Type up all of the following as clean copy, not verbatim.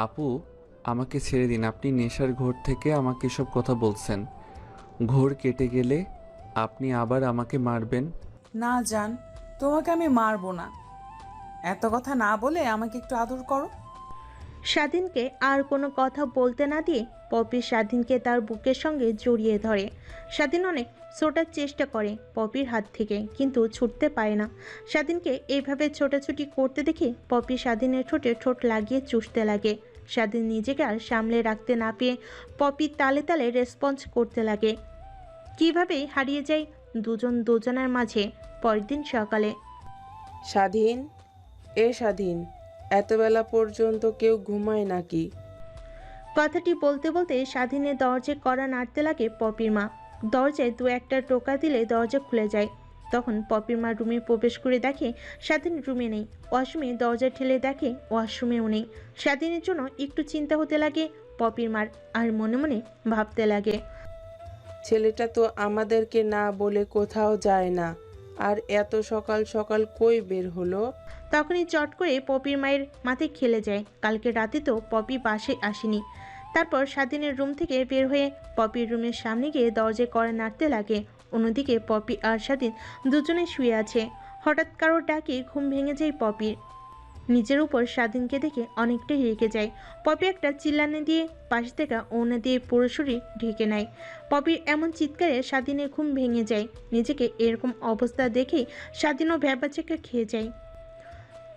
আপু, আমাকে ছেড়ে দিন। আপনি নেশার ঘোর থেকে আমাকে এসব কথা বলছেন। ঘোর কেটে গেলে আপনি আবার আমাকে মারবেন। না জান, তোমাকে আমি মারবো না। এত কথা না বলে আমাকে একটু আদর করো। স্বাধীনকে আর কোনো কথা বলতে না দিয়ে পপি স্বাধীনকে তার বুকের সঙ্গে জড়িয়ে ধরে। স্বাধীন অনেক ছোটার চেষ্টা করে পপির হাত থেকে, কিন্তু ছুটতে পারে না। স্বাধীনকে এইভাবে ছোটাছুটি করতে দেখে পপি স্বাধীনের ঠোঁটে ঠোঁট লাগিয়ে চুষতে লাগে। স্বাধীন নিজেকে আর সামলে রাখতে না পেয়ে পপির তালে তালে রেসপন্স করতে লাগে। কিভাবে হারিয়ে যায় দুজন দুজনের মাঝে। পরের দিন সকালে স্বাধীন, স্বাধীন, এত বেলা পর্যন্ত কেউ ঘুমায় নাকি? কথাটি বলতে বলতে স্বাধীনের দরজায় কড়া নাড়তে লাগে পপির মা। দরজায় দু একটা টোকা দিলে দরজা খুলে যায়। তখন পপির মা রুমে প্রবেশ করে দেখে স্বাধীন রুমে নেই। ওয়াশরুমে দরজা ঠেলে দেখে ওয়াশরুমেও নেই। স্বাধীনের জন্য একটু চিন্তা হতে লাগে পপির মার, আর মনে মনে ভাবতে লাগে, ছেলেটা তো আমাদেরকে না বলে কোথাও যায় না, আর এত সকাল সকাল কই বের হলো? তখনই চট করে পপির মায়ের মাথায় খেলে যায় কালকে রাতে তো পপি বাসায় আসেনি। তারপর স্বাধীনের রুম থেকে বের হয়ে পপির রুমের সামনে গিয়ে দরজায় কড়া নাড়তে লাগে। অন্যদিকে পপি আর স্বাধীন দুজনে শুয়ে আছে। হঠাৎ কারোর ডাকে ঘুম ভেঙে যায় পপির। নিজের উপর স্বাধীনকে দেখে অনেকটাই রেগে যায়। পপি একটা চিল্লানি দিয়ে পাশে থেকে ওড়না দিয়ে পুরো শরীর ঢেকে নেয়। পপির এমন চিৎকারে স্বাধীনের ঘুম ভেঙে যায়। নিজেকে এরকম অবস্থা দেখেই স্বাধীনও ভ্যাবাচেকা খেয়ে যায়।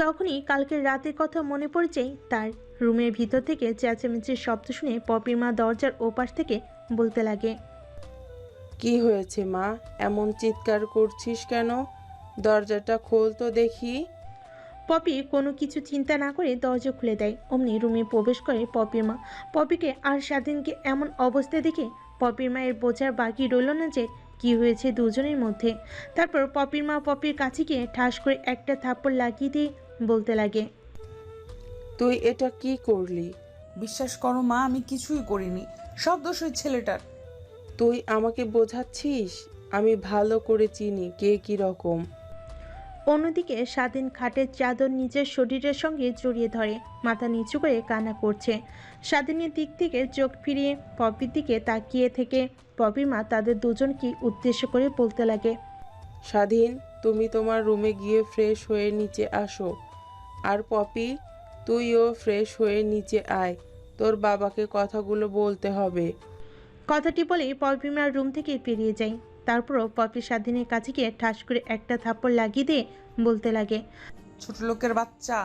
তখনই কালকের রাতের কথা মনে পড়ে যায় তার। রুমের ভিতর থেকে চেঁচামেচির শব্দ শুনে পপির মা দরজার ওপাশ থেকে বলতে লাগে, কি হয়েছে মা, এমন চিৎকার করছিস কেন? দরজাটা খোল তো দেখি। পপি কোনো কিছু চিন্তা না করে দরজা খুলে দেয়। অমনি রুমে প্রবেশ করে পপির মা। পপিকে আর স্বাধীনকে এমন অবস্থা দেখে পপির মায়ের বোঝার বাকি রইল না যে কি হয়েছে দুজনের মধ্যে। তারপর পপির মা পপির কাছে গিয়ে ঠাস করে একটা থাপ্পড় লাগিয়ে দিয়ে বলতে লাগে, তুই এটা কি করলি? বিশ্বাস করো মা, আমি কিছুই করিনি। সব দোষ ওই ছেলেটার। তুই আমাকে বোঝাচ্ছিস? আমি ভালো করে চিনি কে কি রকম। অন্যদিকে স্বাধীন খাটের চাদর নিজের শরীরের সঙ্গে জড়িয়ে ধরে মাথা নিচু করে কান্না করছে। স্বাধীনের দিক থেকে চোখ ফিরিয়ে পপির দিকে তাকিয়ে থেকে পপির মা তাদের দুজনকে উদ্দেশ্য করে বলতে লাগে, স্বাধীন, তুমি তোমার রুমে গিয়ে ফ্রেশ হয়ে নিচে আসো। আর পপি, তুইও ফ্রেশ হয়ে নিচে আয়, তোর বাবাকে কথাগুলো বলতে হবে। কথাটি বলেই পপির মা রুম থেকে বেরিয়ে যায়। তারপরও পপি স্বাধীনের কাছে গিয়ে ঠাস করে একটা থাপ্পড় লাগিয়ে দিয়ে বলতে লাগে, ছোট লোকের বাচ্চা,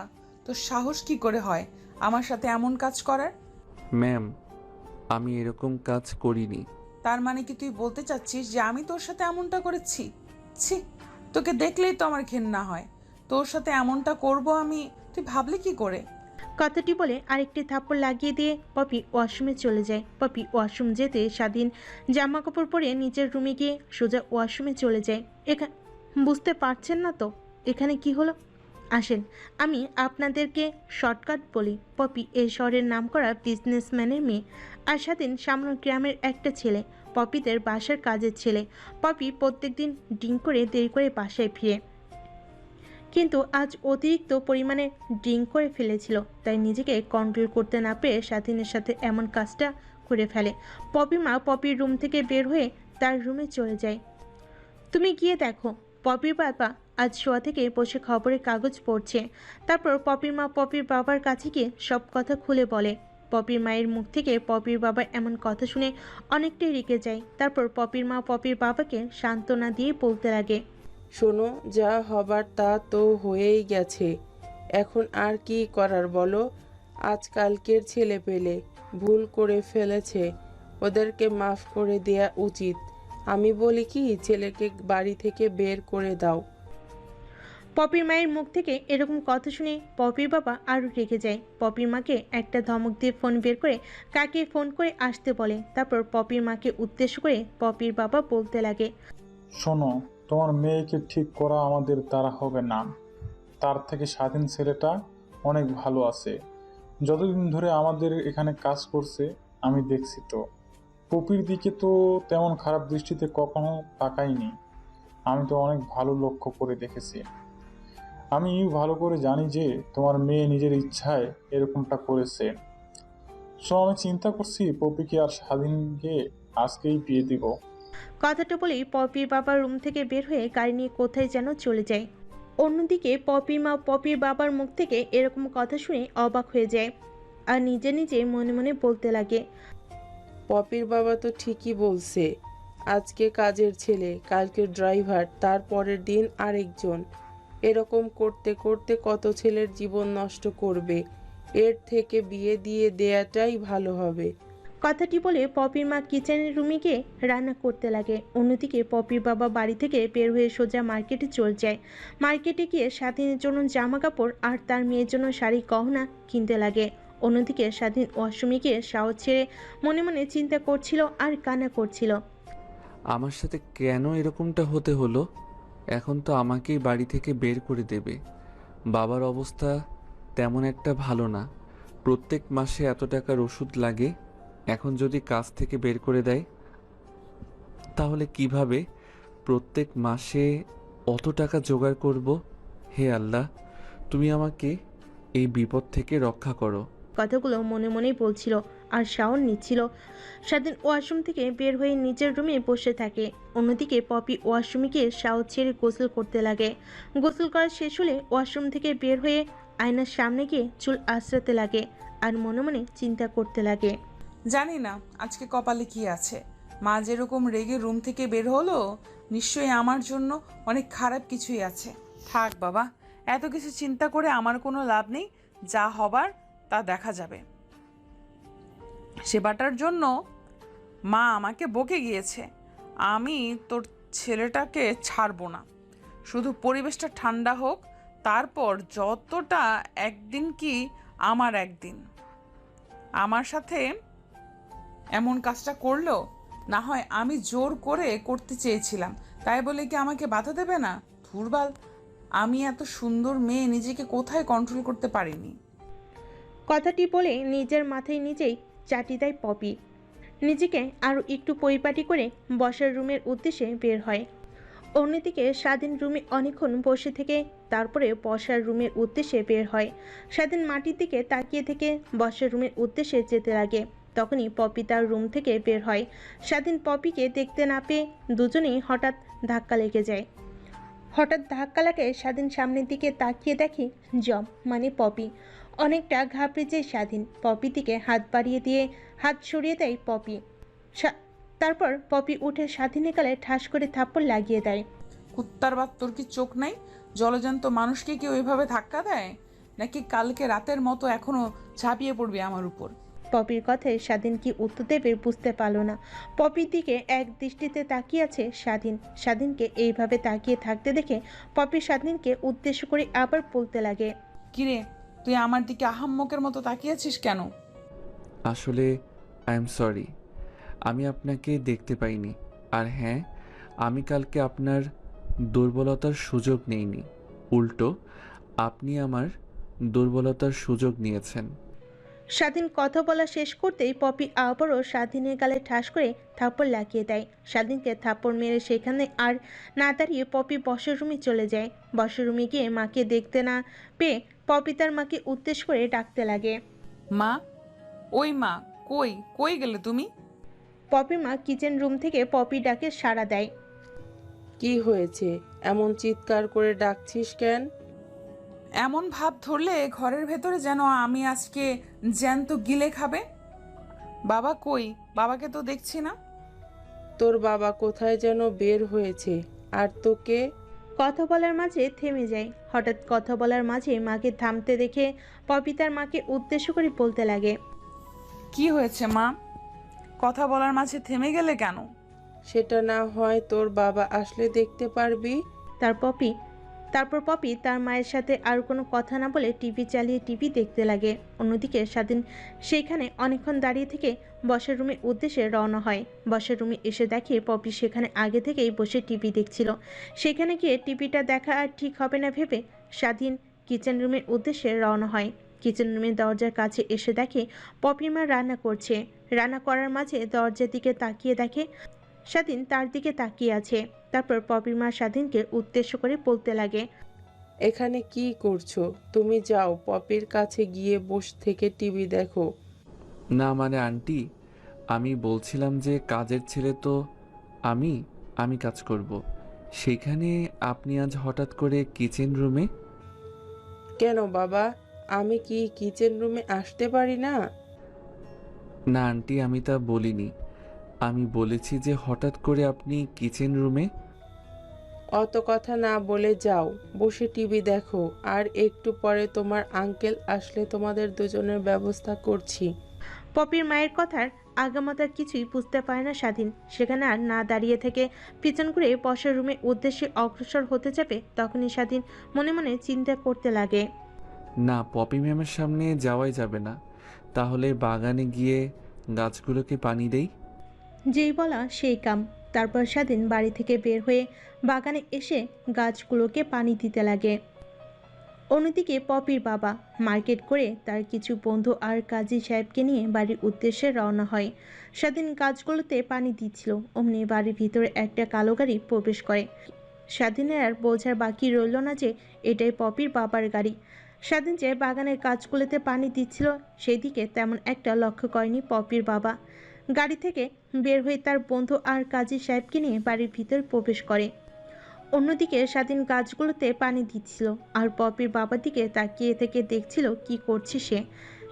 তোর সাহস কি করে হয় আমার সাথে এমন কাজ করার? ম্যাম, আমি এরকম কাজ করিনি। তার মানে কি তুই বলতে চাচ্ছিস যে আমি তোর সাথে এমনটা করেছি? ছি, তোকে দেখলেই তো আমার ঘেন্না হয়। তোর সাথে এমনটা করব আমি, তুই ভাবলি কি করে? কথাটি বলে আরেকটি থাপ্পড় লাগিয়ে দিয়ে পপি ওয়াশরুমে চলে যায়। পপি ওয়াশরুম যেতে স্বাধীন জামা কাপড় পরে নিজের রুমে গিয়ে সোজা ওয়াশরুমে চলে যায়। এখানে বুঝতে পারছেন না তো এখানে কি হলো? আসেন আমি আপনাদেরকে শর্টকাট বলি। পপি এই শহরের নামকরা বিজনেসম্যানের মেয়ে, আর স্বাধীন সামান্য গ্রামের একটা ছেলে। পপিদের বাসার কাজের ছেলে। পপি প্রত্যেকদিন ড্রিঙ্ক করে দেরি করে বাসায় ফিরে, কিন্তু আজ অতিরিক্ত পরিমাণে ড্রিঙ্ক করে ফেলেছিল, তাই নিজেকে কন্ট্রোল করতে না পেরে স্বাধীনের সাথে এমন কাজটা করে ফেলে। পপি মা পপির রুম থেকে বের হয়ে তার রুমে চলে যায়। তুমি গিয়ে দেখো, পপির বাবা আজ শোয়া থেকে বসে খবরের কাগজ পড়ছে। তারপর পপির মা পপির বাবার কাছে গিয়ে সব কথা খুলে বলে। পপির মায়ের মুখ থেকে পপির বাবা এমন কথা শুনে অনেকটাই রেগে যায়। তারপর পপির মা পপির বাবাকে সান্ত্বনা দিয়ে বলতে লাগে, শোনো, যা হবার তা তো হয়েই গেছে, এখন আর কি করার বলো? আজকালকের ছেলে পেলে ভুল করে ফেলেছে, ওদেরকে মাফ করে দেয়া উচিত। আমি বলি কি, ছেলেকে বাড়ি থেকে বের করে দাও। পপির মায়ের মুখ থেকে এরকম কথা শুনে পপির বাবা আরও রেগে যায়। পপির মাকে একটা ধমক দিয়ে ফোন বের করে কাকে ফোন করে আসতে বলে। তারপর পপির মাকে উদ্দেশ্য করে পপির বাবা বলতে লাগে, শোনো, তোমার মেয়েকে ঠিক করা আমাদের দ্বারা হবে না। তার থেকে স্বাধীন ছেলেটা অনেক ভালো আছে। যতদিন ধরে আমাদের এখানে কাজ করছে আমি দেখছি তো, পপির দিকে তো তেমন খারাপ দৃষ্টিতে কখনো তাকাইনি। আমি তো অনেক ভালো লক্ষ্য করে দেখেছি। আমি ভালো করে জানি যে তোমার মেয়ে নিজের ইচ্ছায় এরকমটা করেছে। সো আমি চিন্তা করছি পপিকে আর স্বাধীনকে আজকেই বিয়ে দিব। কথাটা বলেই পপির বাবা রুম থেকে বের হয়ে গাড়ি নিয়ে কোথায় যেন চলে যায়। অন্যদিকে পপির মা পপির বাবার মুখ থেকে এরকম কথা শুনে অবাক হয়ে যায় আর নিজে নিজে মনে মনে বলতে লাগে, পপির বাবা তো ঠিকই বলছে, আজকে কাজের ছেলে, কালকে ড্রাইভার, তার পরের দিন আরেকজন। এরকম করতে করতে কত ছেলের জীবন নষ্ট করবে। এর থেকে বিয়ে দিয়ে দেয়াটাই ভালো হবে। কথাটি বলে পপির মা কিচেনের রুমে গিয়ে রান্না করতে লাগে। অন্যদিকে পপির বাবা বাড়ি থেকে বের হয়ে সোজা মার্কেটে চলে যায়। মার্কেটে গিয়ে স্বাধীনের জন্য জামা কাপড় আর তার মেয়ের জন্য শাড়ি গহনা কিনতে লাগে। অন্যদিকে স্বাধীন ওয়াশরুমে গিয়ে শাওয়ার ছেড়ে মনে মনে চিন্তা করছিল আর কান্না করছিল। আমার সাথে কেন এরকমটা হতে হলো? এখন তো আমাকেই বাড়ি থেকে বের করে দেবে। বাবার অবস্থা তেমন একটা ভালো না, প্রত্যেক মাসে এত টাকার ওষুধ লাগে। এখন যদি কাজ থেকে বের করে দেয় তাহলে কিভাবে প্রত্যেক মাসে অত টাকা জোগাড় করব? হে আল্লাহ, তুমি আমাকে এই বিপদ থেকে রক্ষা করো। কথাগুলো মনে মনেই বলছিল আর শাওয়ার নিচ্ছিল। স্বাধীন ওয়াশরুম থেকে বের হয়ে নিজের রুমে বসে থাকে। অন্যদিকে পপি ওয়াশরুমে গিয়ে শাওয়ার ছেড়ে গোসল করতে লাগে। গোসল করা শেষ হলে ওয়াশরুম থেকে বের হয়ে আয়নার সামনে গিয়ে চুল আঁচড়াতে লাগে আর মনে মনে চিন্তা করতে লাগে। জানি না আজকে কপালে কি আছে। মা যেরকম রেগে রুম থেকে বের হলো, নিশ্চয়ই আমার জন্য অনেক খারাপ কিছুই আছে। থাক বাবা, এত কিছু চিন্তা করে আমার কোনো লাভ নেই। যা হবার তা দেখা যাবে। সেবাটার জন্য মা আমাকে বকে গিয়েছে। আমি তোর ছেলেটাকে ছাড়বো না। শুধু পরিবেশটা ঠান্ডা হোক, তারপর যতটা একদিন কি আমার একদিন। আমার সাথে এমন কাজটা করলো, না হয় আমি জোর করে করতে চেয়েছিলাম, তাই বলে কি আমাকে বাধা দেবে না? ধুরবাল, আমি এত সুন্দর মেয়ে নিজেকে কোথায় কন্ট্রোল করতে পারিনি। কথাটি বলে নিজের মাথায় নিজেই চাটি দেয় পপি। নিজেকে আরও একটু পরিপাটি করে বসার রুমের উদ্দেশ্যে বের হয়। অন্যদিকে স্বাধীন রুমে অনেকক্ষণ বসে থেকে তারপরে বসার রুমের উদ্দেশ্যে বের হয়। স্বাধীন মাটির দিকে তাকিয়ে থেকে বসার রুমের উদ্দেশ্যে যেতে লাগে। তখনই পপি তার রুম থেকে বের হয়। স্বাধীন পপিকে দেখতে না পেয়ে দুজনেই হঠাৎ ধাক্কা লেগে যায়। হঠাৎ ধাক্কা লাগে স্বাধীন সামনের দিকে তাকিয়ে দেখে জম মানে পপি। অনেকটা ঘাবড়ে যায় স্বাধীন। পপি দিকে হাত বাড়িয়ে দিয়ে হাত সরিয়ে দেয় পপি। তারপর পপি উঠে স্বাধীনের গালে ঠাস করে থাপ্পড় লাগিয়ে দেয়। কুত্তার বাদ, তোর কি চোখ নাই? জলজান্ত মানুষকে কি ওইভাবে ধাক্কা দেয়? নাকি কালকে রাতের মতো এখনো ঝাঁপিয়ে পড়বি আমার উপর? পপির কথায় স্বাধীন কি উত্তর দেবে বুঝতে পারল না। পপির দিকে এক দৃষ্টিতে তাকিয়ে আছে স্বাধীন। স্বাধীনকে এইভাবে তাকিয়ে থাকতে দেখে পপি স্বাধীনকে উদ্দেশ্য করে আবার বলতে লাগে, কিরে, তুই আমার দিকে আহাম্মকের মতো তাকিয়েছিস কেন? আসলে আই এম সরি, আমি আপনাকে দেখতে পাইনি। আর হ্যাঁ, আমি কালকে আপনার দুর্বলতার সুযোগ নেইনি, উল্টো আপনি আমার দুর্বলতার সুযোগ নিয়েছেন। স্বাধীন কথা বলা শেষ করতেই পপি আবারও স্বাধীনের গালে ঠাস করে থাপ্পড় লাগিয়ে দেয়। স্বাধীনকে থাপ্পড় মেরে সেখানে আর না দাঁড়িয়ে পপি বসার রুমে চলে যায়। বসার রুমে গিয়ে মাকে দেখতে না পেয়ে পপি তার মাকে উদ্দেশ্য করে ডাকতে লাগে, মা, ওই মা, কই কই গেলে তুমি? পপির মা কিচেন রুম থেকে পপি ডাকে সাড়া দেয়। কি হয়েছে, এমন চিৎকার করে ডাকছিস কেন? এমন ভাব ধরলে ঘরের ভেতরে যেন আমি আজকে জ্যান্ত গিলে খাবে। বাবা কই? বাবাকে তো দেখছি না। তোর বাবা কোথায় যেন বের হয়েছে। আর তোকে? কথা বলার মাঝে থেমে যায়। হঠাৎ কথা বলার মাঝে মাকে থামতে দেখে পপি তার মাকে উদ্দেশ্য করে বলতে লাগে, কি হয়েছে মা? কথা বলার মাঝে থেমে গেলে কেন? সেটা না হয় তোর বাবা আসলে দেখতে পারবি। তারপর পপি তার মায়ের সাথে আর কোনো কথা না বলে টিভি চালিয়ে টিভি দেখতে লাগে। অন্যদিকে স্বাধীন সেইখানে অনেকক্ষণ দাঁড়িয়ে থেকে বসার রুমের উদ্দেশ্যে রওনা হয়। বসার রুমে এসে দেখে পপি সেখানে আগে থেকেই বসে টিভি দেখছিল। সেখানে গিয়ে টিভিটা দেখা আর ঠিক হবে না ভেবে স্বাধীন কিচেন রুমের উদ্দেশ্যে রওনা হয়। কিচেন রুমের দরজার কাছে এসে দেখে পপির মা রান্না করছে। রান্না করার মাঝে দরজার দিকে তাকিয়ে দেখে স্বাধীন তার দিকে তাকিয়ে আছে। তারপর পপির মা স্বাধীনকে উদ্দেশ্য করে বলতে লাগে, এখানে কি করছো? তুমি যাও পপির কাছে গিয়ে বসে থেকে টিভি দেখো। না মানে আন্টি, আমি বলছিলাম যে কাজের ছেলে তো আমি আমি কাজ করব। সেখানে আপনি আজ হঠাৎ করে কিচেন রুমে? কেন বাবা, আমি কি কিচেন রুমে আসতে পারি না? না আন্টি, আমি তা বলিনি। আমি বলেছি যে হঠাৎ করে আপনি কিচেন রুমে। অত কথা না বলে যাও, বসে টিভি দেখো, আর একটু পরে তোমার আঙ্কেল আসলে তোমাদের দুজনের ব্যবস্থা করছি। পপির মায়ের কথার আগামাতার কিছুই বুঝতে পারে না স্বাধীন। সেখানে আর না দাঁড়িয়ে থেকে পিছন ঘুরে বসার রুমের উদ্দেশ্যে অগ্রসর হতে যাবে, তখনই স্বাধীন মনে মনে চিন্তা করতে লাগে। না, পপি ম্যামের সামনে যাওয়াই যাবে না। তাহলে বাগানে গিয়ে গাছগুলোকে পানি দেই। যেই বলা সেই কাম। তারপর স্বাধীন বাড়ি থেকে বের হয়ে বাগানে এসে গাছগুলোকে পানি দিতে লাগে। অন্যদিকে পপির বাবা মার্কেট করে তার কিছু বন্ধু আর কাজী সাহেবকে নিয়ে বাড়ির উদ্দেশ্যে রওনা হয়। স্বাধীন গাছগুলোতে পানি দিচ্ছিল, অমনি বাড়ির ভিতরে একটা কালো গাড়ি প্রবেশ করে। স্বাধীনের আর বোঝার বাকি রইল না যে এটাই পপির বাবার গাড়ি। স্বাধীন যে বাগানের গাছগুলোতে পানি দিচ্ছিল সেই দিকে তেমন একটা লক্ষ্য করেনি পপির বাবা। গাড়ি থেকে বের হয়ে তার বন্ধু আর কাজী সাহেবকে নিয়ে বাড়ির ভিতর প্রবেশ করে। অন্যদিকে স্বাধীন গাছগুলোতে পানি দিচ্ছিল আর পপির বাবার দিকে তাকিয়ে থেকে দেখছিল কি করছে সে।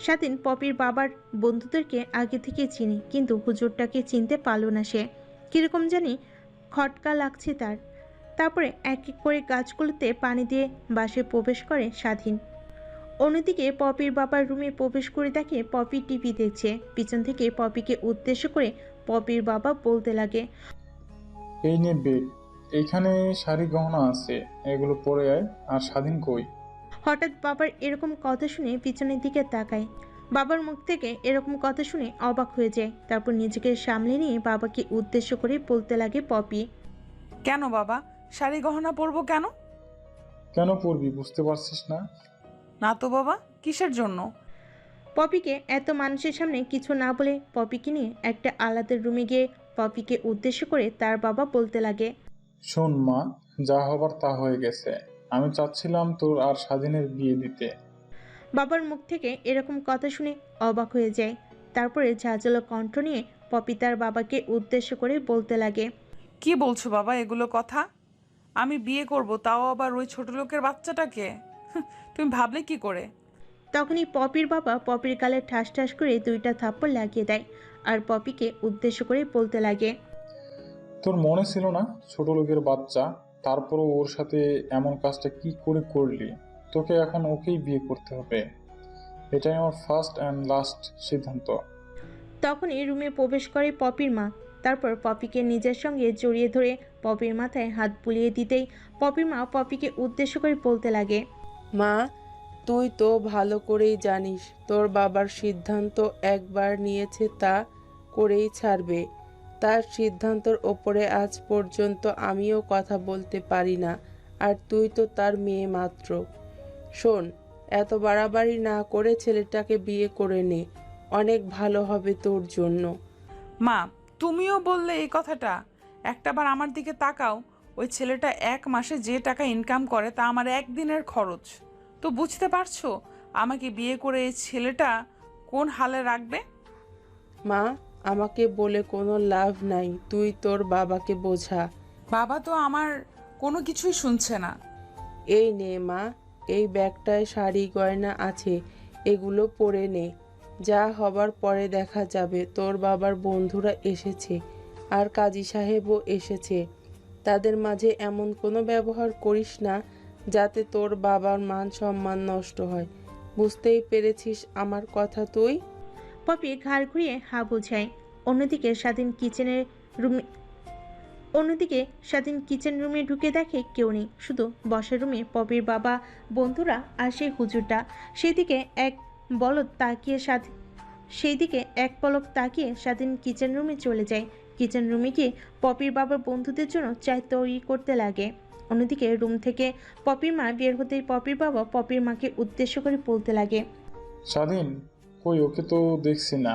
স্বাধীন পপির বাবার বন্ধুদেরকে আগে থেকে চিনি, কিন্তু হুজুরটাকে চিনতে পারল না সে। কিরকম জানি খটকা লাগছে তার। তারপরে এক এক করে গাছগুলোতে পানি দিয়ে বাসে প্রবেশ করে স্বাধীন। অন্যদিকে পপির বাবার রুমে প্রবেশ করে দেখে পপি টিভি দেখছে। পিছন থেকে পপিকে উদ্দেশ্য করে পপির বাবা বলতে লাগে, এই নে বেগ, এইখানে শাড়ি গহনা আছে, এগুলো পরে আয়। আর স্বাধীন কই? হঠাৎ বাবার এরকম কথা শুনে পিছনের দিকে তাকায়। বাবার মুখ থেকে এরকম কথা শুনে অবাক হয়ে যায়। তারপর নিজেকে সামলে নিয়ে বাবাকে উদ্দেশ্য করে বলতে লাগে পপি। কেন বাবা, শাড়ি গহনা পরবো কেন? কেন পরবি বুঝতে পারছিস না? না তো বাবা, কিসের জন্য? পপিকে এত মানুষের সামনে কিছু না বলে পপিকে নিয়ে একটা আলাদা রুমে গিয়ে পপিকে উদ্দেশ্য করে তার বাবা বলতে লাগে, শোন মা, যা হবার তা হয়ে গেছে। আমি চাচ্ছিলাম তোর আর স্বাধীনের বিয়ে দিতে। বাবার মুখ থেকে এরকম কথা শুনে অবাক হয়ে যায়। তারপরে ঝাঁঝালো কণ্ঠ নিয়ে পপি তার বাবাকে উদ্দেশ্য করে বলতে লাগে, কি বলছো বাবা এগুলো কথা? আমি বিয়ে করব, তাও আবার ওই ছোট লোকের বাচ্চাটাকে? তুমি ভাবলে কি করে? তখনই পপির বাবা পপির গালে ঠাস ঠাস করে দুইটা থাপ্পড় লাগিয়ে দেয় আর পপিকে উদ্দেশ্য করে বলতে লাগে, তোর মনে ছিল না ছোট লোকের বাচ্চা? তারপরও ওর সাথে এমন কাজটা কি করে করলি? তোকে এখন ওকেই বিয়ে করতে হবে। এটাই আমার ফার্স্ট অ্যান্ড লাস্ট সিদ্ধান্ত। তখনই রুমে প্রবেশ করে পপির মা। তারপর পপিকে নিজের সঙ্গে জড়িয়ে ধরে পপির মাথায় হাত বুলিয়ে দিতেই পপির মা পপিকে উদ্দেশ্য করে বলতে লাগে, মা, তুই তো ভালো করেই জানিস তোর বাবার সিদ্ধান্ত একবার নিয়েছে তা করেই ছাড়বে। তার সিদ্ধান্তর ওপরে আজ পর্যন্ত আমিও কথা বলতে পারি না, আর তুই তো তার মেয়ে মাত্র। শোন, এত বাড়াবাড়ি না করে ছেলেটাকে বিয়ে করে নে, অনেক ভালো হবে তোর জন্য। মা, তুমিও বললে এই কথাটা? একটাবার আমার দিকে তাকাও। ওই ছেলেটা এক মাসে যে টাকা ইনকাম করে তা আমার একদিনের খরচ। তো বুঝতে পারছো আমাকে বিয়ে করে এই ছেলেটা কোন হালে রাখবে? মা, আমাকে বলে কোনো লাভ নাই, তুই তোর বাবাকে বোঝা। বাবা তো আমার কোনো কিছুই শুনছে না। এই নে মা, এই ব্যাগটায় শাড়ি গয়না আছে, এগুলো পরে নে। যা হবার পরে দেখা যাবে। তোর বাবার বন্ধুরা এসেছে আর কাজী সাহেবও এসেছে, তাদের মাঝে এমন কোনো ব্যবহার করিস না যাতে তোর বাবার মান সম্মান নষ্ট হয়। বুঝতেই পেরেছিস আমার কথা তুই? পপি ঘাড় ঘুরিয়ে হা বোঝায়। অন্যদিকে স্বাধীন কিচেন রুমে ঢুকে দেখে কেউ নেই, শুধু বসার রুমে পপির বাবা, বন্ধুরা আর সেই হুজুরটা। সেই দিকে এক পলক তাকিয়ে স্বাধীন কিচেন রুমে চলে যায়। কিচেন রুমে গিয়ে পপির বাবার বন্ধুদের জন্য চায় তৈরি করতে লাগে। অন্যদিকে রুম থেকে পপির মা বের হতেই পপির বাবা পপির মাকে উদ্দেশ্য করে বলতে লাগে, স্বাধীন কই? ওকে তো দেখছি না।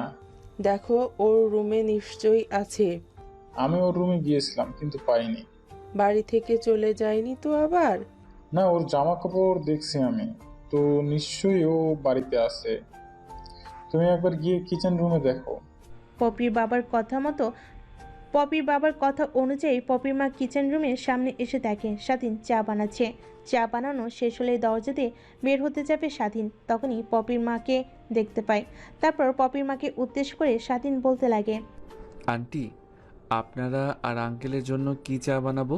দেখো, ওর রুমে নিশ্চয়ই আছে। আমি ওর রুমে গিয়েছিলাম কিন্তু পাইনি। বাড়ি থেকে চলে যায়নি তো আবার? না, ওর জামা কাপড় দেখছি আমি, তো নিশ্চয়ই ও বাড়িতে আছে। তুমি একবার গিয়ে কিচেন রুমে দেখো। পপির বাবার কথা অনুযায়ী পপির মা কিচেন রুমের সামনে এসে দেখে স্বাধীন চা বানাচ্ছে। চা বানানো শেষ হলে দরজা দিয়ে বের হতে যাবে স্বাধীন, তখনই পপির মাকে দেখতে পায়। তারপর পপির মাকে উদ্দেশ্য করে স্বাধীন বলতে লাগে, আন্টি, আপনারা আর আঙ্কেলের জন্য কি চা বানাবো?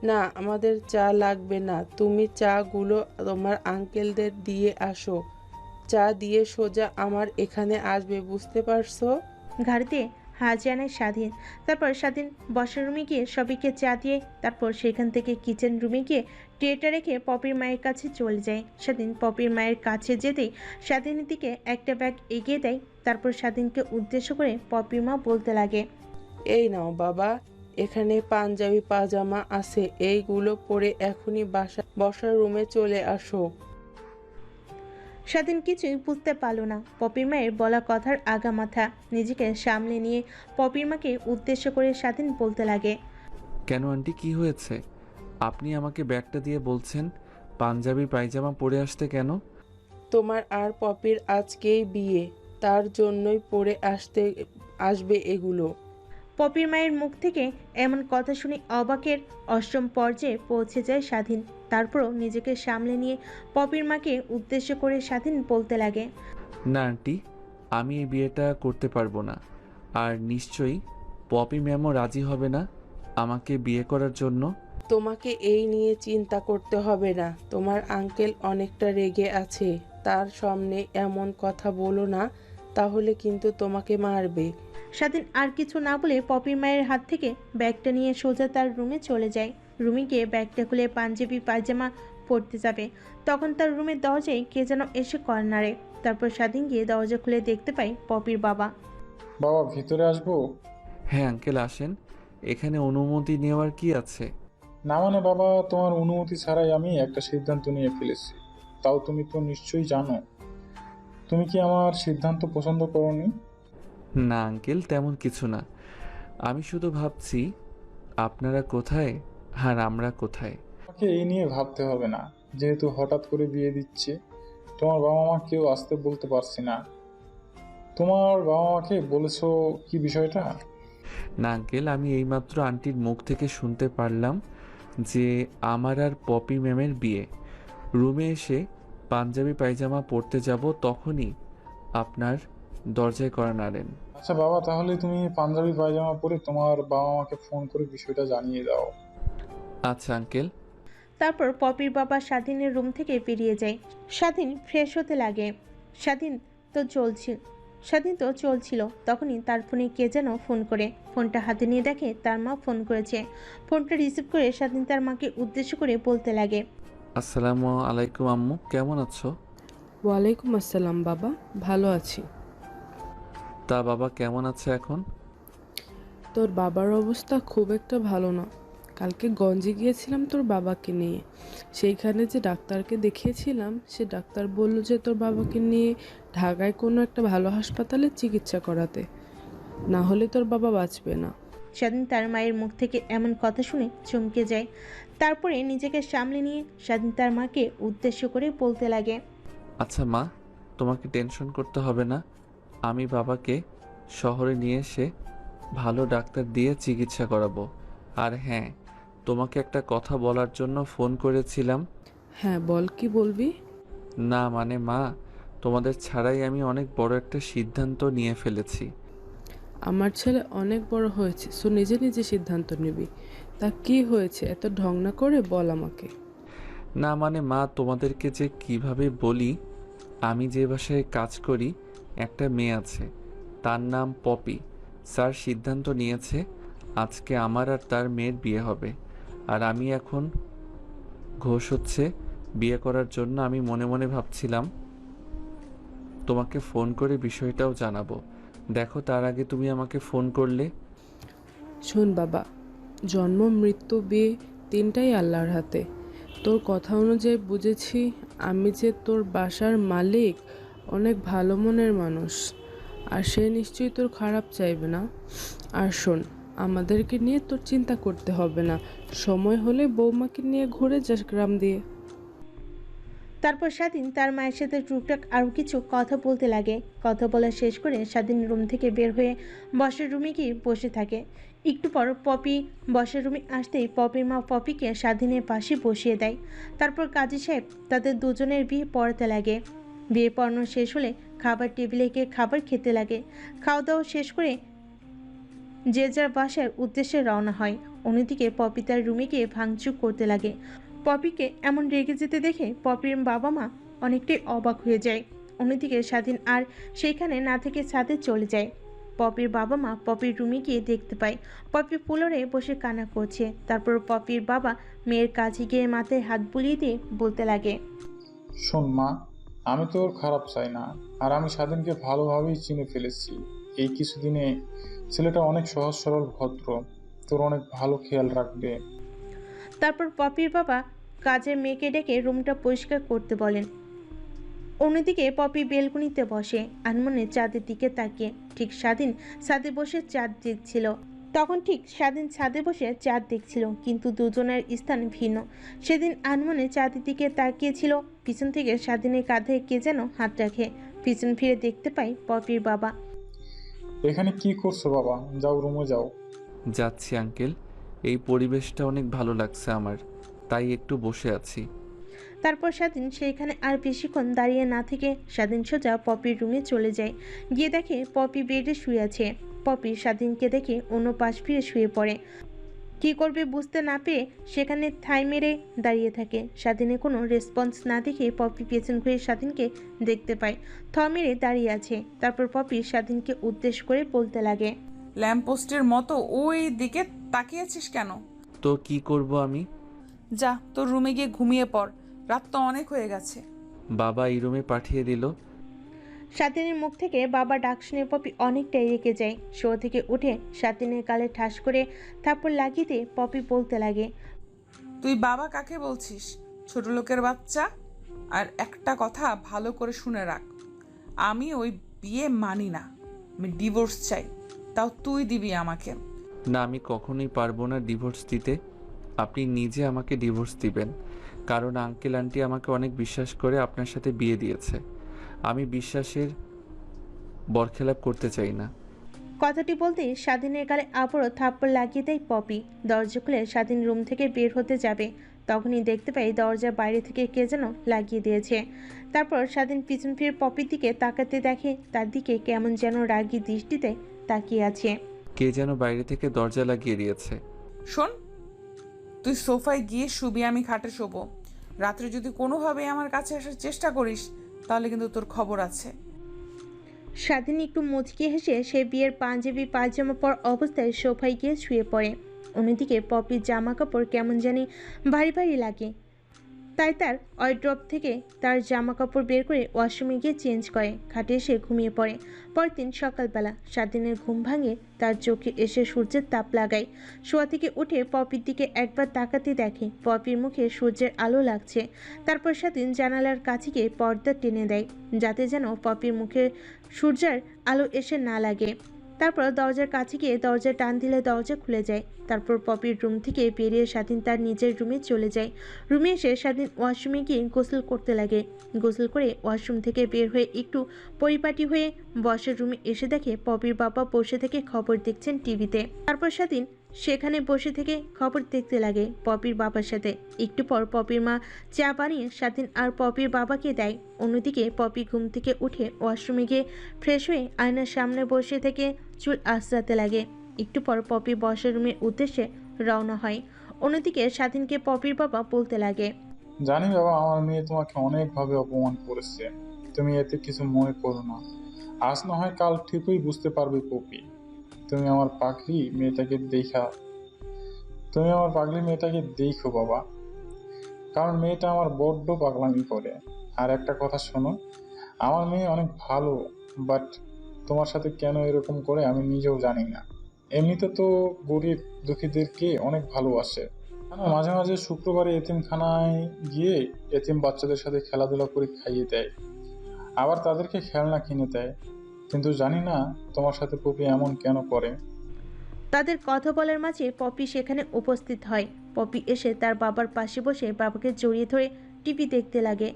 না, আমাদের চা লাগবে না, তুমি চাগুলো তোমার আঙ্কেলদের দিয়ে আসো। চা দিয়ে সোজা আমার এখানে আসবে, বুঝতে পারছো? ঘাড়িতে হাত জানায় স্বাধীন। তারপর স্বাধীন বসার রুমে গিয়ে সবাইকে চা দিয়ে তারপর সেখান থেকে কিচেন রুমে গিয়ে ট্রেটা রেখে পপির মায়ের কাছে চলে যায়। স্বাধীন পপির মায়ের কাছে যেতেই স্বাধীনের দিকে একটা ব্যাগ এগিয়ে দেয়। তারপর স্বাধীনকে উদ্দেশ্য করে পপির মা বলতে লাগে, এই নাও বাবা, এখানে পাঞ্জাবি পাজামা আছে, এইগুলো পরে এখনই বসার রুমে চলে আসো। স্বাধীন কিছুই বুঝতে পারল না পপির মায়ের বলা কথার আগামাথা। নিজেকে সামলে নিয়ে পপির মাকে উদ্দেশ্য করে স্বাধীন বলতে লাগে, কেন আন্টি, কি হয়েছে? আপনি আমাকে ব্যাগটা দিয়ে বলছেন পাঞ্জাবি পায়জামা পরে আসতে কেন? তোমার আর পপির আজকেই বিয়ে, তার জন্যই পরে আসবে এগুলো। পপির মায়ের মুখ থেকে এমন কথা শুনে অবাকের অষ্টম পর্যায়ে পৌঁছে যায় স্বাধীন। তারপরও নিজেকে সামলে নিয়ে পপির মাকে উদ্দেশ্য করে স্বাধীন বলতে লাগে, না আন্টি, আমি এই বিয়েটা করতে পারবো না। আর নিশ্চয়ই পপি ম্যামও রাজি হবে না আমাকে বিয়ে করার জন্য। তোমাকে এই নিয়ে চিন্তা করতে হবে না, তোমার আঙ্কেল অনেকটা রেগে আছে, তার সামনে এমন কথা বলো না, তাহলে কিন্তু তোমাকে মারবে। স্বাধীন আর কিছু না বলে পপির মায়ের হাত থেকে ব্যাগটা নিয়ে সোজা তার রুমে চলে যায়। রুমে গিয়ে ব্যাগটা খুলে পাঞ্জাবি পায়জামা পরতে যাবে, তখন তার রুমের দরজায় কে যেন এসে কল নাড়ে। তারপর স্বাধীন গিয়ে দরজা খুলে দেখতে পায় পপির বাবা। বাবা, ভিতরে আসবো? হ্যাঁ আঙ্কেল, আসেন। এখানে অনুমতি নেওয়ার কি আছে? না মানে বাবা, তোমার অনুমতি ছাড়াই আমি একটা সিদ্ধান্ত নিয়ে ফেলেছি। তাও তুমি তো নিশ্চয়ই জানো। তুমি কি আমার সিদ্ধান্ত পছন্দ করোনি? না আঙ্কেল, তেমন কিছু না। আমি শুধু ভাবছি আপনারা কোথায় আর আমরা কোথায়। তোমাকে এই নিয়ে ভাবতে হবে না, যেহেতু হঠাৎ করে বিয়ে দিচ্ছে। তোমার বাবা মা কেউ আসতে বলতে পারছি না। তোমার বাবা মাকে বলেছো কি বিষয়টা? না আঙ্কেল, আমি এইমাত্র আন্টির মুখ থেকে শুনতে পারলাম যে আমার আর পপি ম্যামের বিয়ে। রুমে এসে পাঞ্জাবি পায়জামা পরতে যাব, তখনই আপনার দরজায় কড়া নাড়েন। আচ্ছা বাবা, তাহলে তুমি পাঞ্জাবি পায়জামা পরে তোমার বাবা মাকে ফোন করে বিষয়টা জানিয়ে দাও। আচ্ছা আঙ্কেল। তারপর পপির বাবা স্বাধীনের রুম থেকে বেরিয়ে যায়। স্বাধীন ফ্রেশ হতে লাগে। স্বাধীন তো চলছিল তখনই তার ফোনে কে যেন ফোন করে। ফোনটা হাতে নিয়ে দেখে তার মা ফোন করেছে। ফোনটা রিসিভ করে স্বাধীন তার মাকে উদ্দেশ্য করে বলতে লাগে, আসসালামু আলাইকুম আম্মু, কেমন আছো? ওয়ালাইকুম আসসালাম বাবা, ভালো আছি। তা বাবা কেমন আছে এখন? তোর বাবার অবস্থা খুব একটা ভালো না। কালকে গঞ্জে গিয়েছিলাম তোর বাবাকে নিয়ে, সেইখানে যে ডাক্তারকে দেখিয়েছিলাম সে ডাক্তার বলল যে তোর বাবাকে নিয়ে ঢাকায় কোনো একটা ভালো হাসপাতালে চিকিৎসা করাতে, না হলে তোর বাবা বাঁচবে না। স্বাধীন তার মায়ের মুখ থেকে এমন কথা শুনে চমকে যায়। তারপরে নিজেকে সামলে নিয়ে স্বাধীন তার মাকে উদ্দেশ্য করে বলতে লাগে, আচ্ছা মা, তোমাকে টেনশন করতে হবে না। আমি বাবাকে শহরে নিয়ে এসে ভালো ডাক্তার দিয়ে চিকিৎসা করাবো। আর হ্যাঁ, তোমাকে একটা কথা বলার জন্য ফোন করেছিলাম। হ্যাঁ বল, কি বলবি? না মানে মা, তোমাদের ছাড়াই আমি অনেক বড় একটা সিদ্ধান্ত নিয়ে ফেলেছি। আমার ছেলে অনেক বড় হয়েছে, সো নিজে নিজে সিদ্ধান্ত নিবি। তা কি হয়েছে, এত ঢং না করে বল আমাকে। না মানে মা, তোমাদেরকে যে কিভাবে বলি, আমি যে বাসায় কাজ করি একটা মেয়ে আছে, তার নাম পপি। স্যার সিদ্ধান্ত নিয়েছে আজকে আমার আর তার মেয়ের বিয়ে হবে। আর আমি এখন ঘোষ হচ্ছে বিয়ে করার জন্য। আমি মনে মনে ভাবছিলাম তোমাকে ফোন করে বিষয়টাও জানাবো। দেখো, তার আগে তুমি আমাকে ফোন করলে। শোন বাবা, জন্ম মৃত্যু বিয়ে তিনটাই আল্লাহর হাতে। তোর কথা অনুযায়ী বুঝেছি আমি যে তোর বাসার মালিক অনেক ভালো মনের মানুষ, আর সে নিশ্চয়ই তোর খারাপ চাইবে না। আর শোন, আমাদেরকে নিয়ে তোর চিন্তা করতে হবে না, সময় হলে বৌমাকে নিয়ে ঘুরে যাস গ্রাম দিয়ে। তারপর স্বাধীন তার মায়ের সাথে টুকটাক আরও কিছু কথা বলতে লাগে। কথা বলা শেষ করে স্বাধীন রুম থেকে বের হয়ে বসের রুমে গিয়ে বসে থাকে। একটু পর পপি বসের রুমে আসতেই পপির মা পপিকে স্বাধীনের পাশে বসিয়ে দেয়। তারপর কাজী সাহেব তাদের দুজনের বিয়ে পড়াতে লাগে। বিয়ে পড়ানো শেষ হলে খাবার টেবিলে গিয়ে খাবার খেতে লাগে। খাওয়া দাওয়া শেষ করে যে যার বাসার উদ্দেশ্যে রওনা হয়। অন্যদিকে পপি তার রুমে গিয়ে ভাঙচুর করতে লাগে। পপিকে এমন রেগে যেতে দেখে পপির বাবা মা অনেকটাই অবাক হয়ে যায়। অন্যদিকে স্বাধীন আর সেইখানে না থেকে ছাদে চলে যায়। পপির বাবা মা পপির রুমে গিয়ে দেখতে পায় পপি ফ্লোরে বসে কান্না করছে। তারপর পপির বাবা মেয়ের কাছে গিয়ে মাথায় হাত বুলিয়ে দিয়ে বলতে লাগে, শোন মা, আমি তো ওর খারাপ চাই না, আর আমি স্বাধীনকে ভালোভাবেই চিনে ফেলেছি। এই কিছুদিনে ছেলেটা অনেক সহজ সরল ভদ্র, তোর অনেক ভালো খেয়াল রাখবে। তারপর পপির বাবা কাজের মেয়েকে ডেকে রুমটা পরিষ্কার করতে বলেন। অন্যদিকে পপি বেলকনিতে বসে আনমনে চাঁদের দিকে তাকিয়ে। ঠিক স্বাধীন ছাদে বসে চাঁদ দেখছিল। কিন্তু দুজনের স্থান ভিন্ন। সেদিন আনমনে চাঁদের দিকে তাকিয়েছিল, পিছন থেকে স্বাধীনের কাঁধে কে যেন হাত রাখে। পিছন ফিরে দেখতে পাই পপির বাবা। এখানে কি করছো বাবা? যাও রুমে যাও। যাচ্ছি আঙ্কেল, এই পরিবেশটা অনেক ভালো লাগছে আমার, তাই একটু বসে আছি। তারপর স্বাধীন সেইখানে আর বেশিক্ষণ দাঁড়িয়ে না থেকে স্বাধীন সোজা পপির রুমে চলে যায়। গিয়ে দেখে পপি বেডে শুয়ে আছে। পপি স্বাধীনকে দেখে অন্য পাশ ফিরে শুয়ে পড়ে। কী করবে বুঝতে না পেরে সেখানে ঠাঁই মেরে দাঁড়িয়ে থাকে। স্বাধীনের কোনো রেসপন্স না দেখে পপি পেছন ঘুরে স্বাধীনকে দেখতে পায় মেরে দাঁড়িয়ে আছে। তারপর পপি স্বাধীনকে উদ্দেশ্য করে বলতে লাগে, ল্যাম্পপোস্টের মতো ওই দিকে তাকিয়েছিস কেন? তো কি করব আমি? যা তোর রুমে গিয়ে ঘুমিয়ে পড়, রাত তো অনেক হয়ে গেছে। বাবা এই রুমে পাঠিয়ে দিল। স্বাধীনের মুখ থেকে বাবা ডাক শুনে পপি অনেকটাই রেগে যায়। শো থেকে উঠে স্বাধীনের গালে ঠাস করে থাপ্পড় লাগিয়ে দিয়ে পপি বলতে লাগে, তুই বাবা কাকে বলছিস? ছোট লোকের বাচ্চা। আর একটা কথা ভালো করে শুনে রাখ, আমি ওই বিয়ে মানি না। আমি ডিভোর্স চাই, তাও তুই দিবি আমাকে। না, আমি কখনোই পারবো না ডিভোর্স দিতে। আপনি নিজে আমাকে ডিভোর্স দিবেন, কারণ আঙ্কেল আন্টি আমাকে অনেক বিশ্বাস করে আপনার সাথে বিয়ে দিয়েছে। আমি বিশ্বাসের বরখেলাপ করতে চাই না। কথাটি বলতে স্বাধীনের গালে আবারও থাপ্পড় লাগিয়ে দেয় পপি। দরজা খুলে স্বাধীন রুম থেকে বের হতে যাবে, তখনই দেখতে পাই দরজার বাইরে থেকে কে যেন লাগিয়ে দিয়েছে। তারপর স্বাধীন পিছন ফিরে পপির দিকে তাকাতে দেখে তার দিকে কেমন যেন রাগী দৃষ্টিতে তাকিয়ে আছে। কে যেন বাইরে থেকে দরজা লাগিয়ে দিয়েছে। শোন, তুই সোফায় গিয়ে শুবি, আমি খাটে শোবো। রাত্রে যদি কোনোভাবে আমার কাছে আসার চেষ্টা করিস তাহলে কিন্তু তোর খবর আছে। স্বাধীন একটু মুচকি হেসে সে বিয়ের পাঞ্জাবি পায়জামা পর অবস্থায় সোফায় গিয়ে শুয়ে পড়ে। অন্যদিকে পপির জামা কাপড় কেমন জানি ভারী ভারী লাগে, তাই তার ওয়ারড্রপ থেকে তার জামা কাপড় বের করে ওয়াশরুমে গিয়ে চেঞ্জ করে খাটে এসে ঘুমিয়ে পড়ে। পরের দিন সকালবেলা স্বাধীনের ঘুম ভাঙে, তার চোখে এসে সূর্যের তাপ লাগায়। শোয়া থেকে উঠে পপির দিকে একবার তাকাতে দেখে পপির মুখে সূর্যের আলো লাগছে। তারপর স্বাধীন জানালার কাছে গিয়ে পর্দা টেনে দেয়, যাতে যেন পপির মুখে সূর্যের আলো এসে না লাগে। তারপর দরজার কাছে গিয়ে দরজা টান দিলে দরজা খুলে যায়। তারপর পপির রুম থেকে বেরিয়ে স্বাধীন তার নিজের রুমে চলে যায়। রুমে এসে স্বাধীন ওয়াশরুমে গিয়ে গোসল করতে লাগে। গোসল করে ওয়াশরুম থেকে বের হয়ে একটু পরিপাটি হয়ে বসের রুমে এসে দেখে পপির বাবা বসে থেকে খবর দেখছেন টিভিতে। তারপর স্বাধীন সেখানে বসে থেকে খবর দেখতে লাগে পপির বাবার সাথে। একটু পর পপির মা চা বানিয়ে স্বাধীন আর পপির বাবাকে দেয়। অন্যদিকে পপি ঘুম থেকে উঠে ওয়াশরুমে গিয়ে ফ্রেশ হয়ে আয়নার সামনে বসে থেকে চুল আঁচড়াতে লাগে। একটু পর পপি বসার রুমের উদ্দেশ্যে রওনা হয়। অন্যদিকে স্বাধীনকে পপির বাবা বলতে লাগে, জানি বাবা, আমার মেয়ে তোমাকে অনেকভাবে অপমান করেছে, তুমি এতে কিছু মনে করো না। আজ না হয় কাল ঠিকই বুঝতে পারবে পপি। তুমি আমার পাগলি মেয়েটাকে দেখো বাবা, কারণ মেয়েটা আমার বড্ড পাগলামি করে। আর একটা কথা শোনো, আমার মেয়ে অনেক ভালো, বাট তোমার সাথে কেন এরকম করে আমি নিজেও জানি না। এমনিতে তো গরিব দুঃখীদেরকে অনেক ভালোবাসে। মাঝে মাঝে শুক্রবারে এতিমখানায় গিয়ে এতিম বাচ্চাদের সাথে খেলাধুলা করে খাইয়ে দেয়, আবার তাদেরকে খেলনা কিনে দেয়। কিন্তু জানি না তোমার সাথে পপি এমন কেন করে। তাদের কথা বলার মাঝে পপি সেখানে উপস্থিত হয়। পপি এসে তার বাবার পাশে বসে বাবাকে জড়িয়ে ধরে টিভি দেখতে লাগে।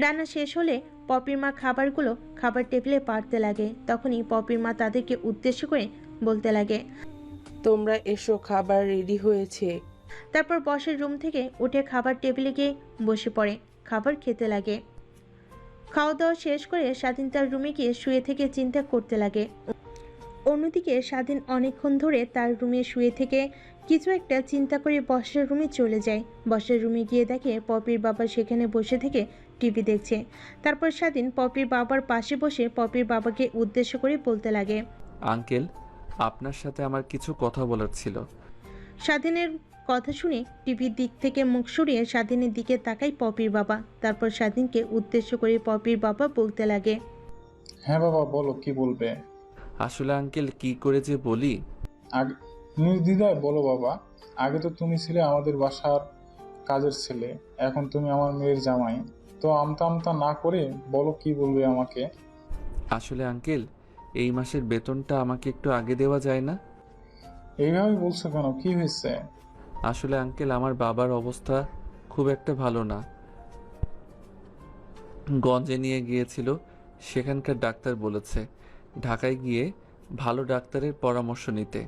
রান্না শেষ হলে পপির মা খাবার টেবিলে পাড়তে লাগে। তখনই পপির মা তাদেরকে উদ্দেশ্য করে বলতে লাগে। তোমরা এসো, খাবার রেডি হয়েছে। তারপর বসের রুম থেকে উঠে খাবার টেবিলে গিয়ে বসে পড়ে, খাবার খেতে লাগে। খাওয়া দাওয়া শেষ করে স্বাধীন তার রুমে গিয়ে শুয়ে থেকে চিন্তা করতে লাগে। অন্যদিকে স্বাধীন অনেকক্ষণ ধরে তার রুমে শুয়ে থেকে কিছু একটা চিন্তা করে বসের রুমে চলে যায়। বসের রুমে গিয়ে দেখে পপির বাবা সেখানে বসে থেকে টিভি দেখছে। তারপর স্বাধীন পপির বাবার পাশে বসে পপির বাবাকে উদ্দেশ্য করে বলতে লাগে। আঙ্কেল, আপনার সাথে আমার কিছু কথা বলার ছিল। স্বাধীনের কথা শুনে টিভির দিক থেকে মুখ সরিয়ে স্বাধীনের দিকে তাকায় পপির বাবা। তারপর স্বাধীনকে উদ্দেশ্য করে পপির বাবা বলতে লাগে। হ্যাঁ বাবা, বলো কি বলবে। আসলে আঙ্কেল, কি করে যে বলি। আগে নির্দ্বিধায় বলো বাবা। আগে তো তুমি ছিলে আমাদের বাসার কাজের ছেলে, এখন তুমি আমার মেয়ের জামাই। তো আমতা আমতা না করে বলো কি বলবে আমাকে। আসলে আঙ্কেল, এই মাসের বেতনটা আমাকে একটু আগে দেওয়া যায় না? এইভাবে বলছো কেন, কি হয়েছে? আসলে আঙ্কেল, আমার বাবার অবস্থা খুব একটা ভালো না। গঞ্জে নিয়ে গিয়েছিল, সেখানকার ডাক্তার বলেছে ঢাকায় গিয়ে ভালো ডাক্তারের পরামর্শ নিতে।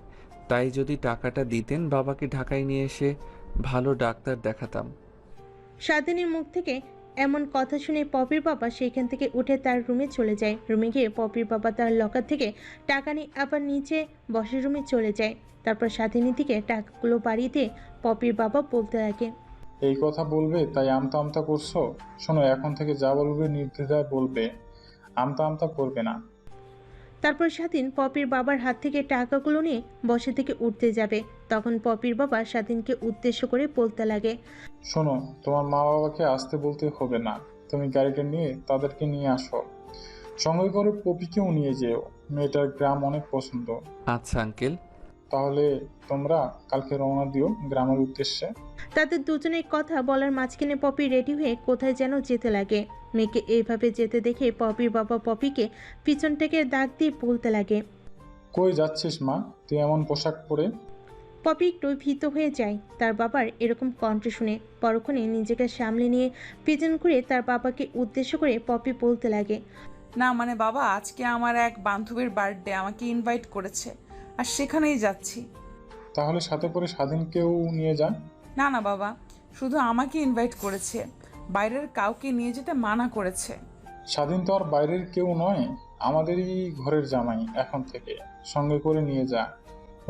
তাই যদি টাকাটা দিতেন, বাবাকে ঢাকায় নিয়ে এসে ভালো ডাক্তার দেখাতাম। স্বাধীনের মুখ থেকে এমন কথা শুনে পপির বাবা সেইখান থেকে উঠে তার রুমে চলে যায়। রুমে গিয়ে পপির বাবা তার লকার থেকে টাকা নিয়ে আবার নিচে বসের রুমে চলে যায়। তারপর স্বাধীনের দিকে টাকাগুলো বাড়িয়ে দিয়ে পপির বাবা বলতে লাগে। এই কথা বলবে তাই আমতা আমতা করছো? শোনো, এখন থেকে যা বলবে নির্দ্বিধায় বলবে, আমতা আমতা করবে না। তারপর স্বাধীন পপির বাবার হাত থেকে টাকাগুলো নিয়ে বসে থেকে উঠতে যাবে। তখন পপির বাবা স্বাধীনকে উদ্দেশ্য করে বলতে লাগে। শোনো, তোমার মা বাবাকে আসতে বলতে হবে না, তুমি গাড়িটা নিয়ে তাদেরকে নিয়ে আসো। সঙ্গে করে পপিকেও নিয়ে যেও, মেয়েটার গ্রাম অনেক পছন্দ। আচ্ছা আঙ্কেল। তাহলে তোমরা কালকে রওনা দিও গ্রামের উদ্দেশ্যে। তাদের দুজনের কথা বলার মাঝখানে পপি রেডি হয়ে কোথায় যেন যেতে লাগে। মেয়েকে এইভাবে যেতে দেখে পপির বাবা পপিকে পিছন থেকে ডাক দিয়ে বলতে লাগে। কই যাচ্ছিস মা, তুই এমন পোশাক পরে? পপি একটু ভীত হয়ে যায় তার বাবার এরকম কণ্ঠ শুনে। পরক্ষণে নিজেকে সামলে নিয়ে পিছন ঘুরে তার বাবাকে উদ্দেশ্য করে পপি বলতে লাগে। না মানে বাবা, আজকে আমার এক বান্ধবীর বার্থডে, আমাকে ইনভাইট করেছে আর সেখানেই যাচ্ছি। তাহলে সাথে করে স্বাধীনকেও নিয়ে যা। না না বাবা, শুধু আমাকে ইনভাইট করেছে, বাইরের কাউকে নিয়ে যেতে মানা করেছে। স্বাধীন তো আর বাইরের কেউ নয়, আমাদেরই ঘরের জামাই এখন থেকে। সঙ্গে করে নিয়ে যা,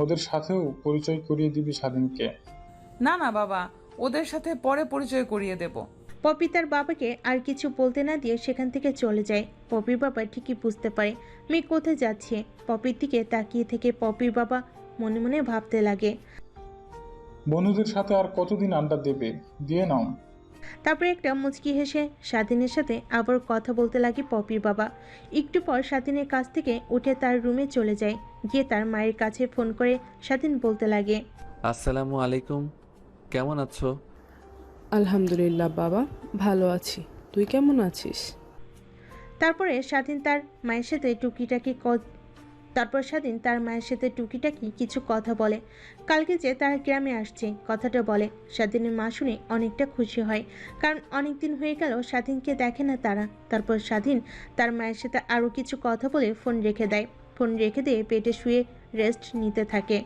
ওদের সাথেও পরিচয় করিয়ে দিবি স্বাধীনকে। না না বাবা, ওদের সাথে পরে পরিচয় করিয়ে দেব। পপি তার বাবাকে আর কিছু বলতে না দিয়ে সেখান থেকে চলে যায়। পপির বাবা ঠিকই বুঝতে পারে মেয়ে কোথায় যাচ্ছে। পপির দিকে তাকিয়ে থেকে পপির বাবা মনে মনে ভাবতে লাগে। বন্ধুদের সাথে আর কতদিন আড্ডা দেবে, দিয়ে নাও। তারপর একটা মুচকি হেসে স্বাধীনের সাথে আবার কথা বলতে লাগে পপির বাবা। একটু পর স্বাধীনের কাছ থেকে উঠে তার রুমে চলে যায়। গিয়ে তার মায়ের কাছে ফোন করে স্বাধীন বলতে লাগে। আসসালামু আলাইকুম, কেমন আছো? আলহামদুলিল্লাহ বাবা, ভালো আছি। তুই কেমন আছিস? তারপরে স্বাধীন তার মায়ের সাথে টুকিটাকি কিছু কথা বলে। কালকে যে তার গ্রামে আসছে কথাটা বলে। স্বাধীনের মা শুনে অনেকটা খুশি হয়, কারণ অনেক দিন হয়ে গেল স্বাধীনকে দেখে না তারা। তারপর স্বাধীন তার মায়ের সাথে আরও কিছু কথা বলে ফোন রেখে দেয়। ফোন রেখে দিয়ে পেটে শুয়ে রেস্ট নিতে থাকে।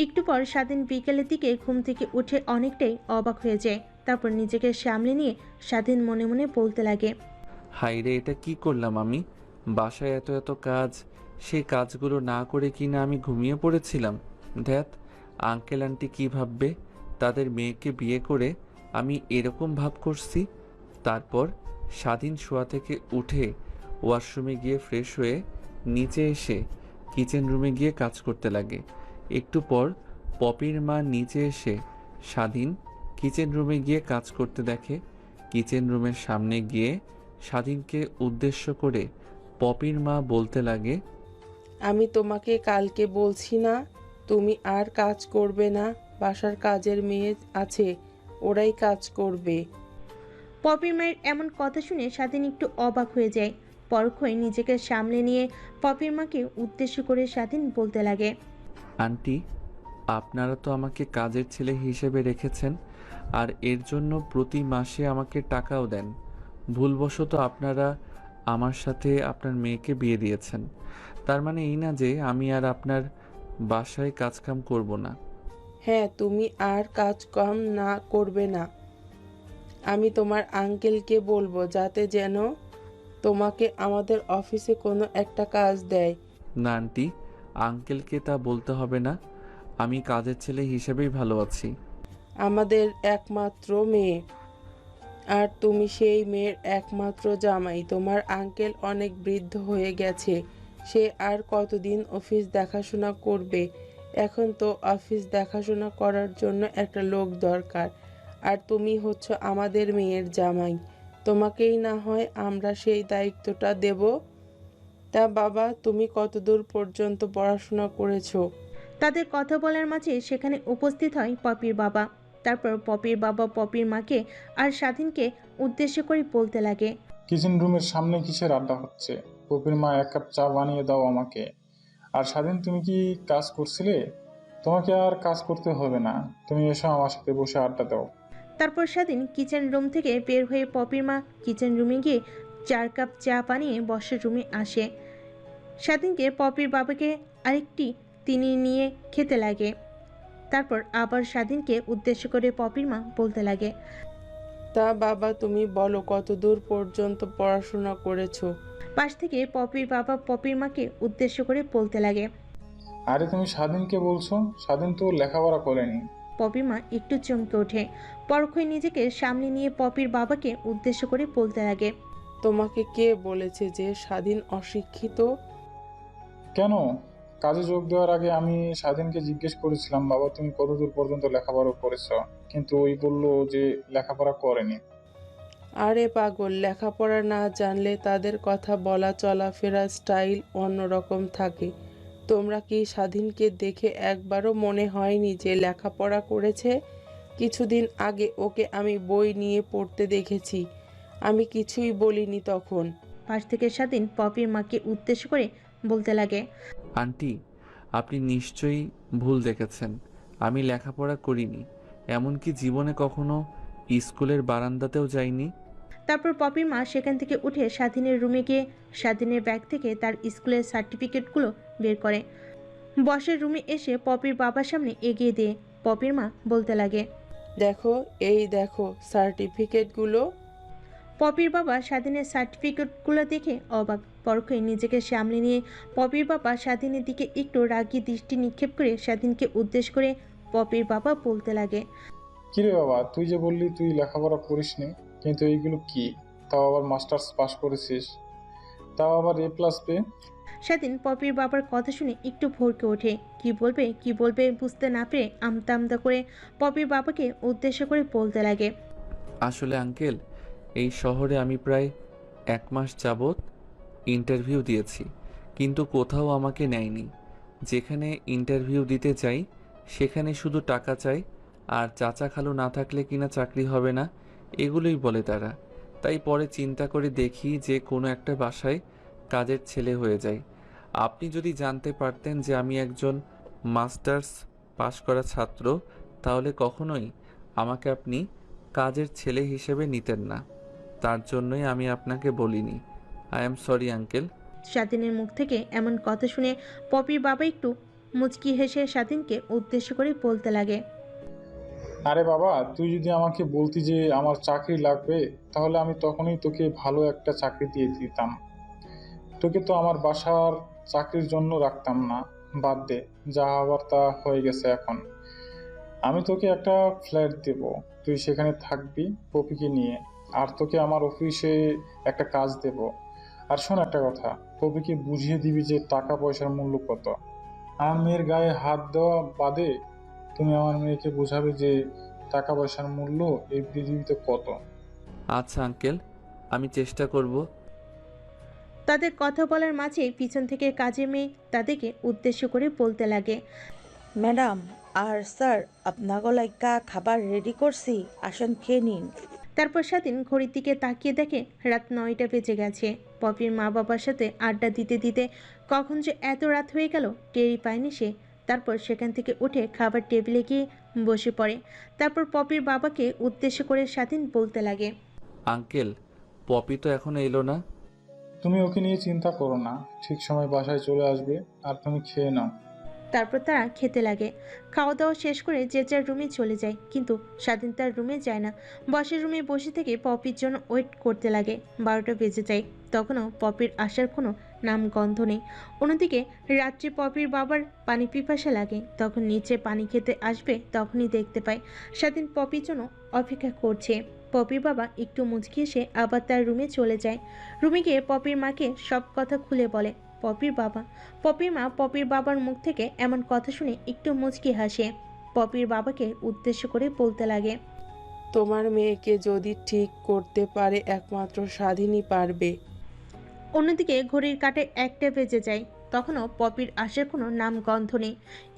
একটু পর স্বাধীন বিকেলের দিকে ঘুম থেকে উঠে অনেকটাই অবাক হয়ে যায়। তারপর নিজেকে সামলে নিয়ে স্বাধীন মনে মনে বলতে লাগে। হাইরে, এটা কি করলাম আমি? বাসায় এত এত কাজ, সেই কাজগুলো না করে কি না আমি ঘুমিয়ে পড়েছিলাম। ধ্যাত, আঙ্কেল আন্টি কি ভাববে? তাদের মেয়েকে বিয়ে করে আমি এরকম ভাব করছি। তারপর স্বাধীন শোয়া থেকে উঠে ওয়াশরুমে গিয়ে ফ্রেশ হয়ে নিচে এসে কিচেন রুমে গিয়ে কাজ করতে লাগে। একটু পর পপির মা নিচে এসে স্বাধীন কিচেন রুমে গিয়ে কাজ করতে দেখে। কিচেন রুমের সামনে গিয়ে স্বাধীনকে উদ্দেশ্য করে পপির মা বলতে লাগে। আমি তোমাকে কালকে বলছি না তুমি আর কাজ করবে না, বাসার কাজের মেয়ে আছে, ওরাই কাজ করবে। পপির মায়ের এমন কথা শুনে স্বাধীন একটু অবাক হয়ে যায়। পরক্ষণে নিজেকে সামলে নিয়ে পপির মাকে উদ্দেশ্য করে স্বাধীন বলতে লাগে। আন্টি, আপনারা তো আমাকে কাজের ছেলে হিসেবে রেখেছেন, আর এর জন্য প্রতি মাসে আমাকে টাকাও দেন। ভুলবশত আপনারা আমার সাথে আপনার মেয়েকে বিয়ে দিয়েছেন। তার মানে এই না যে আমি আর আপনার বাসায় কাজকাম করব না। হ্যাঁ, তুমি আর কাজ কম না করবে না। আমি তোমার আঙ্কেলকে বলবো যাতে যেন তোমাকে আমাদের অফিসে কোনো একটা কাজ দেয়। না আন্টি, আঙ্কেলকে তা বলতে হবে না। আমি কাজের ছেলে হিসেবেই ভালো আছি। আমাদের একমাত্র মেয়ে, আর তুমি সেই মেয়ের একমাত্র জামাই। তোমার আঙ্কেল অনেক বৃদ্ধ হয়ে গেছে, সে আর কতদিন অফিস দেখাশোনা করবে। এখন তো অফিস দেখাশোনা করার জন্য একটা লোক দরকার, আর তুমি হচ্ছ আমাদের মেয়ের জামাই। তোমাকেই না হয় আমরা সেই দায়িত্বটা দেব। তা বাবা, তুমি কতদূর পর্যন্ত পড়াশোনা করেছো? তাদের কথা বলার মাঝে সেখানে উপস্থিত হয় পপির বাবা। তারপর পপির বাবা পপির মাকে আর স্বাধীনকে উদ্দেশ্য করে বলতে লাগে। কিচেন রুমের সামনে কিসের আড্ডা হচ্ছে? পপির মা, এক কাপ চা বানিয়ে দাও আমাকে। আর স্বাধীন, তুমি কি কাজ করছিলে? তোমাকে আর কাজ করতে হবে না, তুমি এসো আমার সাথে বসে আড্ডা দাও। তারপর স্বাধীন কিচেন রুম থেকে বের হয়ে পপির মা কিচেন রুমে গিয়ে 4 কাপ চা বানিয়ে বসার রুমে আসে। স্বাধীনকে পপির বাবাকে আরেকটি তিনি নিয়ে খেতে লাগে। তারপর আবার স্বাধীনকে উদ্দেশ্য করে পপির মা বলতে লাগে। তা বাবা, তুমি বলো কতদূর পর্যন্ত পড়াশোনা করেছো? পাশ থেকে পপির বাবা পপির মাকে উদ্দেশ্য করে বলতে লাগে। আরে তুমি স্বাধীনকে বলছো? স্বাধীন তো লেখাপড়া করেনি। পপির মা একটু চমকে ওঠে। পরক্ষই নিজেকে সামনে নিয়ে পপির বাবাকে উদ্দেশ্য করে বলতে লাগে। তোমাকে কে বলেছে যে স্বাধীন অশিক্ষিত? কেন? কাজে যোগ দেওয়ার আগে আমি স্বাধীনকে জিজ্ঞেস করেছিলাম, বাবা তুমি কতদূর পর্যন্ত লেখাপড়া করেছো, কিন্তু ওই বললো যে লেখাপড়া করেনি। আরে পাগল, লেখাপড়া না জানলে তাদের কথা বলা চলাফেরা স্টাইল অন্যরকম থাকে। তোমরা কি স্বাধীনকে দেখে একবারও মনে হয়নি যে লেখাপড়া করেছে? কিছুদিন আগে ওকে আমি বই নিয়ে পড়তে দেখেছি, আমি কিছুই বলিনি তখন। পাশ থেকে স্বাধীন পপির মাকে উদ্দেশ্য করে বলতে লাগে। আন্টি, আপনি নিশ্চয়ই ভুল দেখেছেন। আমি লেখাপড়া করিনি, এমনকি জীবনে কখনো স্কুলের বারান্দাতেও যাইনি। তারপর পপির মা সেখান থেকে উঠে স্বাধীনের রুমে গিয়ে স্বাধীনের ব্যাগ থেকে তার স্কুলের সার্টিফিকেটগুলো বের করে বসের রুমে এসে পপির বাবার সামনে এগিয়ে দিয়ে পপির মা বলতে লাগে। দেখো, এই দেখো সার্টিফিকেটগুলো। পপির বাবা স্বাধীনের সার্টিফিকেটগুলো দেখে অবাক। পরক্ষই নিজেকে সামলে নিয়ে পপির বাবা স্বাধীনের দিকে একটু রাগী দৃষ্টি নিক্ষেপ করে স্বাধীনকে উদ্দেশ্য করে পপির বাবা বলতে লাগে। কিরে বাবা, তুই যে বললি তুই লেখাপড়া করিসনি, কিন্তু এইগুলো কি? তাও আবার মাস্টার্স পাস করেছিস, তাও আবার A+ পেয়ে। স্বাধীন পপির বাবার কথা শুনে একটু ভরকে ওঠে। কি বলবে বুঝতে না পেরে আমতা আমতা করে পপির বাবাকে উদ্দেশ্য করে বলতে লাগে। আসলে আঙ্কেল, এই শহরে আমি প্রায় 1 মাস যাবৎ ইন্টারভিউ দিয়েছি, কিন্তু কোথাও আমাকে নেয়নি। যেখানে ইন্টারভিউ দিতে যাই সেখানে শুধু টাকা চাই, আর চাচা খালু না থাকলে কিনা চাকরি হবে না, এগুলোই বলে তারা। তাই পরে চিন্তা করে দেখি যে কোনো একটা বাসায় কাজের ছেলে হয়ে যায়। আপনি যদি জানতে পারতেন যে আমি একজন মাস্টার্স পাশ করা ছাত্র, তাহলে কখনোই আমাকে আপনি কাজের ছেলে হিসেবে নিতেন না। তার জন্যই আমি আপনাকে বলিনি। I am sorry uncle. স্বাধীনের মুখ থেকে এমন কথা শুনে পপির বাবা একটু মুচকি হেসে স্বাধীনকে উদ্দেশ্য করে বলতে লাগে। আরে বাবা, তুই যদি আমাকে বলতি যে আমার চাকরি লাগবে, তাহলে আমি তখনই তোকে ভালো একটা চাকরি দিয়ে দিতাম। তোকে তো আমার বাসার চাকরির জন্য রাখতাম না। বাদ দে, যা হবার তা হয়ে গেছে। এখন আমি তোকে একটা ফ্ল্যাট দেব, তুই সেখানে থাকবি পপিকে নিয়ে, আর তোকে আমার অফিসে একটা কাজ দেব। আর শোন একটা কথা, পপিকে বুঝিয়ে দিবি যে টাকা পয়সার মূল্য কত। আমার মেয়ের গায়ে হাত দেওয়া বাদে তুমি আমার মেয়েকে বোঝাবে যে টাকা পয়সার মূল্য এই পৃথিবীতে কত। আচ্ছা আঙ্কেল, আমি চেষ্টা করব। তাদের কথা বলার মাঝে পিছন থেকে কাজের মেয়ে তাদেরকে উদ্দেশ্য করে বলতে লাগে। ম্যাডাম আর স্যার, আপনাকে লাইকা খাবার রেডি করছি, আসেন খেয়ে নিন। তারপর স্বাধীন ঘড়ির দিকে তাকিয়ে দেখে রাত 9টা বেজে গেছে। পপির মা বাবার সাথে আড্ডা দিতে দিতে কখন যে এত রাত হয়ে গেল টেরই পায়নি সে। তারপর সেখান থেকে উঠে খাবার টেবিলে গিয়ে বসে পড়ে। তারপর পপির বাবাকে উদ্দেশ্য করে স্বাধীন বলতে লাগে। আঙ্কেল, পপি তো এখনো এলো না। তুমি ওকে নিয়ে চিন্তা করো না, ঠিক সময় বাসায় চলে আসবে। আর তুমি খেয়ে নাও। তারপর তারা খেতে লাগে। খাওয়া দাওয়া শেষ করে যে যার রুমে চলে যায়, কিন্তু স্বাধীন তার রুমে যায় না। বসের রুমে বসে থেকে পপির জন্য ওয়েট করতে লাগে। 12টা বেজে যায়, তখনও পপির আসার কোনো নাম গন্ধ নেই। অন্যদিকে রাত্রে পপির বাবার পানি পিপাসা লাগে, তখন নিচে পানি খেতে আসবে, তখনই দেখতে পায় স্বাধীন পপির জন্য অপেক্ষা করছে। পপির বাবা একটু মুচকি এসে আবার তার রুমে চলে যায়। রুমে গিয়ে পপির মাকে সব কথা খুলে বলে পপির বাবা। পপির মা পপির বাবার মুখ থেকে এমন কথা শুনে একটু মুচকি হাসে। পপির বাবাকে উদ্দেশ্য করে বলতে লাগে। তোমার মেয়েকে যদি ঠিক করতে পারে একমাত্র স্বাধীনই পারবে। অন্যদিকে ঘড়ির কাঁটায় 1টা বেজে যায়, তখনও পপির আসার কোনো নাম গন্ধ নেই।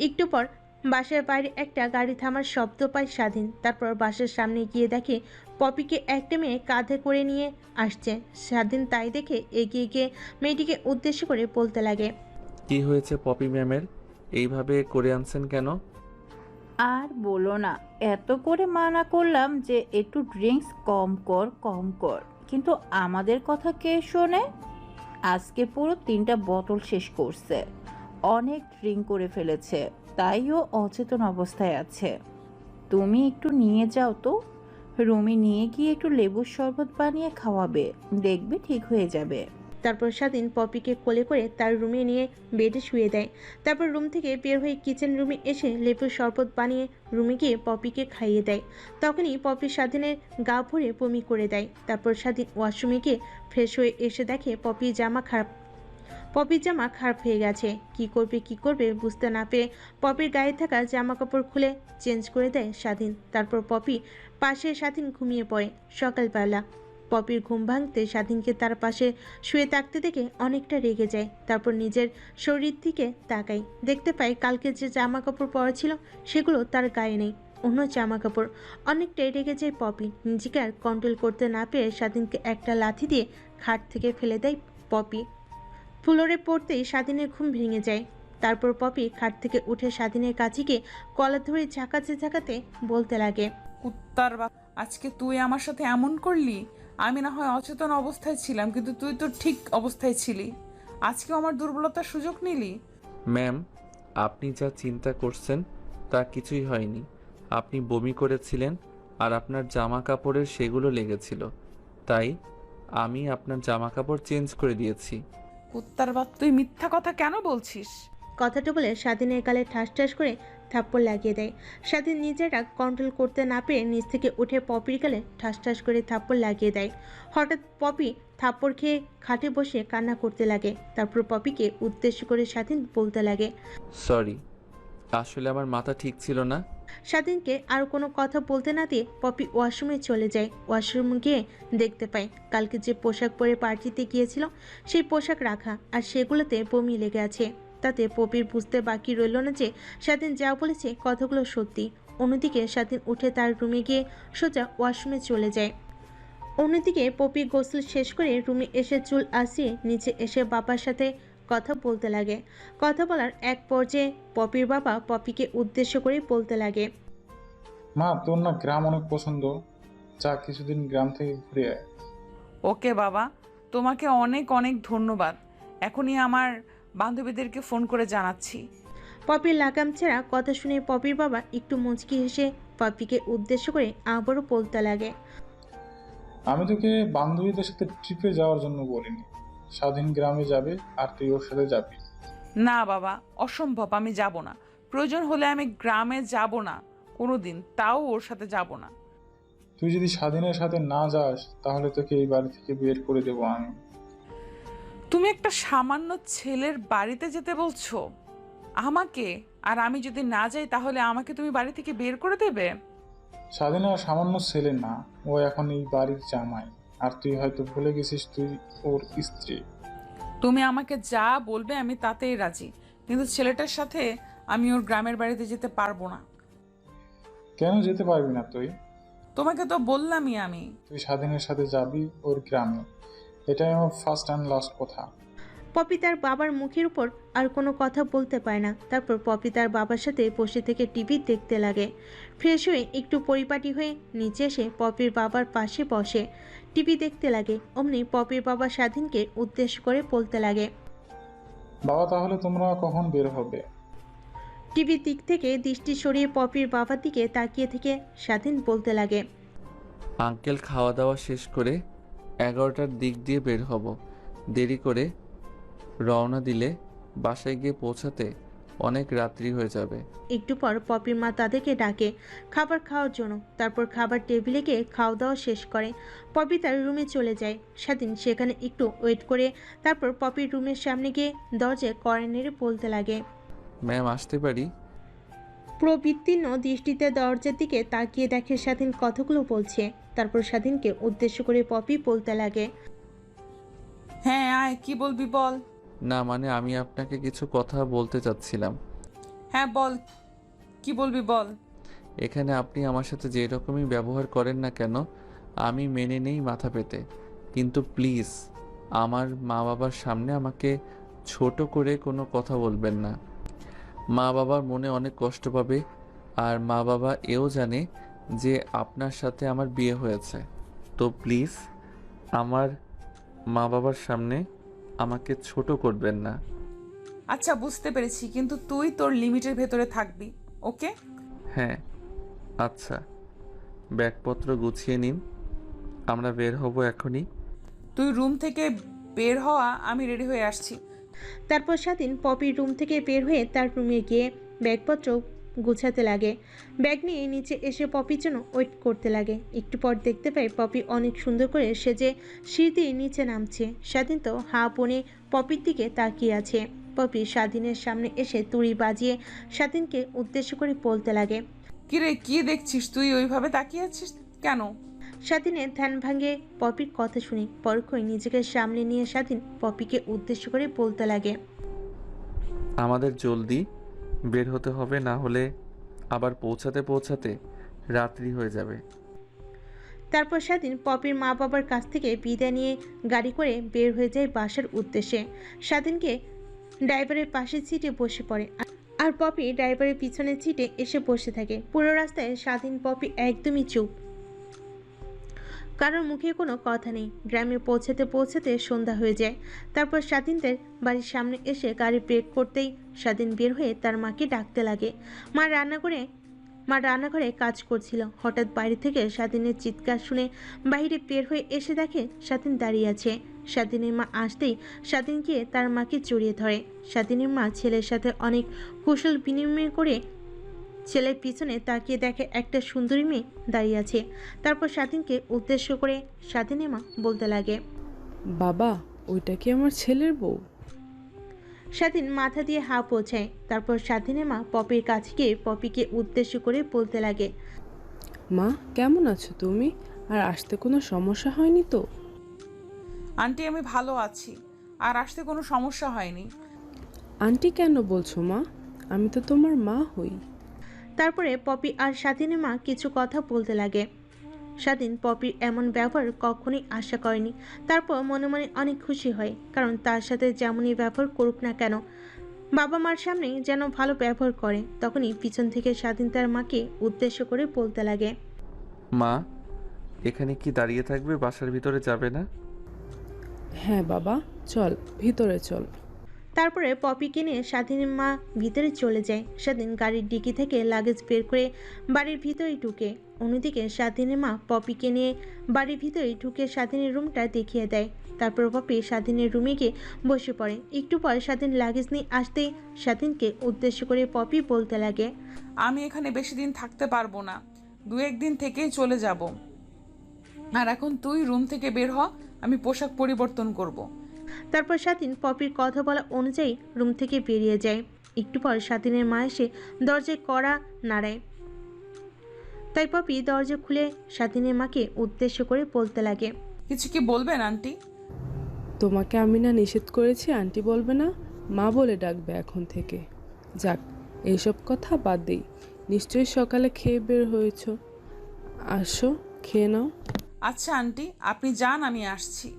একটু পর বাসার বাইরে একটা গাড়ি থামার শব্দ পায় স্বাধীন। তারপর বাসার সামনে গিয়ে দেখে পপিকে একটা মেয়ে কাঁধে করে নিয়ে আসছে। স্বাধীন তাই দেখে এগিয়ে গিয়ে মেয়েটিকে উদ্দেশ্য করে বলতে লাগে। কি হয়েছে পপি ম্যামের? এইভাবে করে আনছেন কেন? আর বলো না, এত করে মানা করলাম যে একটু ড্রিঙ্কস কম কর, কিন্তু আমাদের কথা কে শোনে? আজকে পুরো 3টা বোতল শেষ করছে। অনেক ড্রিঙ্ক করে ফেলেছে, তাই ও অচেতন অবস্থায় আছে। তুমি একটু নিয়ে যাও তো, রুমে নিয়ে গিয়ে একটু লেবুর শরবত বানিয়ে খাওয়াবে, দেখবে ঠিক হয়ে যাবে। তারপর স্বাধীন পপিকে কোলে করে তার রুমে নিয়ে বেডে শুয়ে দেয়। তারপর রুম থেকে বের হয়ে কিচেন রুমে এসে লেবুর শরবত বানিয়ে রুমে গিয়ে পপিকে খাইয়ে দেয়। তখনই পপি স্বাধীনের গা ভরে বমি করে দেয়। তারপর স্বাধীন ওয়াশরুমে গিয়ে ফ্রেশ হয়ে এসে দেখে পপির জামা খারাপ হয়ে গেছে। কি করবে বুঝতে না পেরে পপির গায়ে থাকা জামা কাপড় খুলে চেঞ্জ করে দেয় স্বাধীন। তারপর পপি পাশে স্বাধীন ঘুমিয়ে পড়ে। সকালবেলা পপির ঘুম ভাঙতে স্বাধীনকে তার পাশে শুয়ে থাকতে দেখে অনেকটা রেগে যায়। তারপর নিজের শরীর দিকে তাকায়, দেখতে পায় কালকে যে জামা কাপড় পরা ছিল সেগুলো তার গায়ে নেই, অন্য জামা কাপড়। অনেকটাই রেগে যায় পপি। নিজেকে আর কন্ট্রোল করতে না পেরে স্বাধীনকে একটা লাথি দিয়ে খাট থেকে ফেলে দেয় পপি। ফ্লোরে পড়তেই স্বাধীনের ঘুম ভেঙে যায়। তারপর পপি খাট থেকে উঠে স্বাধীনের কাছে গিয়ে কলা ধরে ঝাঁকাতে বলতে লাগে। কুত্তার বা, আজকে তুই আমার সাথে এমন করলি? আমি না হয় অচেতন অবস্থায় ছিলাম, কিন্তু তুই তো ঠিক অবস্থায় ছিলি। আজকেও আমার দুর্বলতার সুযোগ নিলি। ম্যাম, আপনি যা চিন্তা করছেন তা কিছুই হয়নি। আপনি বমি করেছিলেন আর আপনার জামা কাপড়ের সেগুলো লেগেছিল, তাই আমি আপনার জামা কাপড় চেঞ্জ করে দিয়েছি। কুত্তার বাপ, তুই মিথ্যা কথা কেন বলছিস? কথাটা বলে স্বাধীনের গালে ঠাস করে থাপ্পড় লাগিয়ে দেয়। স্বাধীন নিজের রাগ কন্ট্রোল করতে না পেরে নিচ থেকে উঠে পপির গালে ঠাস করে থাপ্পড় লাগিয়ে দেয়। হঠাৎ পপি থাপ্পড় খেয়ে খাটে বসে কান্না করতে লাগে। তারপর পপিকে উদ্দেশ্য করে স্বাধীন বলতে লাগে। সরি, আসলে আমার মাথা ঠিক ছিল না। স্বাধীনকে আর কোনো কথা বলতে না দিয়ে পপি ওয়াশরুমে চলে যায়। ওয়াশরুম গিয়ে দেখতে পায় কালকে যে পোশাক পরে পার্টিতে গিয়েছিল সেই পোশাক রাখা, আর সেগুলোতে বমি লেগে আছে। তাতে পপির বুঝতে বাকি রইল না যে স্বাধীন যা বলেছে কথাগুলো সত্যি। অন্যদিকে স্বাধীন উঠে তার রুমে গিয়ে সোজা ওয়াশরুমে চলে যায়। অন্যদিকে পপি গোসল শেষ করে রুমে এসে চুল আসিয়ে নিচে এসে বাবার সাথে কথা বলতে লাগে। কথা বলার এক পর্যায়ে পপির বাবা পপিকে উদ্দেশ্য করে বলতে লাগে। মা, তোর না গ্রাম অনেক পছন্দ, যা কিছুদিন গ্রাম থেকে ঘুরে আয়। ওকে বাবা, তোমাকে অনেক অনেক ধন্যবাদ। এখনই আমার বান্ধবীদেরকে ফোন করে জানাচ্ছি। পপির লাগাম ছেঁড়া কথা শুনে পপির বাবা একটু মুচকি হেসে পপিকে উদ্দেশ্য করে আবারও বলতে লাগে। আমি তোকে বান্ধবীদের সাথে ট্রিপে যাওয়ার জন্য বলিনি। স্বাধীন গ্রামে যাবে আর তুই ওর সাথে যাবি। না বাবা, অসম্ভব, আমি যাব না। প্রয়োজন হলে আমি গ্রামে যাব না কোনোদিন, তাও ওর সাথে যাব না। তুই যদি স্বাধীনের সাথে না যাস তাহলে তোকে এই বাড়ি থেকে বের করে দেবো আমি। তুমি একটা সামান্য ছেলের বাড়িতে যেতে বলছো আমাকে? আর আমি যদি না যাই তাহলে আমাকে তুমি বাড়ি থেকে বের করে দেবে? স্বাধীন আর সামান্য ছেলে না, ও এখন এই বাড়ির জামাই। আর তুই হয়তো ভুলে গেছিস তুই ওর স্ত্রী। তুমি আমাকে যা বলবে আমি তাতেই রাজি, কিন্তু ছেলেটার সাথে আমি ওর গ্রামের বাড়িতে যেতে পারবো না। কেন যেতে পারবি না তুই? তোমাকে তো বললামই আমি। তুই স্বাধীনের সাথে যাবি ওর গ্রামে, এটাই আমার ফার্স্ট অ্যান্ড লাস্ট কথা। পপি তার বাবার মুখের উপর আর কোনো কথা বলতে পারে না। তারপর পপি তার বাবার সাথে বসে থেকে টিভি দেখতে লাগে। ফ্রেশ হয়ে একটু পরিপাটি হয়ে নিচে এসে পপির বাবার পাশে বসে টিভি দেখতে লাগে। অমনি পপির বাবা স্বাধীনকে উদ্দেশ্য করে বলতে লাগে, বাবা তাহলে তোমরা কখন বের হবে? টিভির দিক থেকে দৃষ্টি সরিয়ে পপির বাবার দিকে তাকিয়ে থেকে স্বাধীন বলতে লাগে, আঙ্কেল খাওয়া দাওয়া শেষ করে 11টার দিক দিয়ে বের হব। দেরি করে রওনা দিলে বাসায় গিয়ে পৌঁছাতে অনেক রাত্রি হয়ে যাবে। একটু পর পপির মা তাদেরকে ডাকে খাবার খাওয়ার জন্য। তারপর খাবার টেবিলে গিয়ে খাওয়া দাওয়া শেষ করে পপি তার রুমে চলে যায়। স্বাধীন সেখানে একটু ওয়েট করে তারপর পপির রুমের সামনে গিয়ে দরজায় কড়া নেড়ে বলতে লাগে। ম্যাম আসতে পারি? প্রবৃত্তিন্ন দৃষ্টিতে দরজার দিকে তাকিয়ে দেখে স্বাধীন কথাগুলো বলছে। তারপর স্বাধীনকে উদ্দেশ্য করে পপি বলতে লাগে, হ্যাঁ আয়, কি বলবি বল। না মানে আমি আপনাকে কিছু কথা বলতে চাচ্ছিলাম। হ্যাঁ বল, কি বলবি বল। এখানে আপনি আমার সাথে যে রকমই ব্যবহার করেন না কেন আমি মেনে নেই মাথা পেতে, কিন্তু প্লিজ আমার মা বাবার সামনে আমাকে ছোট করে কোনো কথা বলবেন না। মা বাবার মনে অনেক কষ্ট পাবে, আর মা বাবা এও জানে যে আপনার সাথে আমার বিয়ে হয়েছে। তো প্লিজ আমার মা বাবার সামনে আমাকে ছোট করবেন না। আচ্ছা বুঝতে পেরেছি, কিন্তু তুই তোর লিমিটের ভেতরে থাকবি, ওকে? হ্যাঁ আচ্ছা, ব্যাগপত্র গুছিয়ে নিন, আমরা বের হব এখনই। তুই রুম থেকে বের হওয়া, আমি রেডি হয়ে আসছি। তারপর স্বাধীন পপির রুম থেকে বের হয়ে তার রুমে গিয়ে ব্যাগপত্র গুছাতে লাগে। ব্যাগ নিয়ে নিচে এসে পপির জন্য ওয়েট করতে লাগে। একটু পর দেখতে পাই পপি অনেক সুন্দর করে সেজে সিঁড়ি দিয়ে নিচে নামছে। স্বাধীন তো হা বনে পপির দিকে তাকিয়ে আছে। পপি স্বাধীনের সামনে এসে তুড়ি বাজিয়ে স্বাধীনকে উদ্দেশ্য করে বলতে লাগে, কিরে, কি দেখছিস তুই ওইভাবে তাকিয়ে আছিস কেন? স্বাধীনের ধ্যান ভাঙে পপির কথা শুনে। পরক্ষই নিজেকে সামলে নিয়ে স্বাধীন পপিকে উদ্দেশ্য করে বলতে লাগে, আমাদের জলদি বের হতে হবে, না হলে আবার পৌঁছাতে পৌঁছাতে রাত্রি হয়ে যাবে। তারপর স্বাধীন পপির মা বাবার কাছ থেকে বিদায় নিয়ে গাড়ি করে বের হয়ে যায় বাসার উদ্দেশ্যে। স্বাধীনকে ড্রাইভারের পাশের সিটে বসে পড়ে আর পপি ড্রাইভারের পিছনের সিটে এসে বসে থাকে। পুরো রাস্তায় স্বাধীন পপি একদমই চুপ, কারোর মুখে কোনো কথা নেই। গ্রামে পৌঁছাতে পৌঁছাতে সন্ধ্যা হয়ে যায়। তারপর স্বাধীনদের বাড়ির সামনে এসে গাড়ি ব্রেক করতেই স্বাধীন বের হয়ে তার মাকে ডাকতে লাগে। মা রান্নাঘরে কাজ করছিল। হঠাৎ বাইরে থেকে স্বাধীনের চিৎকার শুনে বাইরে বের হয়ে এসে দেখে স্বাধীন দাঁড়িয়ে আছে। স্বাধীনের মা আসতেই স্বাধীন গিয়ে তার মাকে জড়িয়ে ধরে। স্বাধীনের মা ছেলের সাথে অনেক কুশল বিনিময় করে ছেলের পিছনে তাকিয়ে দেখে একটা সুন্দরী মেয়ে দাঁড়িয়ে আছে। তারপর স্বাধীনকে উদ্দেশ্য করে স্বাধীনের মা বলতে লাগে, বাবা ওইটা কি আমার ছেলের বউ? স্বাধীন মাথা দিয়ে হা পৌঁছায়। তারপর স্বাধীনের মা পপির কাছে গিয়ে পপিকে উদ্দেশ্য করে বলতে লাগে, মা কেমন আছো তুমি? আর আসতে কোনো সমস্যা হয়নি তো? আন্টি আমি ভালো আছি, আর আসতে কোনো সমস্যা হয়নি। আন্টি কেন বলছো মা? আমি তো তোমার মা হই। তারপরে পপি আর স্বাধীনের মা কিছু কথা বলতে লাগে। স্বাধীন পপির এমন ব্যবহার কখনোই আশা করেনি। তারপর মনে মনে অনেক খুশি হয়, কারণ তার সাথে যেমনই ব্যবহার করুক না কেন বাবা মার সামনে যেন ভালো ব্যবহার করে। তখনই পিছন থেকে স্বাধীন তার মাকে উদ্দেশ্য করে বলতে লাগে, মা এখানে কি দাঁড়িয়ে থাকবে, বাসার ভিতরে যাবে না? হ্যাঁ বাবা চল ভিতরে চল। তারপরে পপিকে নিয়ে স্বাধীনের মা ভিতরে চলে যায়। স্বাধীন গাড়ির ডিকি থেকে লাগেজ বের করে বাড়ির ভিতরে ঢুকে। অন্যদিকে স্বাধীনের মা পপিকে নিয়ে বাড়ির ভিতরে ঢুকে স্বাধীনের রুমটা দেখিয়ে দেয়। তারপর পপি স্বাধীনের রুমে গিয়ে বসে পড়ে। একটু পর স্বাধীন লাগেজ নিয়ে আসতেই স্বাধীনকে উদ্দেশ্য করে পপি বলতে লাগে, আমি এখানে বেশি দিন থাকতে পারবো না, 2-1 দিন থেকেই চলে যাব। আর এখন তুই রুম থেকে বের হ, আমি পোশাক পরিবর্তন করব। তারপর স্বাধীন পপির কথা বলা অনুযায়ী রুম থেকে বেরিয়ে যায়। একটু পর স্বাধীনের মা এসে দরজায় কড়া নাড়ায়। তাই পপি দরজা খুলে স্বাধীনের মাকে উদ্দেশ্য করে বলতে লাগে, কিছু কি বলবেন আন্টি? তোমাকে আমি না নিষেধ করেছি আন্টি বলবে না, মা বলে ডাকবে এখন থেকে। যাক এইসব কথা বাদ দেই, নিশ্চয়ই সকালে খেয়ে বের হয়েছ, আসো খেয়ে নাও। আচ্ছা আন্টি, আপনি যান, আমি আসছি।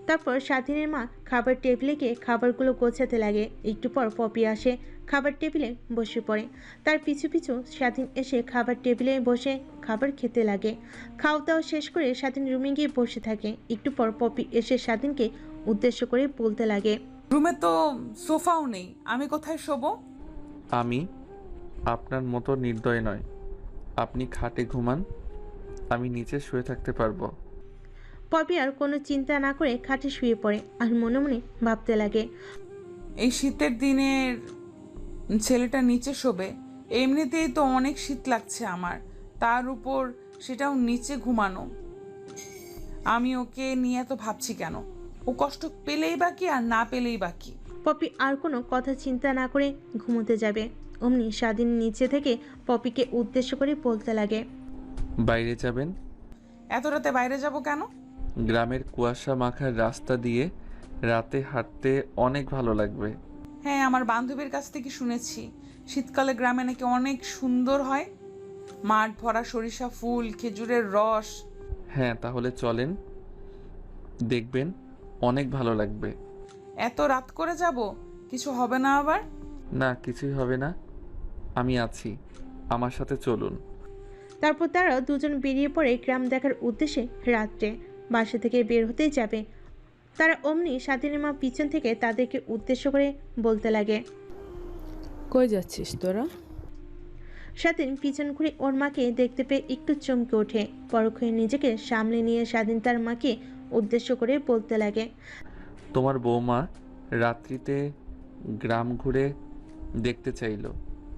তারপর স্বাধীনের মা খাবার টেবিলে গিয়ে খাবারগুলো গোছাতে লাগে। একটু পর পপি আসে, খাবার টেবিলে বসে পড়ে। তার পিছু পিছু স্বাধীন এসে খাবার টেবিলে বসে খাবার খেতে লাগে। খাওয়া দাওয়া শেষ করে স্বাধীন রুমে গিয়ে বসে থাকে। একটু পর পপি এসে স্বাধীনকে উদ্দেশ্য করে বলতে লাগে, রুমে তো সোফাও নেই, আমি কোথায় শোবো? আমি আপনার মতো নির্দয় নয়। আপনি খাটে ঘুমান, আমি নিচে শুয়ে থাকতে পারবো। পপি আর কোনো চিন্তা না করে খাটে শুয়ে পড়ে আর মনে মনে ভাবতে লাগে, এই শীতের দিনের ছেলেটা নিচে শোবে, এমনিতেই তো অনেক শীত লাগছে আমার, তার উপর সেটাও নিচে ঘুমানো। আমি ওকে নিয়ে এত ভাবছি কেন? ও কষ্ট পেলেই বাকি আর না পেলেই বাকি। পপি আর কোনো কথা চিন্তা না করে ঘুমোতে যাবে। অমনি স্বাধীন নিচে থেকে পপিকে উদ্দেশ্য করে বলতে লাগে, বাইরে যাবেন? এত রাতে বাইরে যাব কেন? গ্রামের কুয়াশা মাখার রাস্তা দিয়ে রাতে হাঁটতে অনেক ভালো লাগবে। হ্যাঁ, আমার বান্ধবীর কাছ থেকে শুনেছি শীতকালে গ্রামে নাকি অনেক সুন্দর হয়, মাঠ ভরা সরিষা ফুল, খেজুরের রস। হ্যাঁ, তাহলে চলেন, দেখবেন অনেক ভালো লাগবে। এত রাত করে যাব, কিছু হবে না আবার? না, কিছুই হবে না, আমি আছি, আমার সাথে চলুন। তারপর তারা দুজন বেরিয়ে পড়ে গ্রাম দেখার উদ্দেশ্যে। রাত্রে বাসা থেকে বের হতেই যাবে তারা, অমনি স্বাধীনের মা পিছন থেকে তাদেরকে উদ্দেশ্য করে বলতে লাগে, কই যাচ্ছিস তোরা? স্বাধীন পিছন ঘুরে ওর মাকে দেখতে পেয়ে একটু চমকে ওঠে। পরক্ষণে নিজেকে সামলে নিয়ে স্বাধীন তার মাকে উদ্দেশ্য করে বলতে লাগে, তোমার বৌমা রাত্রিতে গ্রাম ঘুরে দেখতে চাইলো,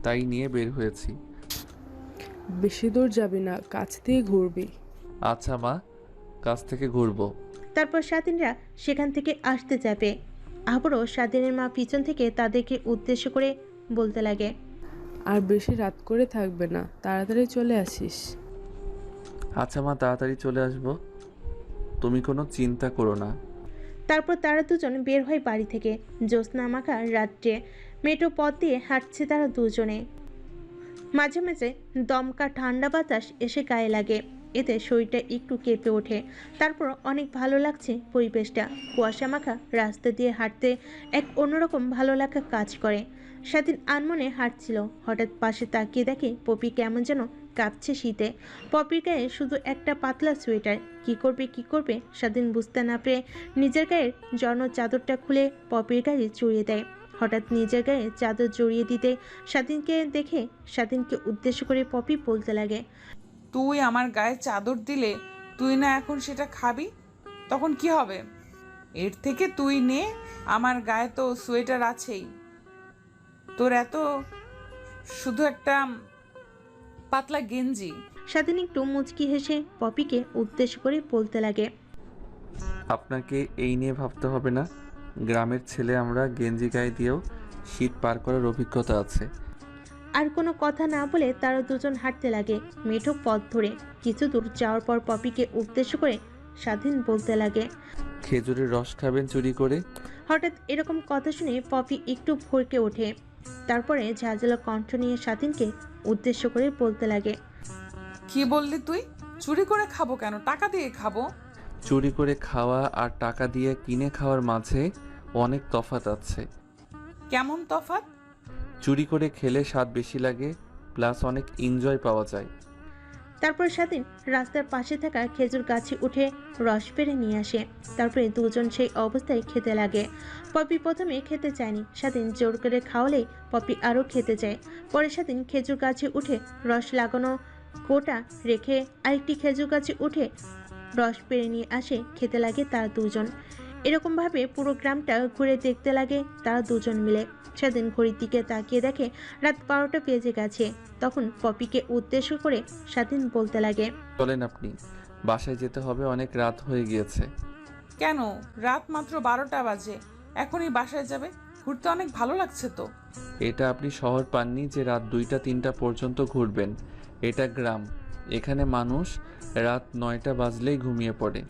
তাই নিয়ে বের হয়েছি। বেশি দূর যাবি না, কাছ দিয়ে ঘুরবি। আচ্ছা মা, কাছ থেকে ঘুরবো। তারপর স্বাধীনরা সেখান থেকে আসতে যাবে। আবারও স্বাধীনের মা পিছন থেকে তাদেরকে উদ্দেশ্য করে বলতে লাগে, আর বেশি রাত করে থাকবে না, তাড়াতাড়ি চলে আসিস। আচ্ছা মা, তাড়াতাড়ি চলে আসবো, তুমি কোনো চিন্তা করো না। তারপর তারা দুজন বের হয় বাড়ি থেকে। জ্যোৎস্না মাখা রাত্রে মেঠো পথ দিয়ে হাঁটছে তারা দুজনে। মাঝে মাঝে দমকা ঠান্ডা বাতাস এসে গায়ে লাগে, এতে শরীরটা একটু কেঁপে ওঠে। তারপর অনেক ভালো লাগছে পরিবেশটা। কুয়াশা মাখা রাস্তা দিয়ে হাঁটতে এক অন্যরকম ভালো লাগা কাজ করে। স্বাধীন আনমনে হাঁটছিল, হঠাৎ পাশে তাকিয়ে দেখে পপি কেমন যেন কাঁপছে শীতে। পপির গায়ে শুধু একটা পাতলা সোয়েটার। কি করবে স্বাধীন বুঝতে না পেরে নিজের গায়ের জড়ো চাদরটা খুলে পপির গায়ে জড়িয়ে দেয়। হঠাৎ নিজের গায়ে চাদর জড়িয়ে দিতে স্বাধীনকে দেখে স্বাধীনকে উদ্দেশ্য করে পপি বলতে লাগে, তুই আমার গায়ে চাদর দিলে তুই না এখন সেটা খাবি, তখন কি হবে? এর থেকে তুই নে, আমার গায়ে তো সোয়েটার আছেই, তোর এত শুধু একটা পাতলা গেঞ্জি। স্বাধীন একটু মুচকি হেসে পপিকে উদ্দেশ্য করে বলতে লাগে, আপনাকে এই নিয়ে ভাবতে হবে না, গ্রামের ছেলে আমরা, গেঞ্জি গায়ে দিয়েও শীত পার করার অভিজ্ঞতা আছে। আর কোনো কথা না বলে তারা দুজন হাঁটতে লাগে মেঠো পথ ধরে। কিছু দূর যাওয়ার পর পপিকে উদ্দেশ্য করে স্বাধীন বলতে লাগে, খেজুরের রস খাবেন চুরি করে? হঠাৎ এরকম কথা শুনে পপি একটু ভরকে ওঠে। তারপরে ঝাঁঝালো কণ্ঠ নিয়ে স্বাধীনকে উদ্দেশ্য করে বলতে লাগে, কি বললি তুই? চুরি করে খাবো কেন, টাকা দিয়ে খাবো। চুরি করে খাওয়া আর টাকা দিয়ে কিনে খাওয়ার মাঝে অনেক তফাৎ আছে। কেমন তফাৎ? চুরি করে খেলে স্বাদ বেশি লাগে, প্লাস অনেক এনজয় পাওয়া যায়। তারপর স্বাধীন রাস্তার পাশে থাকা খেজুর গাছে উঠে রস পেড়ে নিয়ে আসে। তারপরে দুজন সেই অবস্থায় খেতে লাগে। পপি প্রথমে খেতে চায়নি, স্বাধীন জোর করে খাওয়ালেই পপি আরও খেতে চায়। পরে স্বাধীন খেজুর গাছে উঠে রস লাগানো কোটা রেখে আরেকটি খেজুর গাছে উঠে রস পেড়ে নিয়ে আসে। খেতে লাগে তারা দুজন। এরকমভাবে পুরো গ্রামটা ঘুরে দেখতে লাগে তারা দুজন মিলে। স্বাধীন ঘড়ির দিকে তাকিয়ে দেখে রাত 12টা বেজে গেছে। তখন পপিকে উদ্দেশ্য করে স্বাধীন বলতে লাগে, চলেন আপনি, বাসায় যেতে হবে, অনেক রাত হয়ে গিয়েছে। কেন? রাত মাত্র 12টা বাজে, এখনই বাসায় যাবে? ঘুরতে অনেক ভালো লাগছে তো। এটা আপনি শহর পাননি যে রাত 2টা 3টা পর্যন্ত ঘুরবেন। এটা গ্রাম, এখানে মানুষ রাত 9টা বাজলেই ঘুমিয়ে পড়ে।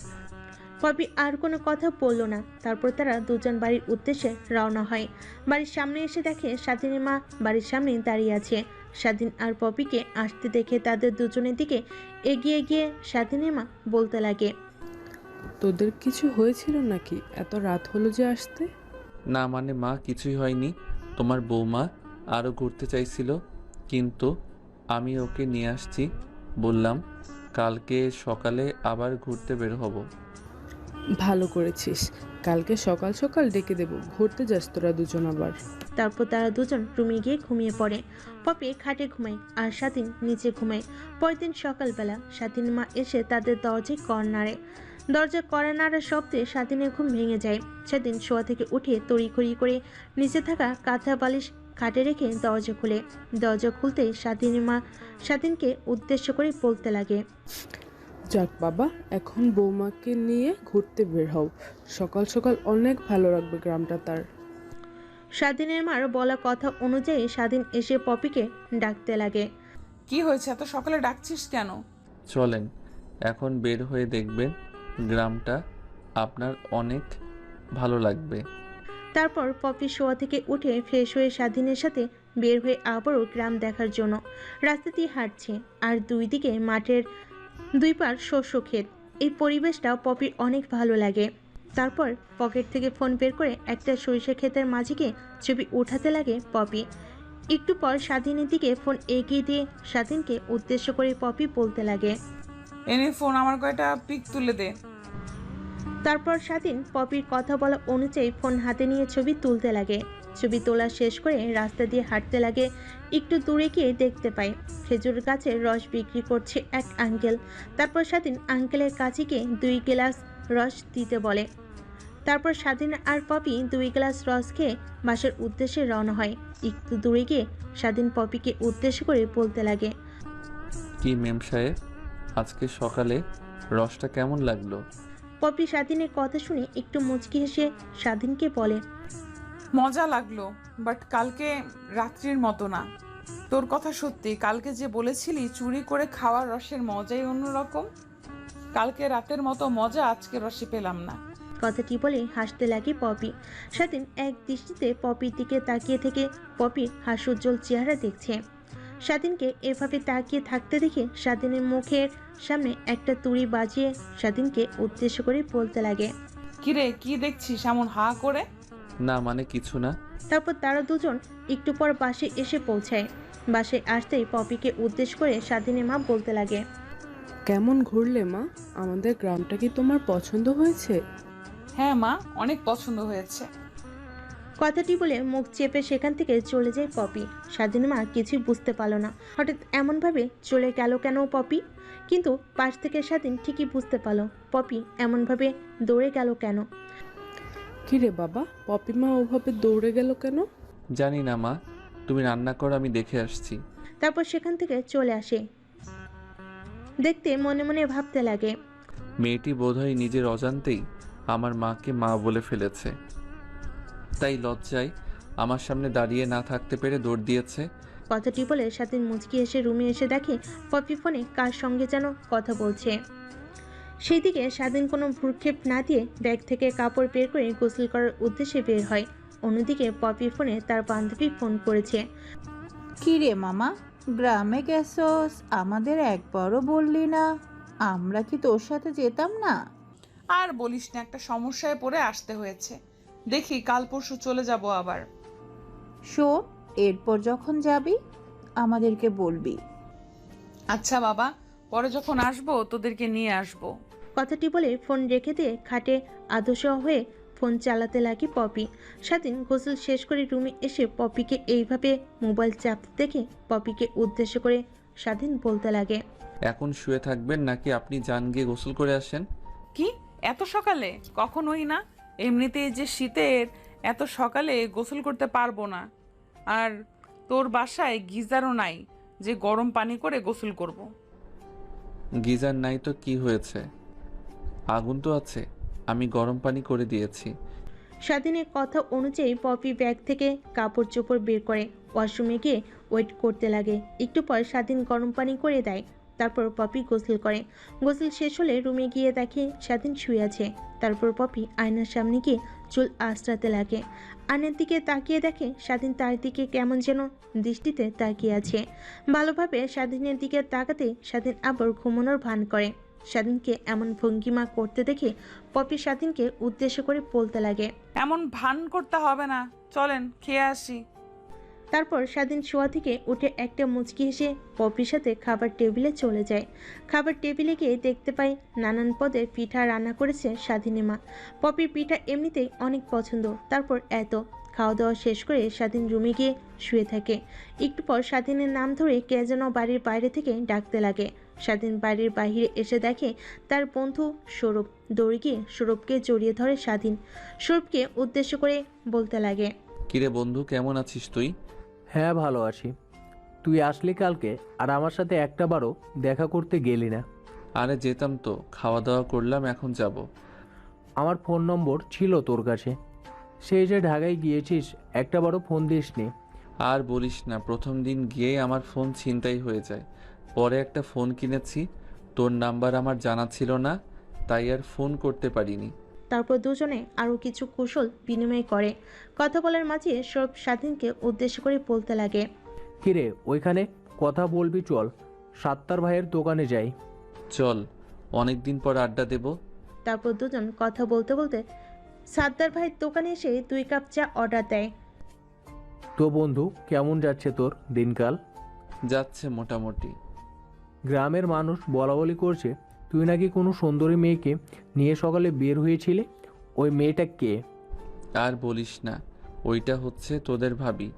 পপি আর কোনো কথা বলল না। তারপর তারা দুজন বাড়ির উদ্দেশ্যে রওনা হয়। বাড়ির সামনে এসে দেখে স্বাধীনের মা বাড়ির সামনে দাঁড়িয়ে আছে। স্বাধীন আর পপিকে আসতে দেখে তাদের দুজনের দিকে এগিয়ে গিয়ে স্বাধীনের মা বলতে লাগে, তোদের কিছু হয়েছিল নাকি? এত রাত হলো যে আসতে? না মানে মা, কিছুই হয়নি। তোমার বৌমা আরও ঘুরতে চাইছিল, কিন্তু আমি ওকে নিয়ে আসছি। বললাম কালকে সকালে আবার ঘুরতে বের হব। ভালো করেছিস। কালকে সকাল সকাল ডেকে দেবো, ঘুরতে যাস তোরা দুজন আবার। তারপর তারা দুজন রুমে গিয়ে ঘুমিয়ে পড়ে। পপি খাটে ঘুমায় আর স্বাধীন নিচে ঘুমায়। পরের দিন সকালবেলা স্বাধীন মা এসে তাদের দরজায় কড় নাড়ে। দরজা কড়া নাড়ার শব্দে স্বাধীনের ঘুম ভেঙে যায়। স্বাধীন শোয়া থেকে উঠে তড়িঘড়ি করে নিচে থাকা কাঁথা বালিশ খাটে রেখে দরজা খুলে। দরজা খুলতেই স্বাধীনের মা স্বাধীনকে উদ্দেশ্য করে বলতে লাগে, যাক বাবা, এখন বৌমাকে নিয়ে ঘুরতে বের হও। সকাল সকাল অনেক ভালো লাগবে গ্রামটা তার। স্বাধীনের মার বলা কথা অনুযায়ী স্বাধীন এসে পপিকে ডাকতে লাগে। কি হয়েছে, এত সকালে ডাকছিস কেন? চলেন এখন বের হয়ে দেখবেন, গ্রামটা আপনার অনেক ভালো লাগবে। তারপর পপি শোয়া থেকে উঠে ফ্রেশ হয়ে স্বাধীনের সাথে বের হয়ে আবারও গ্রাম দেখার জন্য রাস্তা দিয়ে হাঁটছে। আর দুই দিকে মাঠের দুই পার শস্য ক্ষেত। এই পরিবেশটা পপির অনেক ভালো লাগে। তারপর পকেট থেকে ফোন বের করে একটা সরিষা ক্ষেতের মাঝিকে ছবি উঠাতে লাগে পপি। একটু পর স্বাধীনের দিকে ফোন এগিয়ে দিয়ে স্বাধীনকে উদ্দেশ্য করে পপি বলতে লাগে, এনে ফোন, আমার কয়টা পিক তুলে দে। তারপর স্বাধীন পপির কথা বলা অনুযায়ী ফোন হাতে নিয়ে ছবি তুলতে লাগে। ছবি তোলা শেষ করে রাস্তা দিয়ে হাঁটতে লাগে। একটু দূরে গিয়ে দেখতে পায় খেজুর গাছের রস বিক্রি করছে এক আঙ্কেল। তারপর স্বাধীন আঙ্কেলের কাছে গিয়ে 2 গ্লাস রস দিতে বলে। তারপর স্বাধীন আর পপি 2 গ্লাস রস খেয়ে বাসার উদ্দেশ্যে রওনা হয়। একটু দূরে গিয়ে স্বাধীন পপিকে উদ্দেশ্য করে বলতে লাগে, কি মেম সাহেব, আজকে সকালে রসটা কেমন লাগলো? পপি স্বাধীনের কথা শুনে একটু মুচকি হেসে স্বাধীনকে বলে, মজা লাগলো, বাট কালকে রাত্রির মতো না। তোর কথা সত্যি, কালকে যে বলেছিলি চুরি করে খাওয়ার রসের মজাই অন্যরকম। কালকে রাতের মতো মজা আজকে রসে পেলাম না। কথাটি বলে হাসতে লাগে পপি। স্বাধীন এক দৃষ্টিতে পপির দিকে তাকিয়ে থেকে পপির হাস্যোজ্জ্বল চেহারা দেখছে। স্বাধীনকে এভাবে তাকিয়ে থাকতে দেখে স্বাধীনের মুখের সামনে একটা তুড়ি বাজিয়ে স্বাধীনকে উদ্দেশ্য করে বলতে লাগে, কিরে, কি দেখছিস এমন হা করে? না মানে কিছু না। তারপর তারা দুজন একটু পর বাসে এসে পৌঁছায়। বাসে আসতেই পপিকে উদ্দেশ্য করে স্বাধীনের মা বলতে লাগে, কেমন ঘুরলে মা? আমাদের গ্রামটা কি তোমার পছন্দ হয়েছে? হ্যাঁ মা, অনেক পছন্দ হয়েছে। কথাটি বলে মুখ চেপে সেখান থেকে চলে যায় পপি। স্বাধীন মা কিছুই বুঝতে পারল না হঠাৎ এমনভাবে চলে গেল কেন পপি। কিন্তু পাশ থেকে স্বাধীন ঠিকই বুঝতে পারল পপি এমনভাবে দৌড়ে গেল কেন। কিরে বাবা, পপিমা ওভাবে দৌড়ে গেল কেন? জানি না মা, তুমি রান্না করো, আমি দেখে আসছি। তারপর সেখান থেকে চলে আসে। দেখতে মনে মনে ভাবতে লাগে, মেয়েটি বোধহয় নিজের অজান্তেই আমার মাকে মা বলে ফেলেছে, তাই লজ্জায় আমার সামনে দাঁড়িয়ে না থাকতে পেরে দৌড় দিয়েছে। কথাটি বলে স্বাধীন মুচকি এসে রুমে এসে দেখে পপি ফোনে কার সঙ্গে যেন কথা বলছে। সেই দিকে স্বাধীন কোনো ভ্রুক্ষেপ না দিয়ে ব্যাগ থেকে কাপড় বের করে গোসল করার উদ্দেশ্যে বের হয়। অন্যদিকে পপি ফোনে তার বান্ধবী ফোন করেছে। কি রে মামা, গ্রামে গেছস, আমাদের একবারও বললি না? আমরা কি তোর সাথে যেতাম না? আর বলিস না, একটা সমস্যায় পড়ে আসতে হয়েছে। দেখি কাল পরশু চলে যাব আবার। শোন, এরপর যখন যাবি আমাদেরকে বলবি। আচ্ছা বাবা, পরে যখন আসবো তোদেরকে নিয়ে আসবো। কথাটি বলে ফোন রেখে দিয়ে খাটে আদর্শ হয়ে ফোন চালাতে লাগে পপি। স্বাধীন গোসল শেষ করে রুমে এসে পপিকে এইভাবে মোবাইল চাপতে দেখে পপিকে উদ্দেশ্য করে স্বাধীন বলতে লাগে, এখন শুয়ে থাকবেন নাকি আপনি যান গিয়ে গোসল করে আসেন? কি এত সকালে? কখনোই না। এমনিতেই যে শীতের, এত সকালে গোসল করতে পারবো না। আর তোর বাসায় গিজারও নাই যে গরম পানি করে গোসল করব। গিজার নাই তো কি হয়েছে, আগুন তো আছে, আমি গরম পানি করে দিয়েছি। স্বাধীনের কথা অনুযায়ী পপি ব্যাগ থেকে কাপড় চোপড় বের করে ওয়াশরুমে গিয়ে ওয়েট করতে লাগে। একটু পর স্বাধীন গরম পানি করে দেয়। তারপর পপি গোসল করে। গোসল শেষ হলে রুমে গিয়ে দেখে স্বাধীন শুয়ে আছে। তারপর পপি আয়নার সামনে গিয়ে চুল আঁচড়াতে লাগে। আয়নার দিকে তাকিয়ে দেখে স্বাধীন তার দিকে কেমন যেন দৃষ্টিতে তাকিয়ে আছে। ভালোভাবে স্বাধীনের দিকে তাকাতে স্বাধীন আবার ঘুমানোর ভান করে। স্বাধীনকে এমন ভঙ্গিমা করতে দেখে পপি স্বাধীনকে উদ্দেশ্য করে বলতে লাগে। এমন ভান করতে হবে না, চলেন খেয়ে আসি। তারপর স্বাধীন শোয়া থেকে উঠে একটা মুচকি হেসে পপির সাথে খাবার টেবিলে চলে যায়। খাবার টেবিলে গিয়ে দেখতে পাই নানান পদের পিঠা রান্না করেছে স্বাধীনের মা। পপির পিঠা এমনিতেই অনেক পছন্দ, তারপর এত খাওয়া দাওয়া শেষ করে স্বাধীন রুমে গিয়ে শুয়ে থাকে। একটু পর স্বাধীনের নাম ধরে কে যেন বাড়ির বাইরে থেকে ডাকতে লাগে। স্বাধীন বাড়ির বাইরে এসে দেখে তার বন্ধু সৌরভ। দৌড়ে গিয়ে সৌরভকে জড়িয়ে ধরে স্বাধীন। সৌরভকে উদ্দেশ্য করে বলতে লাগে, কিরে বন্ধু, কেমন আছিস তুই? হ্যাঁ ভালো আছি। তুই আসলি কালকে আর আমার সাথে একটাবারও দেখা করতে গেলি না। আরে যেতাম তো, খাওয়া দাওয়া করলাম, এখন যাব। আমার ফোন নম্বর ছিল তোর কাছে, সেই যে ঢাকায় গিয়েছিস একটাবারও ফোন দিসনি। আর বলিস না, প্রথম দিন গিয়েই আমার ফোন ছিনতাই হয়ে যায়। পরে একটা ফোন কিনেছি, তোর নাম্বার আমার জানা ছিল না, তাই আর ফোন করতে পারিনি। তারপর দুজনে আরও কিছু কৌশল বিনিময় করে। কথা বলার মাঝে সৌরভ স্বাধীনকে উদ্দেশ্য করে বলতে লাগে, কিরে ওইখানে কথা বলবি, চল সাত্তার ভাইয়ের দোকানে যাই। চল, অনেক দিন পর আড্ডা দেব। তারপর দুজন কথা বলতে বলতে সাদ্দার ভাইয়ের দোকানে এসে 2 কাপ চা অর্ডার দেয়। তো বন্ধু, কেমন যাচ্ছে তোর দিনকাল? যাচ্ছে মোটামুটি। গ্রামের মানুষ বলা বলি করছে তুই নাকি কোনো সুন্দরী মেয়েকে নিয়ে সকালে বের হয়েছিলি। ওই মেয়েটা কে? আর বলিস না, ওইটা হচ্ছে তোদের ভাবি।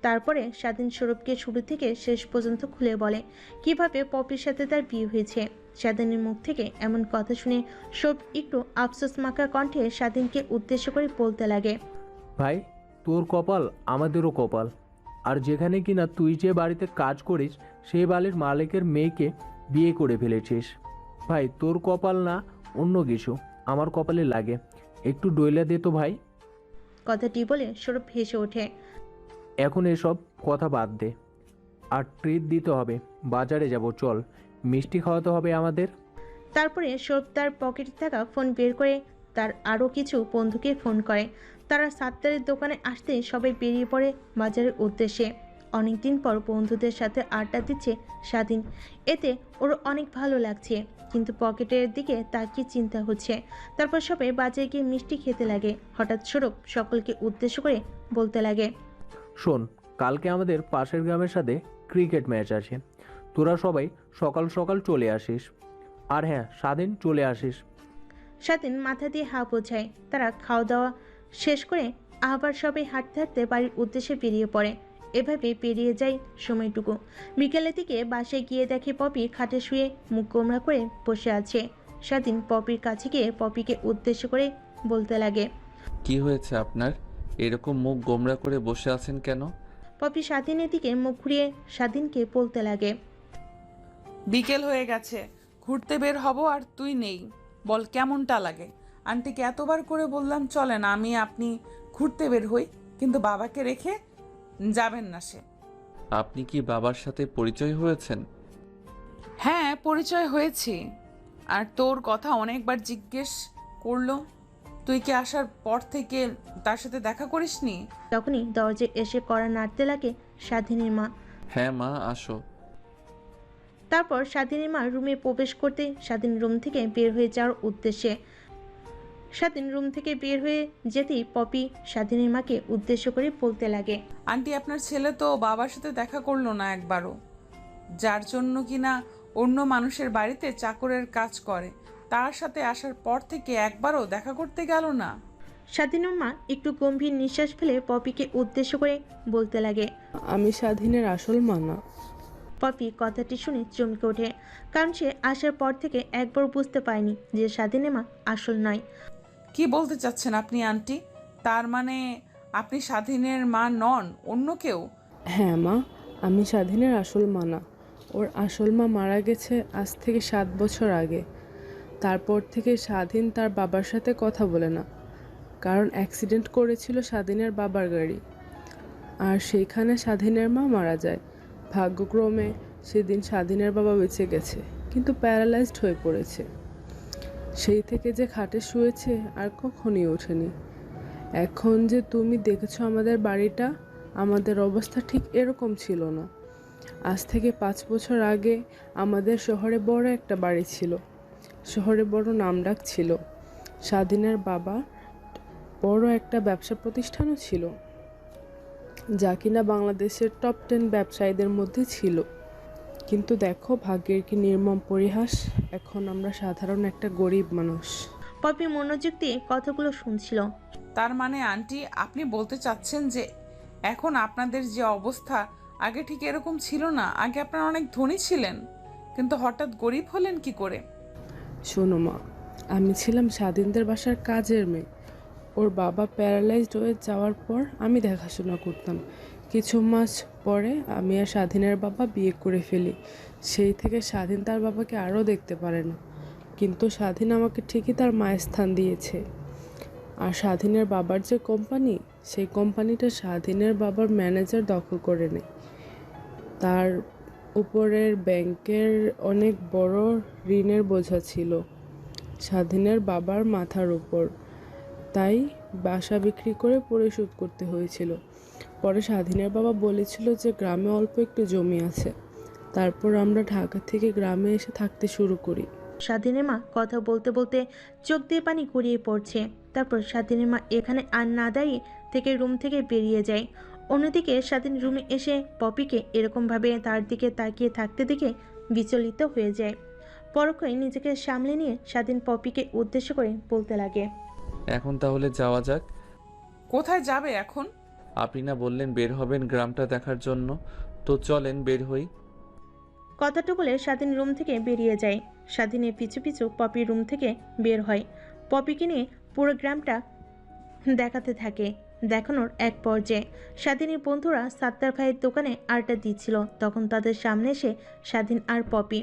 তারপরে স্বাধীন সৌরভকে শুরু থেকে শেষ পর্যন্ত খুলে বলে কিভাবে পপির সাথে তার বিয়ে হয়েছে। স্বাধীনের মুখ থেকে এমন কথা শুনে সৌরভ একটু আফসোস মাখা কণ্ঠে স্বাধীনকে উদ্দেশ্য করে বলতে লাগে, ভাই তোর কপাল আমাদেরও কপাল। আর যেখানে কিনা তুই যে বাড়িতে কাজ করিস সেই বাড়ির মালিকের মেয়েকে বিয়ে করে ফেলেছিস। ভাই তোর কপাল না অন্য কিছু আমার কপালে লাগে, একটু ডইলা দে তো ভাই। কথাটি বলে সৌরভ হেসে ওঠে। এখন এসব কথা বাদ দে, আর ট্রিট দিতে হবে, বাজারে যাব চল, মিষ্টি খাওয়াতে হবে আমাদের। তারপরে সৌরভ তার পকেটে থাকা ফোন বের করে তার আরও কিছু বন্ধুকে ফোন করে। তারা সাত্তারের দোকানে আসতে সবাই বেরিয়ে পড়ে বাজারের উদ্দেশ্যে। অনেকদিন পর বন্ধুদের সাথে আড্ডা দিচ্ছে স্বাধীন, এতে ওর অনেক ভালো লাগছে, কিন্তু পকেটের দিকে তাকিয়ে চিন্তা হচ্ছে। তারপর সবাই বাজারে গিয়ে মিষ্টি খেতে লাগে। হঠাৎ সৌরভ সকলকে উদ্দেশ্য করে বলতে লাগে, শোন, কালকে আমাদের পাশের গ্রামের সাথে ক্রিকেট ম্যাচ আছে, তোরা সবাই সকাল সকাল চলে আসিস। আর হ্যাঁ, স্বাধীন চলে আসিস। স্বাধীন মাথা দিয়ে হা বোঝায়। তারা খাওয়া দাওয়া শেষ করে আবার সবাই হাঁটতে হাঁটতে বাড়ির উদ্দেশ্যে বেরিয়ে পড়ে। এভাবে পেরিয়ে যায় সময়টুকু। বিকেলের দিকে বাসায় গিয়ে দেখে পপি খাটে শুয়ে মুখ গোমড়া করে বসে আছে। স্বাধীন পপির কাছে গিয়ে পপিকে উদ্দেশ্য করে বলতে লাগে, কি হয়েছে আপনার? এরকম মুখ গোমড়া করে বসে আছেন কেন? পপি স্বাধীনের দিকে মুখ ঘুরিয়ে স্বাধীনকে বলতে লাগে, বিকেল হয়ে গেছে, ঘুরতে বের হব আর তুই নেই। বল কেমনটা লাগে? আন্টিকে এতবার করে বললাম চলেন আপনি ঘুরতে বের হই, কিন্তু বাবাকে রেখে যাবেন না সে। আপনি কি বাবার সাথে পরিচয় হয়েছেন? হ্যাঁ, পরিচয় হয়েছি। আর তোর কথা অনেকবার জিজ্ঞেস করলো, তুই কি আসার পর থেকে তার সাথে দেখা করিসনি? তখনই দরজায় এসে কড়া নাড়তে লাগে স্বাধীনের মা। হ্যাঁ মা, আসো। তারপর স্বাধীনের মা রুমে প্রবেশ করতে স্বাধীন রুম থেকে বের হয়ে যাওয়ার উদ্দেশ্যে। স্বাধীন রুম থেকে বের হয়ে যেতেই পপি স্বাধীনের মাকে উদ্দেশ্য করে বলতে লাগে, আন্টি আপনার ছেলে তো বাবার সাথে দেখা করলো না একবারও, যার জন্য কিনা অন্য মানুষের বাড়িতে চাকরের কাজ করে, তার সাথে আসার পর থেকে একবারও দেখা করতে গেল না। স্বাধীনের মা একটু গম্ভীর নিঃশ্বাস ফেলে পপিকে উদ্দেশ্য করে বলতে লাগে, আমি স্বাধীনের আসল মা না। পপি কথাটি শুনে চমকে ওঠে, কারণ সে আসার পর থেকে একবার বুঝতে পারেনি যে স্বাধীনের মা আসল নয়। কি বলতে চাচ্ছেন আপনি আন্টি? তার মানে আপনি স্বাধীনের মা নন, অন্য কেউ? হ্যাঁ মা, আমি স্বাধীনের আসল মা না। ওর আসল মা মারা গেছে আজ থেকে 7 বছর আগে। তারপর থেকে স্বাধীন তার বাবার সাথে কথা বলে না, কারণ অ্যাক্সিডেন্ট করেছিল স্বাধীনের বাবার গাড়ি, আর সেইখানে স্বাধীনের মা মারা যায়। ভাগ্যক্রমে সেদিন স্বাধীনের বাবা বেঁচে গেছে, কিন্তু প্যারালাইজড হয়ে পড়েছে। সেই থেকে যে খাটে শুয়েছে আর কখনই ওঠেনি। এখন যে তুমি দেখেছো আমাদের বাড়িটা, আমাদের অবস্থা ঠিক এরকম ছিল না। আজ থেকে 5 বছর আগে আমাদের শহরে বড় একটা বাড়ি ছিল, শহরে বড় নামডাক ছিল। স্বাধীনের বাবা বড় একটা ব্যবসা প্রতিষ্ঠানও ছিল, যা কিনা বাংলাদেশের টপ 10 ব্যবসায়ীদের মধ্যে ছিল। কিন্তু দেখো ভাগ্যের কি নির্মম পরিহাস, এখন আমরা সাধারণ একটা গরিব মানুষ। পপি মনোযোগ দিয়ে কথাগুলো শুনছিল। তার মানে আন্টি, আপনি বলতে চাচ্ছেন যে এখন আপনাদের যে অবস্থা আগে ঠিক এরকম ছিল না? আগে আপনারা অনেক ধনী ছিলেন, কিন্তু হঠাৎ গরিব হলেন কি করে? শোনো মা, আমি ছিলাম স্বাধীনদের বাসার কাজের মেয়ে। ওর বাবা প্যারালাইজড হয়ে যাওয়ার পর আমি দেখাশোনা করতাম। কিছু মাস পরে আমি আর স্বাধীনের বাবা বিয়ে করে ফেলি। সেই থেকে স্বাধীন তার বাবাকে আরও দেখতে পারে না, কিন্তু স্বাধীন আমাকে ঠিকই তার মায়ের স্থান দিয়েছে। আর স্বাধীনের বাবার যে কোম্পানি, সেই কোম্পানিটা স্বাধীনের বাবার ম্যানেজার দখল করে নেয়। তার উপরের ব্যাংকের অনেক বড় ঋণের বোঝা ছিল স্বাধীনের বাবার মাথার উপর, তাই বাসা বিক্রি করে পরিশোধ করতে হয়েছিল। পরে স্বাধীনের বাবা বলেছিল যে গ্রামে অল্প একটু জমি আছে। তারপর আমরা ঢাকা থেকে গ্রামে এসে থাকতে শুরু করি। স্বাধীনের মা কথা বলতে বলতে চোখ দিয়ে পানি গড়িয়ে পড়ছে। তারপর স্বাধীনের মা এখানে আর না দাঁড়িয়ে থেকে রুম থেকে বেরিয়ে যায়। অন্যদিকে স্বাধীন রুমে এসে পপিকে এরকমভাবে তার দিকে তাকিয়ে থাকতে দেখে বিচলিত হয়ে যায়। পরক্ষণে নিজেকে সামলে নিয়ে স্বাধীন পপিকে উদ্দেশ্য করে বলতে লাগে, এখন তাহলে যাওয়া যাক। কোথায় যাবে এখন? আপনি না বললেন বের হবেন গ্রামটা দেখার জন্য, তো চলেন বের হই। কথাটা বলে স্বাধীন রুম থেকে বেরিয়ে যায়। স্বাধীনের পিছু পিছু পপি রুম থেকে বের হয়। পপিকে নিয়ে পুরো গ্রামটা দেখাতে থাকে। দেখানোর এক পর্যায়ে স্বাধীনের বন্ধুরা সাত্তার ভাইয়ের দোকানে আড্ডা দিচ্ছিল। তখন তাদের সামনে এসে স্বাধীন আর পপি।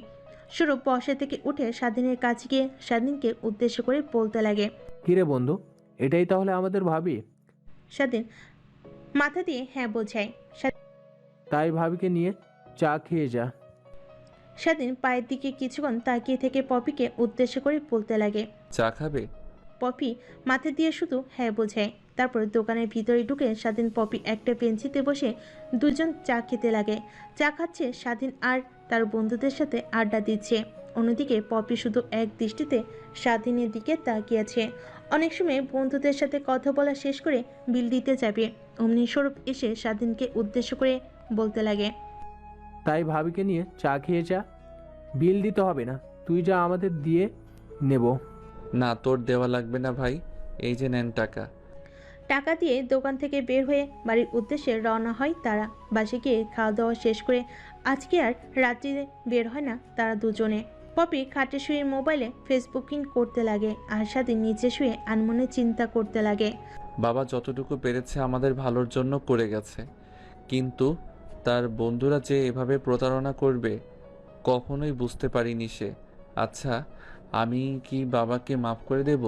স্বরূপ বসা থেকে উঠে স্বাধীনের কাছে গিয়ে স্বাধীনকে উদ্দেশ্য করে বলতে লাগে, কিরে বন্ধু, এটাই তাহলে আমাদের ভাবি? স্বাধীন মাথা দিয়ে হ্যাঁ বোঝায়। তাই ভাবিকে নিয়ে চা খেয়ে যা। স্বাধীন পায়ের দিকে কিছুক্ষণ তাকিয়ে থেকে পপিকে উদ্দেশ্য করে বলতে লাগে, চা খাবে? পপি মাথা দিয়ে শুধু হ্যাঁ বোঝায়। তারপর দোকানের ভিতরে ঢুকে স্বাধীন পপি একটা বেঞ্চিতে বসে দুজন চা খেতে লাগে। চা খাচ্ছে স্বাধীন আর তার বন্ধুদের সাথে আড্ডা দিচ্ছে। অন্যদিকে পপি শুধু এক দৃষ্টিতে স্বাধীনের দিকে তাকিয়ে আছে। অনেক সময় বন্ধুদের সাথে কথা বলা শেষ করে বিল দিতে যাবে, অমনি স্বরূপ এসে স্বাধীনকে উদ্দেশ্য করে বলতে লাগে, তাই ভাবিকে নিয়ে চা খেয়ে যা, বিল দিতে হবে না, তুই যা আমাদের দিয়ে নেব। না, তোর দেওয়া লাগবে না ভাই, এই যে নেন টাকা। টাকা দিয়ে দোকান থেকে বের হয়ে বাড়ির উদ্দেশ্যে রওনা হয় তারা। বাসে গিয়ে খাওয়া দাওয়া শেষ করে আজকে আর রাত্রিরে বের হয় না তারা দুজনে। পপি খাটে শুয়ে মোবাইলে ফেসবুকিং করতে লাগে আর সাথে নিচে শুয়ে আনমনে চিন্তা করতে লাগে। বাবা যতটুকু পেরেছে আমাদের ভালোর জন্য করে গেছে, কিন্তু তার বন্ধুরা যে এভাবে প্রতারণা করবে কখনোই বুঝতে পারিনি সে। আচ্ছা, আমি কি বাবাকে মাফ করে দেব?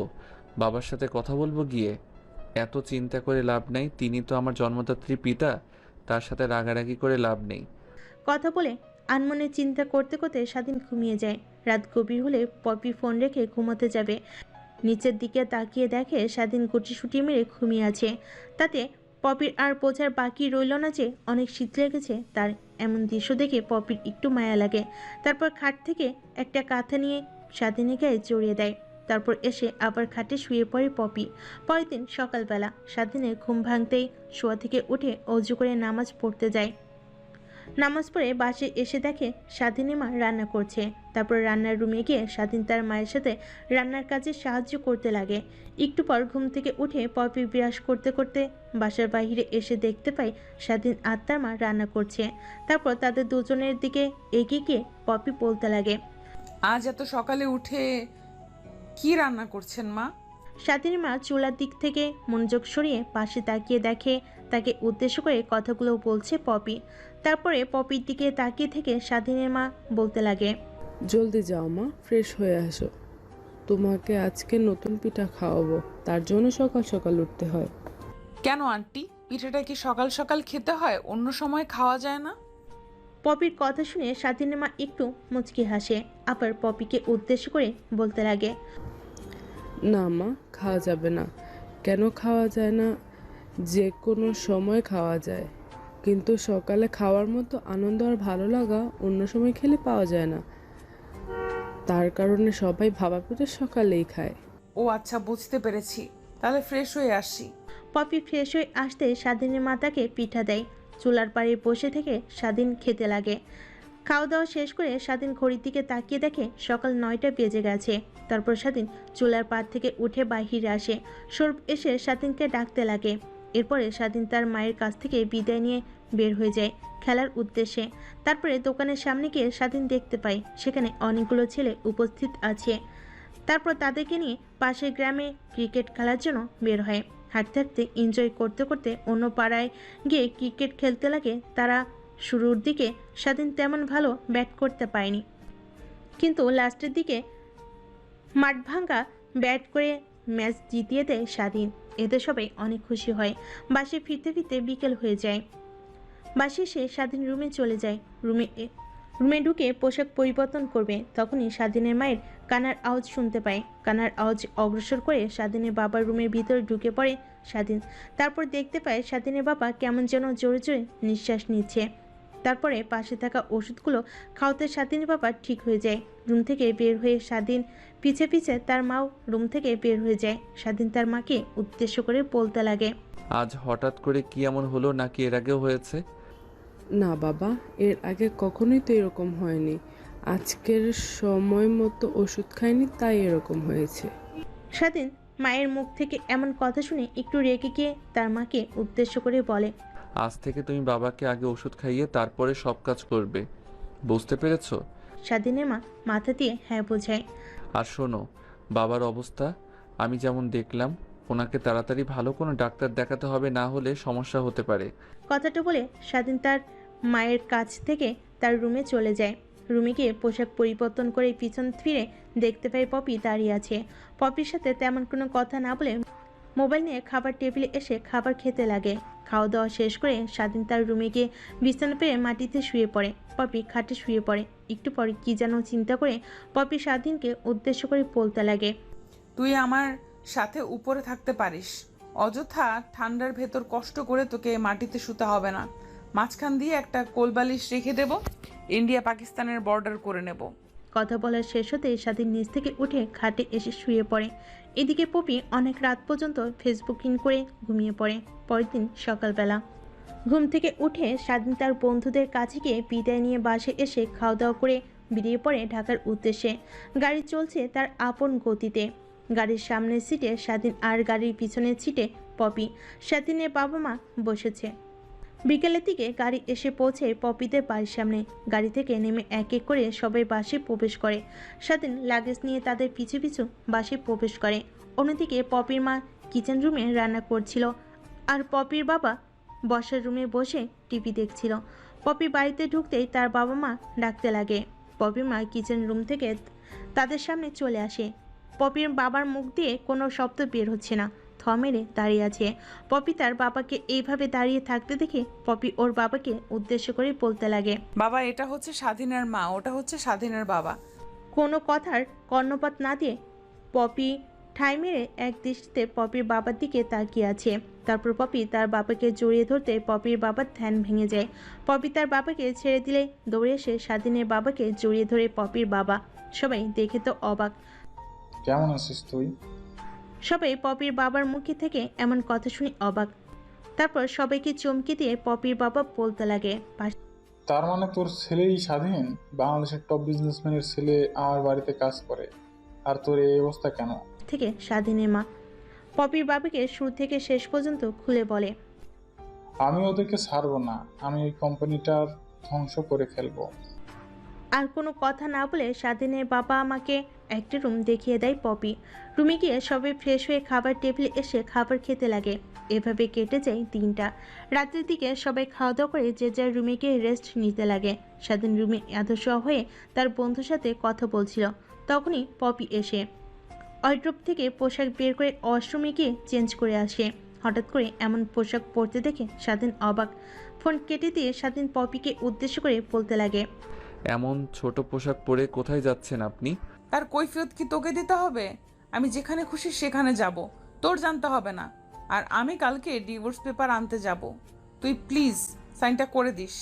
বাবার সাথে কথা বলবো গিয়ে? এত চিন্তা করে লাভ নেই, তিনি তো আমার জন্মদাত্রী পিতা, তার সাথে রাগারাগি করে লাভ নেই। কথা বলে আনমনে চিন্তা করতে করতে স্বাধীন ঘুমিয়ে যায়। রাত গভীর হলে পপি ফোন রেখে ঘুমাতে যাবে। নিচের দিকে তাকিয়ে দেখে স্বাধীন গুটিসুটি মেরে ঘুমিয়ে আছে। তাতে পপির আর বোঝার বাকি রইল না যে অনেক শীত লেগেছে তার। এমন দৃশ্য দেখে পপির একটু মায়া লাগে। তারপর খাট থেকে একটা কাঁথা নিয়ে স্বাধীনের গায়ে জড়িয়ে দেয়। তারপর এসে আবার খাটে শুয়ে পড়ে পপি। পরের দিন সকালবেলা স্বাধীনের ঘুম ভাঙতেই শোয়া থেকে উঠে অজু করে নামাজ পড়তে যায়। নামাজ পড়ে বাসে এসে দেখে স্বাধীনের মা রান্না করছে। তারপর রান্নার রুমে গিয়ে স্বাধীন তার মায়ের সাথে রান্নার কাজে সাহায্য করতে লাগে। একটু পর ঘুম থেকে উঠে পপি বিরাস করতে করতে বাসার বাইরে এসে দেখতে পায় স্বাধীন আর তার মা রান্না করছে। তারপর তাদের দুজনের দিকে এগিয়ে গিয়ে পপি বলতে লাগে, আজ এত সকালে উঠে কি রান্না করছেন মা? স্বাধীনের মা চুলার দিক থেকে মনোযোগ সরিয়ে পাশে তাকিয়ে দেখে তাকে উদ্দেশ্য করে কথাগুলো বলছে পপি। তারপরে পপির দিকে তাকিয়ে থেকে স্বাধীনের মা বলতে লাগে, জলদি যাও মা, ফ্রেশ হয়ে আসো, তোমাকে আজকে নতুন পিঠা খাওয়াবো, তার জন্য সকাল সকাল উঠতে হয়। কেন আন্টি, পিঠাটা কি সকাল সকাল খেতে হয়, অন্য সময় খাওয়া যায় না? পপির কথা শুনে স্বাধীনের মা একটু মুচকি হাসে, আবার পপিকে উদ্দেশ্য করে বলতে লাগে, না মা, খাওয়া যাবে না। কেন খাওয়া যায় না? যে কোনো সময় খাওয়া যায়, কিন্তু সকালে খাওয়ার মতো আনন্দ আর ভালো লাগা অন্য সময় খেলে পাওয়া যায় না। তার কারণে সবাই ভাবাপুরি সকালেই খায়। ও আচ্ছা, বুঝতে পেরেছি। তাহলে ফ্রেশ হয়ে আসি। পপি ফ্রেশ হয়ে আসতে স্বাধীনের মা তাকে পিঠা দেয়। চুলার পাড়ে বসে থেকে স্বাধীন খেতে লাগে। খাওয়া দাওয়া শেষ করে স্বাধীন ঘড়ির দিকে তাকিয়ে দেখে সকাল 9টা বেজে গেছে। তারপর স্বাধীন চুলার পাড় থেকে উঠে বাহিরে আসে। সৌরভ এসে স্বাধীনকে ডাকতে লাগে। এরপরে স্বাধীন তার মায়ের কাছ থেকে বিদায় নিয়ে বের হয়ে যায় খেলার উদ্দেশ্যে। তারপরে দোকানের সামনে গিয়ে স্বাধীন দেখতে পায় সেখানে অনেকগুলো ছেলে উপস্থিত আছে। তারপর তাদেরকে নিয়ে পাশের গ্রামে ক্রিকেট খেলার জন্য বের হয়। হাঁটতে হাঁটতে এনজয় করতে করতে অন্য পাড়ায় গিয়ে ক্রিকেট খেলতে লাগে তারা। শুরুর দিকে স্বাধীন তেমন ভালো ব্যাট করতে পারেনি, কিন্তু লাস্টের দিকে মাঠভাঙ্গা ব্যাট করে ম্যাচ জিতিয়ে দেয় স্বাধীন। এতে সবাই অনেক খুশি হয়। বাসে ফিরতে ফিরতে বিকেল হয়ে যায়। বাসে এসে স্বাধীন রুমে চলে যায়। রুমে ঢুকে পোশাক পরিবর্তন করবে, তখনই স্বাধীনের মায়ের কান্নার আওয়াজ শুনতে পায়। কান্নার আওয়াজ অগ্রসর করে স্বাধীনের বাবার রুমের ভিতরে ঢুকে পড়ে স্বাধীন। তারপর দেখতে পায় স্বাধীনের বাবা কেমন যেন জোরে জোরে নিঃশ্বাস নিচ্ছে। তারপরে পাশে থাকা ওষুধগুলো খাওয়াতে স্বাধীনের বাবা ঠিক হয়ে যায়। রুম থেকে বের হয়ে স্বাধীন পিছে পিছে তার মাও রুম থেকে বের হয়ে যায়। স্বাধীন তার মাকে উদ্দেশ্য করে বলতে লাগে, আজ হঠাৎ করে কি এমন হলো, নাকি এর আগেও হয়েছে? না বাবা, এর আগে কখনোই তো এরকম হয়নি। আজকের সময় মতো ওষুধ খাইনি, তাই এরকম হয়েছে। স্বাধীন মায়ের মুখ থেকে এমন কথা শুনে একটু রেগে গিয়ে তার মাকে উদ্দেশ্য করে বলে, আজ থেকে তুমি বাবাকে আগে ওষুধ খাইয়ে তারপরে সব কাজ করবে, বুঝতে পেরেছো? স্বাধীনের মা মাথা দিয়ে হ্যাঁ বোঝায়। আর শোনো, বাবার অবস্থা আমি যেমন দেখলাম, ওনাকে তাড়াতাড়ি ভালো কোনো ডাক্তার দেখাতে হবে, না হলে সমস্যা হতে পারে। কথাটা বলে স্বাধীন তার মায়ের কাছ থেকে তার রুমে চলে যায়। রুমে গিয়ে পোশাক পরিবর্তন করে পিছন ফিরে দেখতে পায় পপি দাঁড়িয়ে আছে। পপির সাথে তেমন কোনো কথা না বলে মোবাইল নিয়ে খাবার টেবিলে এসে খাবার খেতে লাগে। খাওয়া দাওয়া শেষ করে স্বাধীন তার রুমে গিয়ে বিছানা পেয়ে মাটিতে শুয়ে পড়ে। পপি খাটে শুয়ে পড়ে। একটু পরে কি যেন চিন্তা করে পপি স্বাধীনকে উদ্দেশ্য করে বলতে লাগে, তুই আমার সাথে উপরে থাকতে পারিস। অযথা ঠান্ডার ভেতর কষ্ট করে তোকে মাটিতে শুতে হবে না। মাঝখান দিয়ে একটা কোলবালিশ রেখে দেব, ইন্ডিয়া পাকিস্তানের বর্ডার করে নেব। কথা বলার শেষ হতে স্বাধীন নিচ থেকে উঠে খাটে এসে শুয়ে পড়ে। এদিকে পপি অনেক রাত পর্যন্ত ফেসবুকিং করে ঘুমিয়ে পড়ে। পরের দিন সকালবেলা ঘুম থেকে উঠে স্বাধীন তার বন্ধুদের কাছে গিয়ে বিদায় নিয়ে বাসে এসে খাওয়া দাওয়া করে বেরিয়ে পড়ে ঢাকার উদ্দেশ্যে। গাড়ি চলছে তার আপন গতিতে। গাড়ির সামনের সিটে স্বাধীন আর গাড়ির পিছনের সিটে পপি। স্বাধীনের বাবা মা বসেছে। বিকেলের দিকে গাড়ি এসে পৌঁছে পপিদের বাড়ির সামনে। গাড়ি থেকে নেমে এক এক করে সবাই বাসে প্রবেশ করে। স্বাধীন লাগেজ নিয়ে তাদের পিছু পিছু বাসে প্রবেশ করে। অন্যদিকে পপির মা কিচেন রুমে রান্না করছিল, আর পপির বাবা বসার রুমে বসে টিভি দেখছিল। পপি বাড়িতে ঢুকতেই তার বাবা মা ডাকতে লাগে। পপির মা কিচেন রুম থেকে তাদের সামনে চলে আসে। পপির বাবার মুখ দিয়ে কোনো শব্দ বের হচ্ছে না, থ মেরে দাঁড়িয়ে আছে। পপি তার বাবাকে এইভাবে দাঁড়িয়ে থাকতে দেখে পপি ওর বাবাকে উদ্দেশ্য করে বলতে লাগে, বাবা, এটা হচ্ছে স্বাধীনের মা, ওটা হচ্ছে স্বাধীনের বাবা। কোনো কথার কর্ণপাত না দিয়ে পপি ঠাই মেরে এক দৃষ্টিতে পপির বাবার দিকে তাকিয়ে আছে। তারপর পপি তার বাবাকে জড়িয়ে ধরতে পপির বাবার ধ্যান ভেঙে যায়। পপি তার বাবাকে ছেড়ে দিলে দৌড়ে এসে স্বাধীনের বাবাকে জড়িয়ে ধরে পপির বাবা। সবাই দেখে তো অবাক। কেমন আছিস তুই? সবাই পপির বাবার মুখে থেকে এমন কথা শুনে অবাক। তারপর সবাইকে চমকে দিয়ে পপির বাবা বলতে লাগে, তার মানে তোর ছেলেই স্বাধীন? বাংলাদেশের টপ বিজনেসম্যানের ছেলে আমার বাড়িতে কাজ করে, আর তোর এই অবস্থা কেন? থেকে স্বাধীনের মা পপির বাবাকে শুরু থেকে শেষ পর্যন্ত খুলে বলে, আমি ওদেরকে ছাড়বো না, আমি এই কোম্পানিটার ধ্বংস করে ফেলবো। আর কোনো কথা না বলে স্বাধীনের বাবা আমাকে একটা রুম দেখিয়ে দেয় পপি। রুমে গিয়ে সবাই ফ্রেশ হয়ে খাবার টেবিলে এসে খাবার খেতে লাগে। এভাবে কেটে যায় দিনটা। রাতের দিকে সবাই খাওয়া দাওয়া করে যে যার রুমে গিয়ে রেস্ট নিতে লাগে। স্বাধীন রুমে এতশো হয়ে তার বন্ধুর সাথে কথা বলছিল। তখনই পপি এসে ওয়ার্ড্রোব থেকে পোশাক বের করে ওয়াশরুমে গিয়ে চেঞ্জ করে আসে। হঠাৎ করে এমন পোশাক পরতে দেখে স্বাধীন অবাক। ফোন কেটে দিয়ে স্বাধীন পপিকে উদ্দেশ্য করে বলতে লাগে, এমন ছোট পোশাক পরে কোথায় যাচ্ছেন আপনি? তার কৈফিয়ত কি তোকে দিতে হবে? আমি যেখানে খুশি সেখানে যাব, তোর জানতে হবে না। আর আমি কালকে ডিভোর্স পেপার আনতে যাব, তুই প্লিজ সাইনটা করে দিস।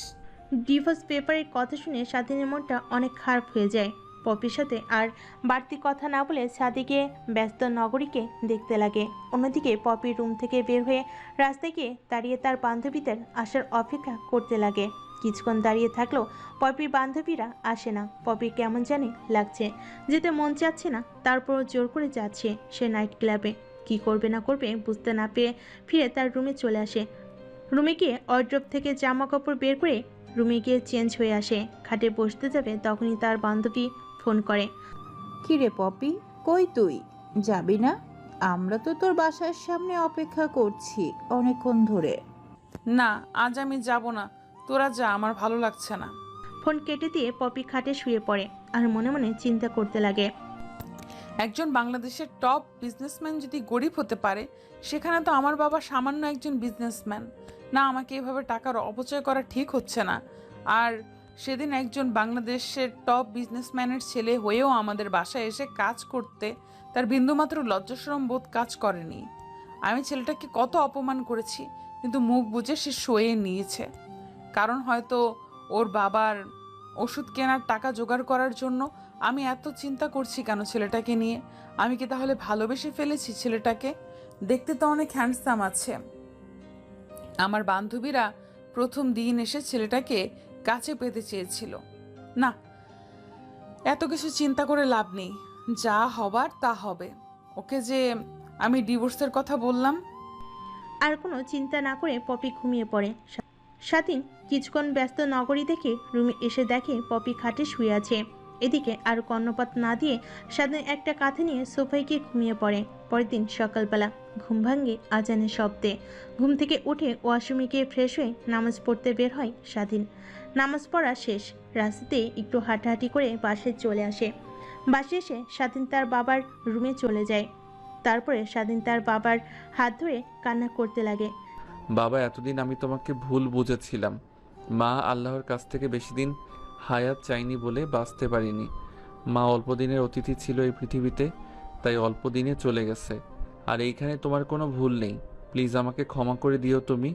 ডিভোর্স পেপারের কথা শুনে স্বাধীনের মনটা অনেক খারাপ হয়ে যায়। পপির সাথে আর বাড়তি কথা না বলে ছাদে গিয়ে ব্যস্ত নগরীকে দেখতে লাগে। অন্যদিকে পপি রুম থেকে বের হয়ে রাস্তায় গিয়ে দাঁড়িয়ে তার বান্ধবীদের আসার অপেক্ষা করতে লাগে। কিছুক্ষণ দাঁড়িয়ে থাকলেও পপির বান্ধবীরা আসে না। পপি কেমন জানি লাগছে, যেতে মন চাচ্ছে না, তারপরও জোর করে যাচ্ছে সে নাইট ক্লাবে। কি করবে না করবে বুঝতে না পেরে ফিরে তার রুমে চলে আসে। রুমে গিয়ে ওয়ার্ড্রোব থেকে জামা কাপড় বের করে রুমে গিয়ে চেঞ্জ হয়ে আসে। খাটে বসতে যাবে তখনই তার বান্ধবী ফোন করে। কি রে পপি, কই তুই? যাবি না? আমরা তো তোর বাসার সামনে অপেক্ষা করছি অনেকক্ষণ ধরে। না, আজ আমি যাব না, তোরা যা, আমার ভালো লাগছে না। ফোন কেটে দিয়ে পপি খাটে শুয়ে পড়ে আর মনে মনে চিন্তা করতে লাগে। একজন বাংলাদেশের টপ বিজনেসম্যান যদি গরিব হতে পারে, সেখানে তো আমার বাবা সামান্য একজন বিজনেসম্যান। না, আমাকে এভাবে টাকার অপচয় করা ঠিক হচ্ছে না। আর সেদিন একজন বাংলাদেশের টপ বিজনেসম্যানের ছেলে হয়েও আমাদের বাসায় এসে কাজ করতে তার বিন্দুমাত্র লজ্জাশরম বোধ কাজ করেনি। আমি ছেলেটাকে কত অপমান করেছি, কিন্তু মুখ বুজে সে সয়ে নিয়েছে। কারণ হয়তো ওর বাবার ওষুধ কেনার টাকা জোগাড় করার জন্য। আমি এত চিন্তা করছি কেন ছেলেটাকে নিয়ে? আমি কি তাহলে ভালোবেসে ফেলেছি ছেলেটাকে? দেখতে তো অনেক হ্যান্ডসাম আছে। আমার বান্ধবীরা প্রথম দিন এসে ছেলেটাকে কাছে পেতে চেয়েছিল। না, এত কিছু চিন্তা করে লাভ নেই, যা হবার তা হবে। ওকে যে আমি ডিভোর্সের কথা বললাম। আর কোনো চিন্তা না করে পপি ঘুমিয়ে পড়ে। স্বাধীন কিছুক্ষণ ব্যস্ত নগরী দেখে রুমে এসে দেখে পপি খাটে শুয়ে আছে। এদিকে আর কর্ণপাত না দিয়ে স্বাধীন একটা কাঁথে নিয়ে সোফায় গিয়ে ঘুমিয়ে পড়ে। পরের দিন সকালবেলা ঘুম ভাঙে আজানের শব্দে। ঘুম থেকে উঠে ওয়াশরুমে গিয়ে ফ্রেশ হয়ে নামাজ পড়তে বের হয় স্বাধীন। নামাজ পড়া শেষ, রাস্তাতে একটু হাঁটাহাঁটি করে বাসায় চলে আসে। বাসে এসে স্বাধীন তার বাবার রুমে চলে যায়। তারপরে স্বাধীন তার বাবার হাত ধরে কান্না করতে লাগে। বাবা, এতদিন আমি তোমাকে ভুল বুঝেছিলাম। মা আল্লাহর কাছ থেকে বেশি দিন হায়াত চাইনি বলে বাঁচতে পারিনি। মা অল্প দিনের অতিথি ছিল এই পৃথিবীতে, তাই অল্প দিনে চলে গেছে। আর এইখানে তোমার কোনো ভুল নেই। প্লিজ আমাকে ক্ষমা করে দিও তুমি।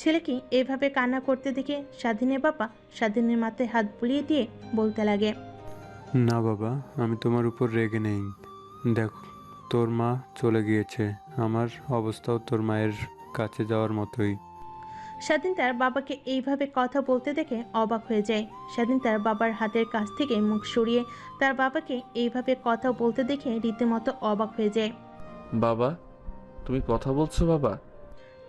ছেলেকে এভাবে কান্না করতে দেখে স্বাধীনের বাবা স্বাধীনের মাথায় হাত বুলিয়ে দিয়ে বলতে লাগে, না বাবা, আমি তোমার উপর রেগে নেই। দেখো, তোর মা চলে গিয়েছে, আমার অবস্থাও তোর মায়ের কাছে যাওয়ার মতোই। স্বাধীন তার বাবাকে এইভাবে কথা বলতে দেখে অবাক হয়ে যায়। স্বাধীন তার বাবার হাতের কাছ থেকে মুখ সরিয়ে তার বাবাকে এইভাবে কথা বলতে দেখে রীতিমতো অবাক হয়ে যায়। বাবা, তুমি কথা বলছো বাবা?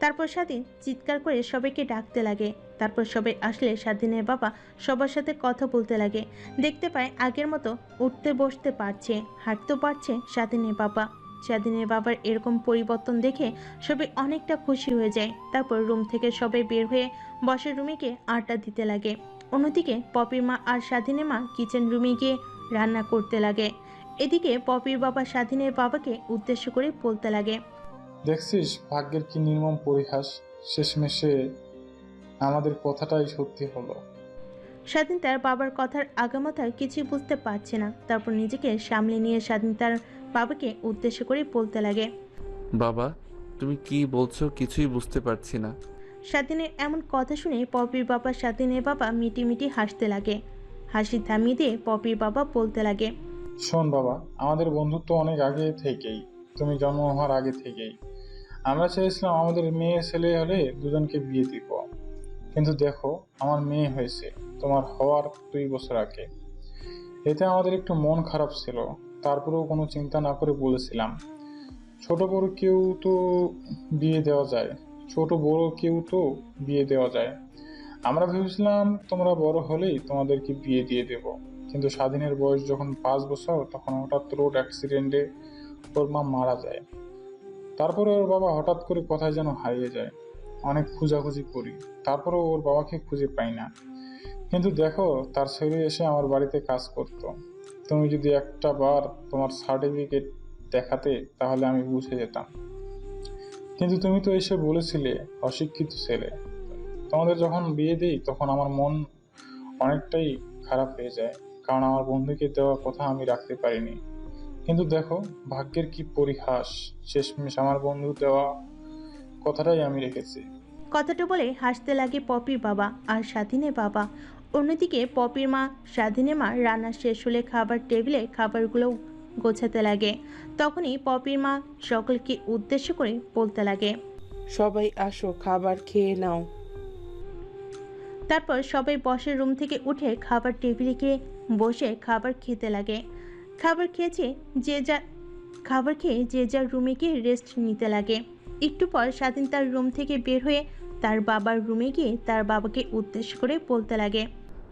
তারপর স্বাধীন চিৎকার করে সবাইকে ডাকতে লাগে। তারপর সবাই আসলে স্বাধীনের বাবা সবার সাথে কথা বলতে লাগে। দেখতে পায় আগের মতো উঠতে বসতে পারছে, হাঁটতে পারছে স্বাধীনের বাবা। স্বাধীনের বাবার এরকম পরিবর্তন দেখে সবাই অনেকটা খুশি হয়ে যায়। তারপর রুম থেকে সবাই বের হয়ে বসে রুমে গিয়ে আড্ডা দিতে লাগে। অন্যদিকে পপির মা আর স্বাধীনের মা কিচেন রুমে গিয়ে রান্না করতে লাগে। এদিকে পপির বাবা স্বাধীনের বাবাকে উদ্দেশ্য করে বলতে লাগে, দেখছিস ভাগ্যের কি নির্মম পরিহাস, শেষমেশে আমাদের কথাটাই সত্যি হলো। স্বাধীন তার বাবার কথার আগামাথায় কিছুই বুঝতে পারছে না। তারপর নিজেকে সামলে নিয়ে স্বাধীন তার বাবাকে উদ্দেশ্য করে বলতে লাগে, বাবা, তুমি কি বলছো কিছুই বুঝতে পারছি না। স্বাধীনের এমন কথা শুনে পপির বাবা স্বাধীনের বাবা মিটি মিটি হাসতে লাগে। হাসি থামিয়ে দিয়ে পপির বাবা বলতে লাগে, শোন বাবা, আমাদের বন্ধুত্ব অনেক আগে থেকেই, তুমি জন্ম হওয়ার আগে থেকেই। আমরা চেয়েছিলাম আমাদের মেয়ে ছেলে হলে দুজনকে বিয়ে দিব, কিন্তু দেখো আমার মেয়ে হয়েছে তোমার হওয়ার 2 বছর আগে। এতে আমাদের একটু মন খারাপ ছিল, তারপরেও কোনো চিন্তা না করে বলেছিলাম ছোট বড় কেউ তো বিয়ে দেওয়া যায়, আমরা ভেবেছিলাম তোমরা বড় হলেই তোমাদেরকে বিয়ে দিয়ে দেব। কিন্তু স্বাধীনের বয়স যখন 5 বছর, তখন হঠাৎ রোড অ্যাক্সিডেন্টে ওর মা মারা যায়। তারপরে ওর বাবা হঠাৎ করে কোথায় যেন হারিয়ে যায়। অনেক খোঁজাখুঁজি করি, তারপরেও ওর বাবাকে খুঁজে পাই না। কিন্তু দেখো, তার ছেলে এসে আমার বাড়িতে কাজ করতো। তুমি যদি একটা বার তোমার সার্টিফিকেট দেখাতে তাহলে আমি বুঝে যেতাম, কিন্তু তুমি তো এসে বলেছিলে অশিক্ষিত ছেলে। তোমাদের যখন বিয়ে দিই তখন আমার মন অনেকটাই খারাপ হয়ে যায়, কারণ আমার বন্ধুকে দেওয়া কথা আমি রাখতে পারিনি। কিন্তু দেখো ভাগ্যের কি পরিহাস, শেষমেশ আমার বন্ধু দেওয়া কথাটাই আমি রেখেছি। কথাটা বলে হাসতে লাগে পপির বাবা আর স্বাধীনের বাবা। অন্যদিকে পপির মা স্বাধীনের মা রান্না শেষ হলে খাবার টেবিলে খাবারগুলো গোছাতে লাগে। তখনই পপির মা সকলকে উদ্দেশ্য করে বলতে লাগে, সবাই আসো, খাবার খেয়ে নাও। তারপর সবাই বসে রুম থেকে উঠে খাবার টেবিলে গিয়ে বসে খাবার খেতে লাগে। খাবার খেয়ে যে যার রুমে গিয়ে রেস্ট নিতে লাগে। একটু পর স্বাধীন তার রুম থেকে বের হয়ে তার বাবার রুমে গিয়ে তার বাবাকে উদ্দেশ্য করে বলতে লাগে,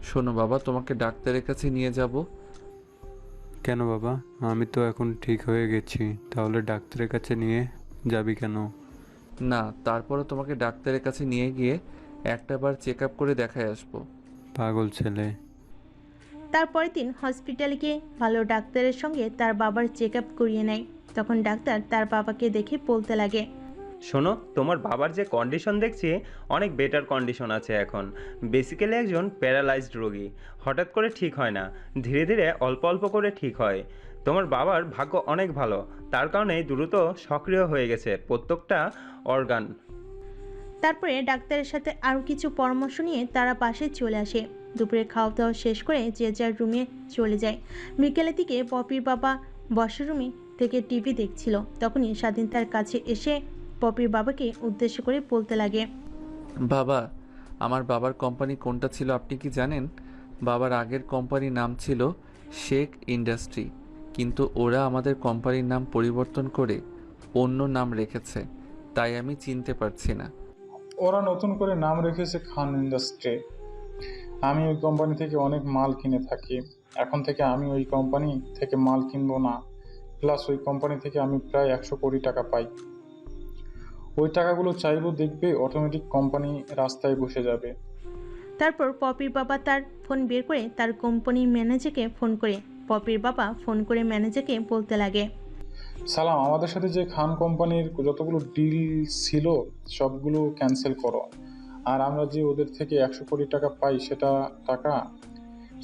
শোনো বাবা, তোমাকে ডাক্তারের কাছে নিয়ে যাব। কেন বাবা, আমি তো এখন ঠিক হয়ে গেছি, তাহলে ডাক্তারের কাছে নিয়ে যাবি কেন? না, তারপরও তোমাকে ডাক্তারের কাছে নিয়ে গিয়ে একটাবার চেক আপ করে দেখায় আসবো। পাগল ছেলে। তারপরের দিন হসপিটালে গিয়ে ভালো ডাক্তারের সঙ্গে তার বাবার চেক আপ করিয়ে নেয়। তখন ডাক্তার তার বাবাকে দেখে বলতে লাগে, শোনো, তোমার বাবার যে কন্ডিশন দেখছি অনেক বেটার কন্ডিশন আছে এখন। বেসিক্যালি একজন প্যারালাইজড রোগী, হঠাৎ করে ঠিক হয় না, ধীরে ধীরে অল্প অল্প করে ঠিক হয়। তোমার বাবার ভাগ্য অনেক ভালো, তার কারণেই দ্রুত সক্রিয় হয়ে গেছে প্রত্যেকটা অর্গান। তারপরে ডাক্তারের সাথে আরও কিছু পরামর্শ নিয়ে তারা পাশে চলে আসে। দুপুরে খাওয়া দাওয়া শেষ করে যে যার রুমে চলে যায়। বিকেলের দিকে পপির বাবা বসার রুমে থেকে টিভি দেখছিল। তখনই স্বাধীন তার কাছে এসে পপির বাবাকে উদ্দেশ্য করে বলতে লাগে, বাবা, আমার বাবার কোম্পানি কোনটা ছিল আপনি কি জানেন? বাবার আগের কোম্পানির নাম ছিল শেখ ইন্ডাস্ট্রি, কিন্তু ওরা আমাদের কোম্পানির নাম পরিবর্তন করে অন্য নাম রেখেছে, তাই আমি চিনতে পারছি না। ওরা নতুন করে নাম রেখেছে খান ইন্ডাস্ট্রি। আমি ওই কোম্পানি থেকে অনেক মাল কিনে থাকি। এখন থেকে আমি ওই কোম্পানি থেকে মাল কিনবো না। প্লাস ওই কোম্পানি থেকে আমি প্রায় 100 কোটি টাকা পাই। ওই টাকাগুলো চাইবো, দেখবে অটোমেটিক কোম্পানি রাস্তায় বসে যাবে। তারপর পপির বাবা তার ফোন বের করে তার কোম্পানির ম্যানেজারকে ফোন করে পপির বাবা ফোন করে ম্যানেজারকে বলতে লাগে, সালাম, আমাদের সাথে যে খান কোম্পানির যতগুলো ডিল ছিল সবগুলো ক্যান্সেল করো। আর আমরা যে ওদের থেকে 100 কোটি টাকা পাই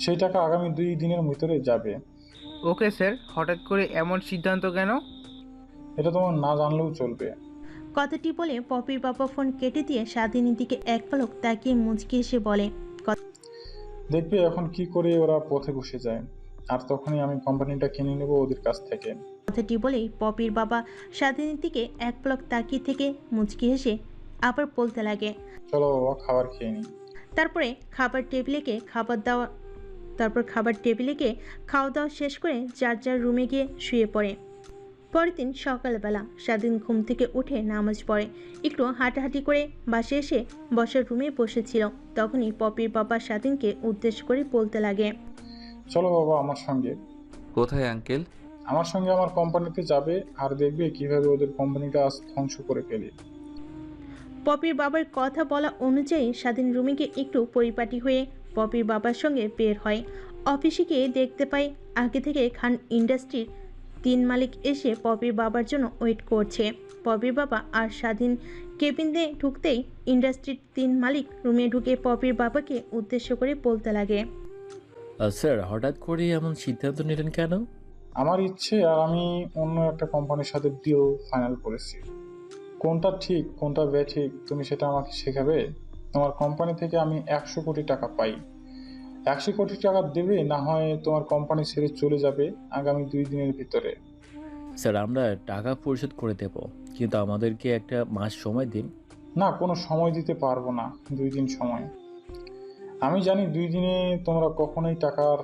সেই টাকা আগামী 2 দিনের ভিতরে যাবে। ওকে স্যার, হঠাৎ করে এমন সিদ্ধান্ত কেন? এটা তোমার না জানলেও চলবে। কথাটি বলে পপির বাবা ফোন কেটে দিয়ে স্বাধীনের দিকে এক পলক তাকিয়ে মুচকি এসে বলে, দেখবে এখন কি করে ওরা পথে বসে যায়, আর তখনই আমি কোম্পানিটা কিনে নেব ওদের কাছ থেকে। কথাটি বলেই পপির বাবা স্বাধীনের দিকে এক পলক তাকিয়ে থেকে মুচকি হেসে আবার বলতে লাগে, চলো বাবা, খাবার খেয়ে নিই। তারপরে খাবার টেবিলে গিয়ে খাওয়া দাওয়া শেষ করে যার যার রুমে গিয়ে শুয়ে পড়ে। পরের দিন সকালবেলা স্বাধীন ঘুম থেকে উঠে নামাজ পড়ে। একটু হাঁটাহাঁটি করে বাসে এসে বসার রুমে বসেছিল। তখনই পপির বাবা স্বাধীনকে উদ্দেশ্য করে বলতে লাগে, চলো বাবা আমার সঙ্গে। কোথায় আঙ্কেল? আমার সঙ্গে আমার কোম্পানিতে যাবে, আর দেখবে কিভাবে ওদের কোম্পানিটা আজ ধ্বংস করে ফেলি। পপির বাবার কথা বলা অনুযায়ী স্বাধীন রুমে গিয়ে একটু পরিপাটি হয়ে পপির বাবার সঙ্গে বের হয়। অফিসে গিয়ে দেখতে পাই আগে থেকে খান ইন্ডাস্ট্রির 3 মালিক এসে পপির বাবার জন্য ওয়েট করছে। পপির বাবা আর স্বাধীন কেবিনে ঢুকতেই ইন্ডাস্ট্রির 3 মালিক রুমে ঢুকে পপির বাবাকে উদ্দেশ্য করে বলতে লাগে, স্যার, হঠাৎ করে এমন সিদ্ধান্ত নিলেন কেন? আমার ইচ্ছে, আর আমি অন্য একটা কোম্পানির সাথে ডিল ফাইনাল করেছি। কোনটা ঠিক কোনটা বেঠিক তুমি সেটা আমাকে শেখাবে। তোমার কোম্পানি থেকে আমি 100 কোটি টাকা পাই। 100 কোটি টাকা দেবে, না হয় তোমার কোম্পানি ছেড়ে চলে যাবে আগামী 2 দিনের ভিতরে। স্যার, আমরা টাকা পরিশোধ করে দেব, কিন্তু আমাদেরকে একটা মাস সময় দিন। না, কোনো সময় দিতে পারবো না। 2 দিন সময়। আমি জানি 2 দিনে তোমরা কখনোই টাকার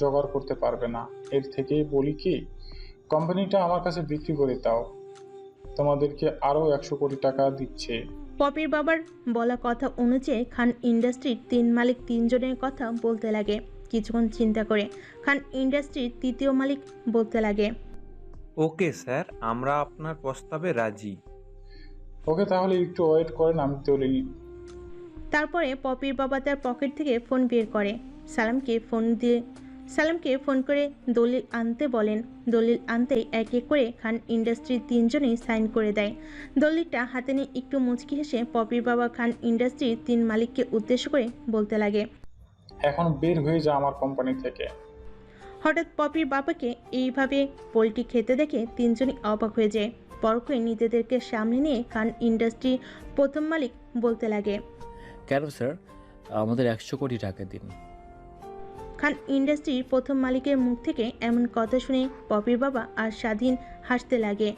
জোগাড় করতে পারবে না। এর থেকে বলি কি, কোম্পানিটা আমার কাছে বিক্রি করে দাও, তোমাদেরকে আরও 100 কোটি টাকা দিচ্ছে। পপির বাবার বলা কথা অনুযায়ী খান ইন্ডাস্ট্রির 3 মালিক 3 জনের কথা বলতে লাগে। কিছুক্ষণ চিন্তা করে খান ইন্ডাস্ট্রির 3য় মালিক বলতে লাগে, ওকে স্যার, আমরা আপনার প্রস্তাবে রাজি। ওকে, তাহলে একটু ওয়েট করেন, আমি দলিল। তারপরে পপির বাবা তার পকেট থেকে ফোন বের করে সালামকে ফোন করে দলিল আনতে বলেন। দলিল আনতেই এক এক করে খান ইন্ডাস্ট্রির 3 জনেই সাইন করে দেয়। দলিলটা হাতে নিয়ে একটু মুচকি হেসে পপির বাবা খান ইন্ডাস্ট্রির 3 মালিককে উদ্দেশ্য করে বলতে লাগে, এখন বের হয়ে যা আমার কোম্পানি থেকে। হঠাৎ পপির বাবাকে এইভাবে পোলট্রি খেতে দেখে 3 জনই অবাক হয়ে যায়। পরক্ষণে নিজেদেরকে সামনে নিয়ে খান ইন্ডাস্ট্রি প্রথম মালিক বলতে লাগে, কেন স্যার, আমাদের 100 কোটি টাকা দিন। খান ইন্ডাস্ট্রির প্রথম মালিকের মুখ থেকে এমন কথা শুনে পপির বাবা আর স্বাধীন হাসতে লাগে।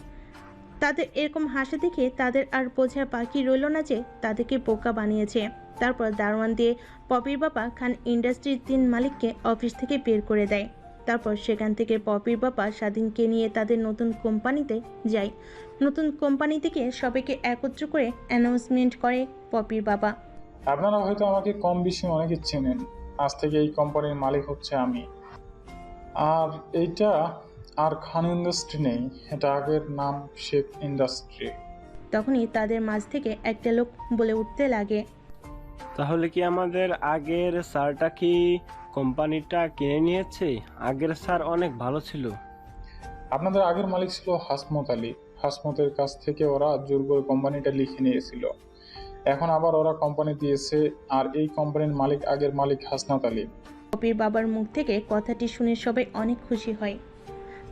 তাদের এরকম হাসি দেখে তাদের আর বোঝার বাকি রইল না যে তাদেরকে বোকা বানিয়েছে। তারপর দারোয়ান দিয়ে পপির বাবা খান ইন্ডাস্ট্রির 3 মালিককে অফিস থেকে বের করে দেয়। তারপর সেখান থেকে পপির বাবা স্বাধীনকে নিয়ে তাদের নতুন কোম্পানিতে যায়। নতুন কোম্পানি থেকে সবাইকে একত্র করে অ্যানাউন্সমেন্ট করে পপির বাবা, আপনারা হয়তো আমাকে কম বেশি অনেকে চেনেন। আজ থেকে এই কোম্পানির মালিক হচ্ছে আমি। আর এইটা আর খান ইন্ডাস্ট্রি নেই, এটা আগের নাম শেখ ইন্ডাস্ট্রি। তখনই তাদের মাঝ থেকে একটা লোক বলে উঠতে লাগে, তাহলে কি আমাদের আগের স্যারটা কি কোম্পানিটা কিনে নিয়েছে? আগের স্যার অনেক ভালো ছিল। আপনাদের আগের মালিক ছিল হাসমত আলী। হাসমতের কাছ থেকে ওরা জোর করে কোম্পানিটা লিখে নিয়েছিল। এখন আবার ওরা কোম্পানি দিয়েছে, আর এই কোম্পানির মালিক আগের মালিক হাসনাত আলী। পপির বাবার মুখ থেকে কথাটি শুনে সবাই অনেক খুশি হয়।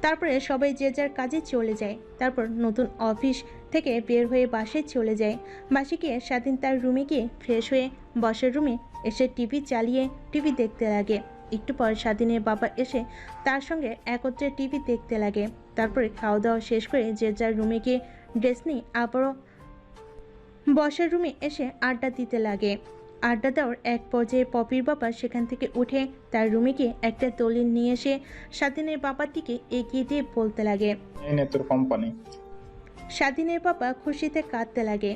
তারপরে সবাই যে যার কাজে চলে যায়। তারপর নতুন অফিস থেকে বের হয়ে বাসায় চলে যায়। বাসে গিয়ে স্বাধীন তার রুমে গিয়ে ফ্রেশ হয়ে বসার রুমে এসে টিভি চালিয়ে টিভি দেখতে লাগে। একটু পর স্বাধীনের বাবা এসে তার সঙ্গে একত্রে টিভি দেখতে লাগে। তারপরে খাওয়া দাওয়া শেষ করে যে যার রুমে গিয়ে ড্রেস নিয়ে আবারও বসার রুমে এসে আড্ডা দিতে লাগে। আড্ডা দেওয়ার এক পর্যায়ে পপির বাবা সেখান থেকে উঠে তার রুমে গিয়ে একটা দলিল নিয়ে এসে স্বাধীনের বাবাটিকে এগিয়ে দিয়ে বলতে লাগে, এই নে তোর কোম্পানি। স্বাধীনের বাবা খুশিতে কাঁদতে লাগে।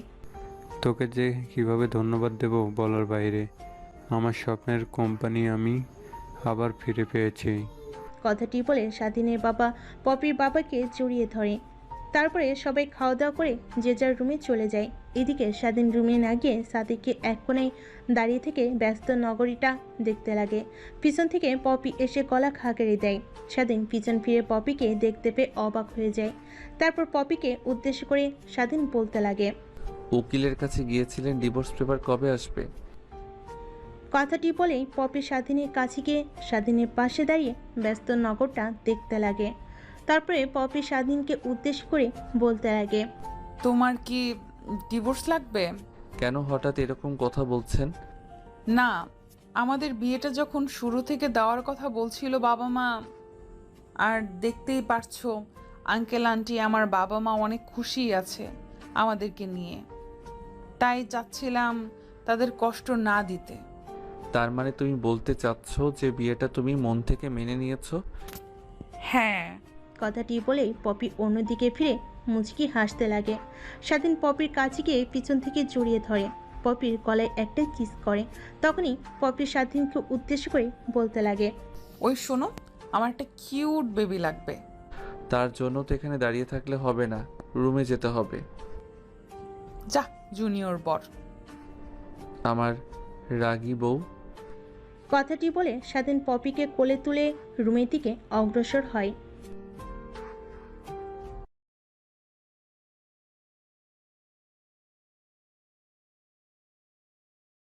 তোকে যে কিভাবে ধন্যবাদ দেব বলার বাইরে। আমার স্বপ্নের কোম্পানি আমি আবার ফিরে পেয়েছি। কথাটি বলে স্বাধীনের বাবা পপির বাবাকে জড়িয়ে ধরে। তারপরে সবাই খাওয়া দাওয়া করে যে যার রুমে চলে যায়। এদিকে স্বাধীন রুমে না গিয়ে সাদিককে এক কোণে দাঁড়িয়ে থেকে ব্যস্ত নগরীটা দেখতে লাগে। পিছন থেকে পপি এসে গলা খাগড়ে দেয়। স্বাধীন পিছন ফিরে পপিকে দেখতে পেয়ে অবাক হয়ে যায়। তারপর পপিকে উদ্দেশ্য করে স্বাধীন বলতে লাগে, উকিলের কাছে গিয়েছিলেন, ডিভোর্স পেপার কবে আসবে? কথাটি বলেই পপি স্বাধীনের কাছে গিয়ে স্বাধীনের পাশে দাঁড়িয়ে ব্যস্ত নগরটা দেখতে লাগে। তারপরে পপি স্বাধীনকে উদ্দেশ্য করে বলতে লাগে, তোমার কি ডিভোর্স লাগবে? কেন হঠাৎ এরকম কথা বলছেন? না, আমাদের বিয়েটা যখন শুরু থেকে দেওয়ার কথা বলছিল বাবা মা, আর দেখতেই পারছো আঙ্কেল আন্টি আমার বাবা মা অনেক খুশি আছে আমাদেরকে নিয়ে, তাই চাচ্ছিলাম তাদের কষ্ট না দিতে। তার মানে তুমি বলতে চাচ্ছ যে বিয়েটা তুমি মন থেকে মেনে নিয়েছো? হ্যাঁ। কথাটি বলেই পপি অন্যদিকে ফিরে মুচকি হাসতে লাগে। স্বাধীন পপির কাছে গিয়ে পিছন থেকে জড়িয়ে ধরে, পপির গলায় একটা কিস করে। তখনই পপি স্বাধীনকে উদ্দেশ্য করে বলতে লাগে, ওই শোনো, আমার একটা কিউট বেবি লাগবে। তার জন্য তো এখানে দাঁড়িয়ে থাকলে হবে না, রুমে যেতে হবে। যা জুনিয়র বর। আমার রাগী বউ। কথাটি বলে স্বাধীন পপিকে কোলে তুলে রুমের দিকে অগ্রসর হয়।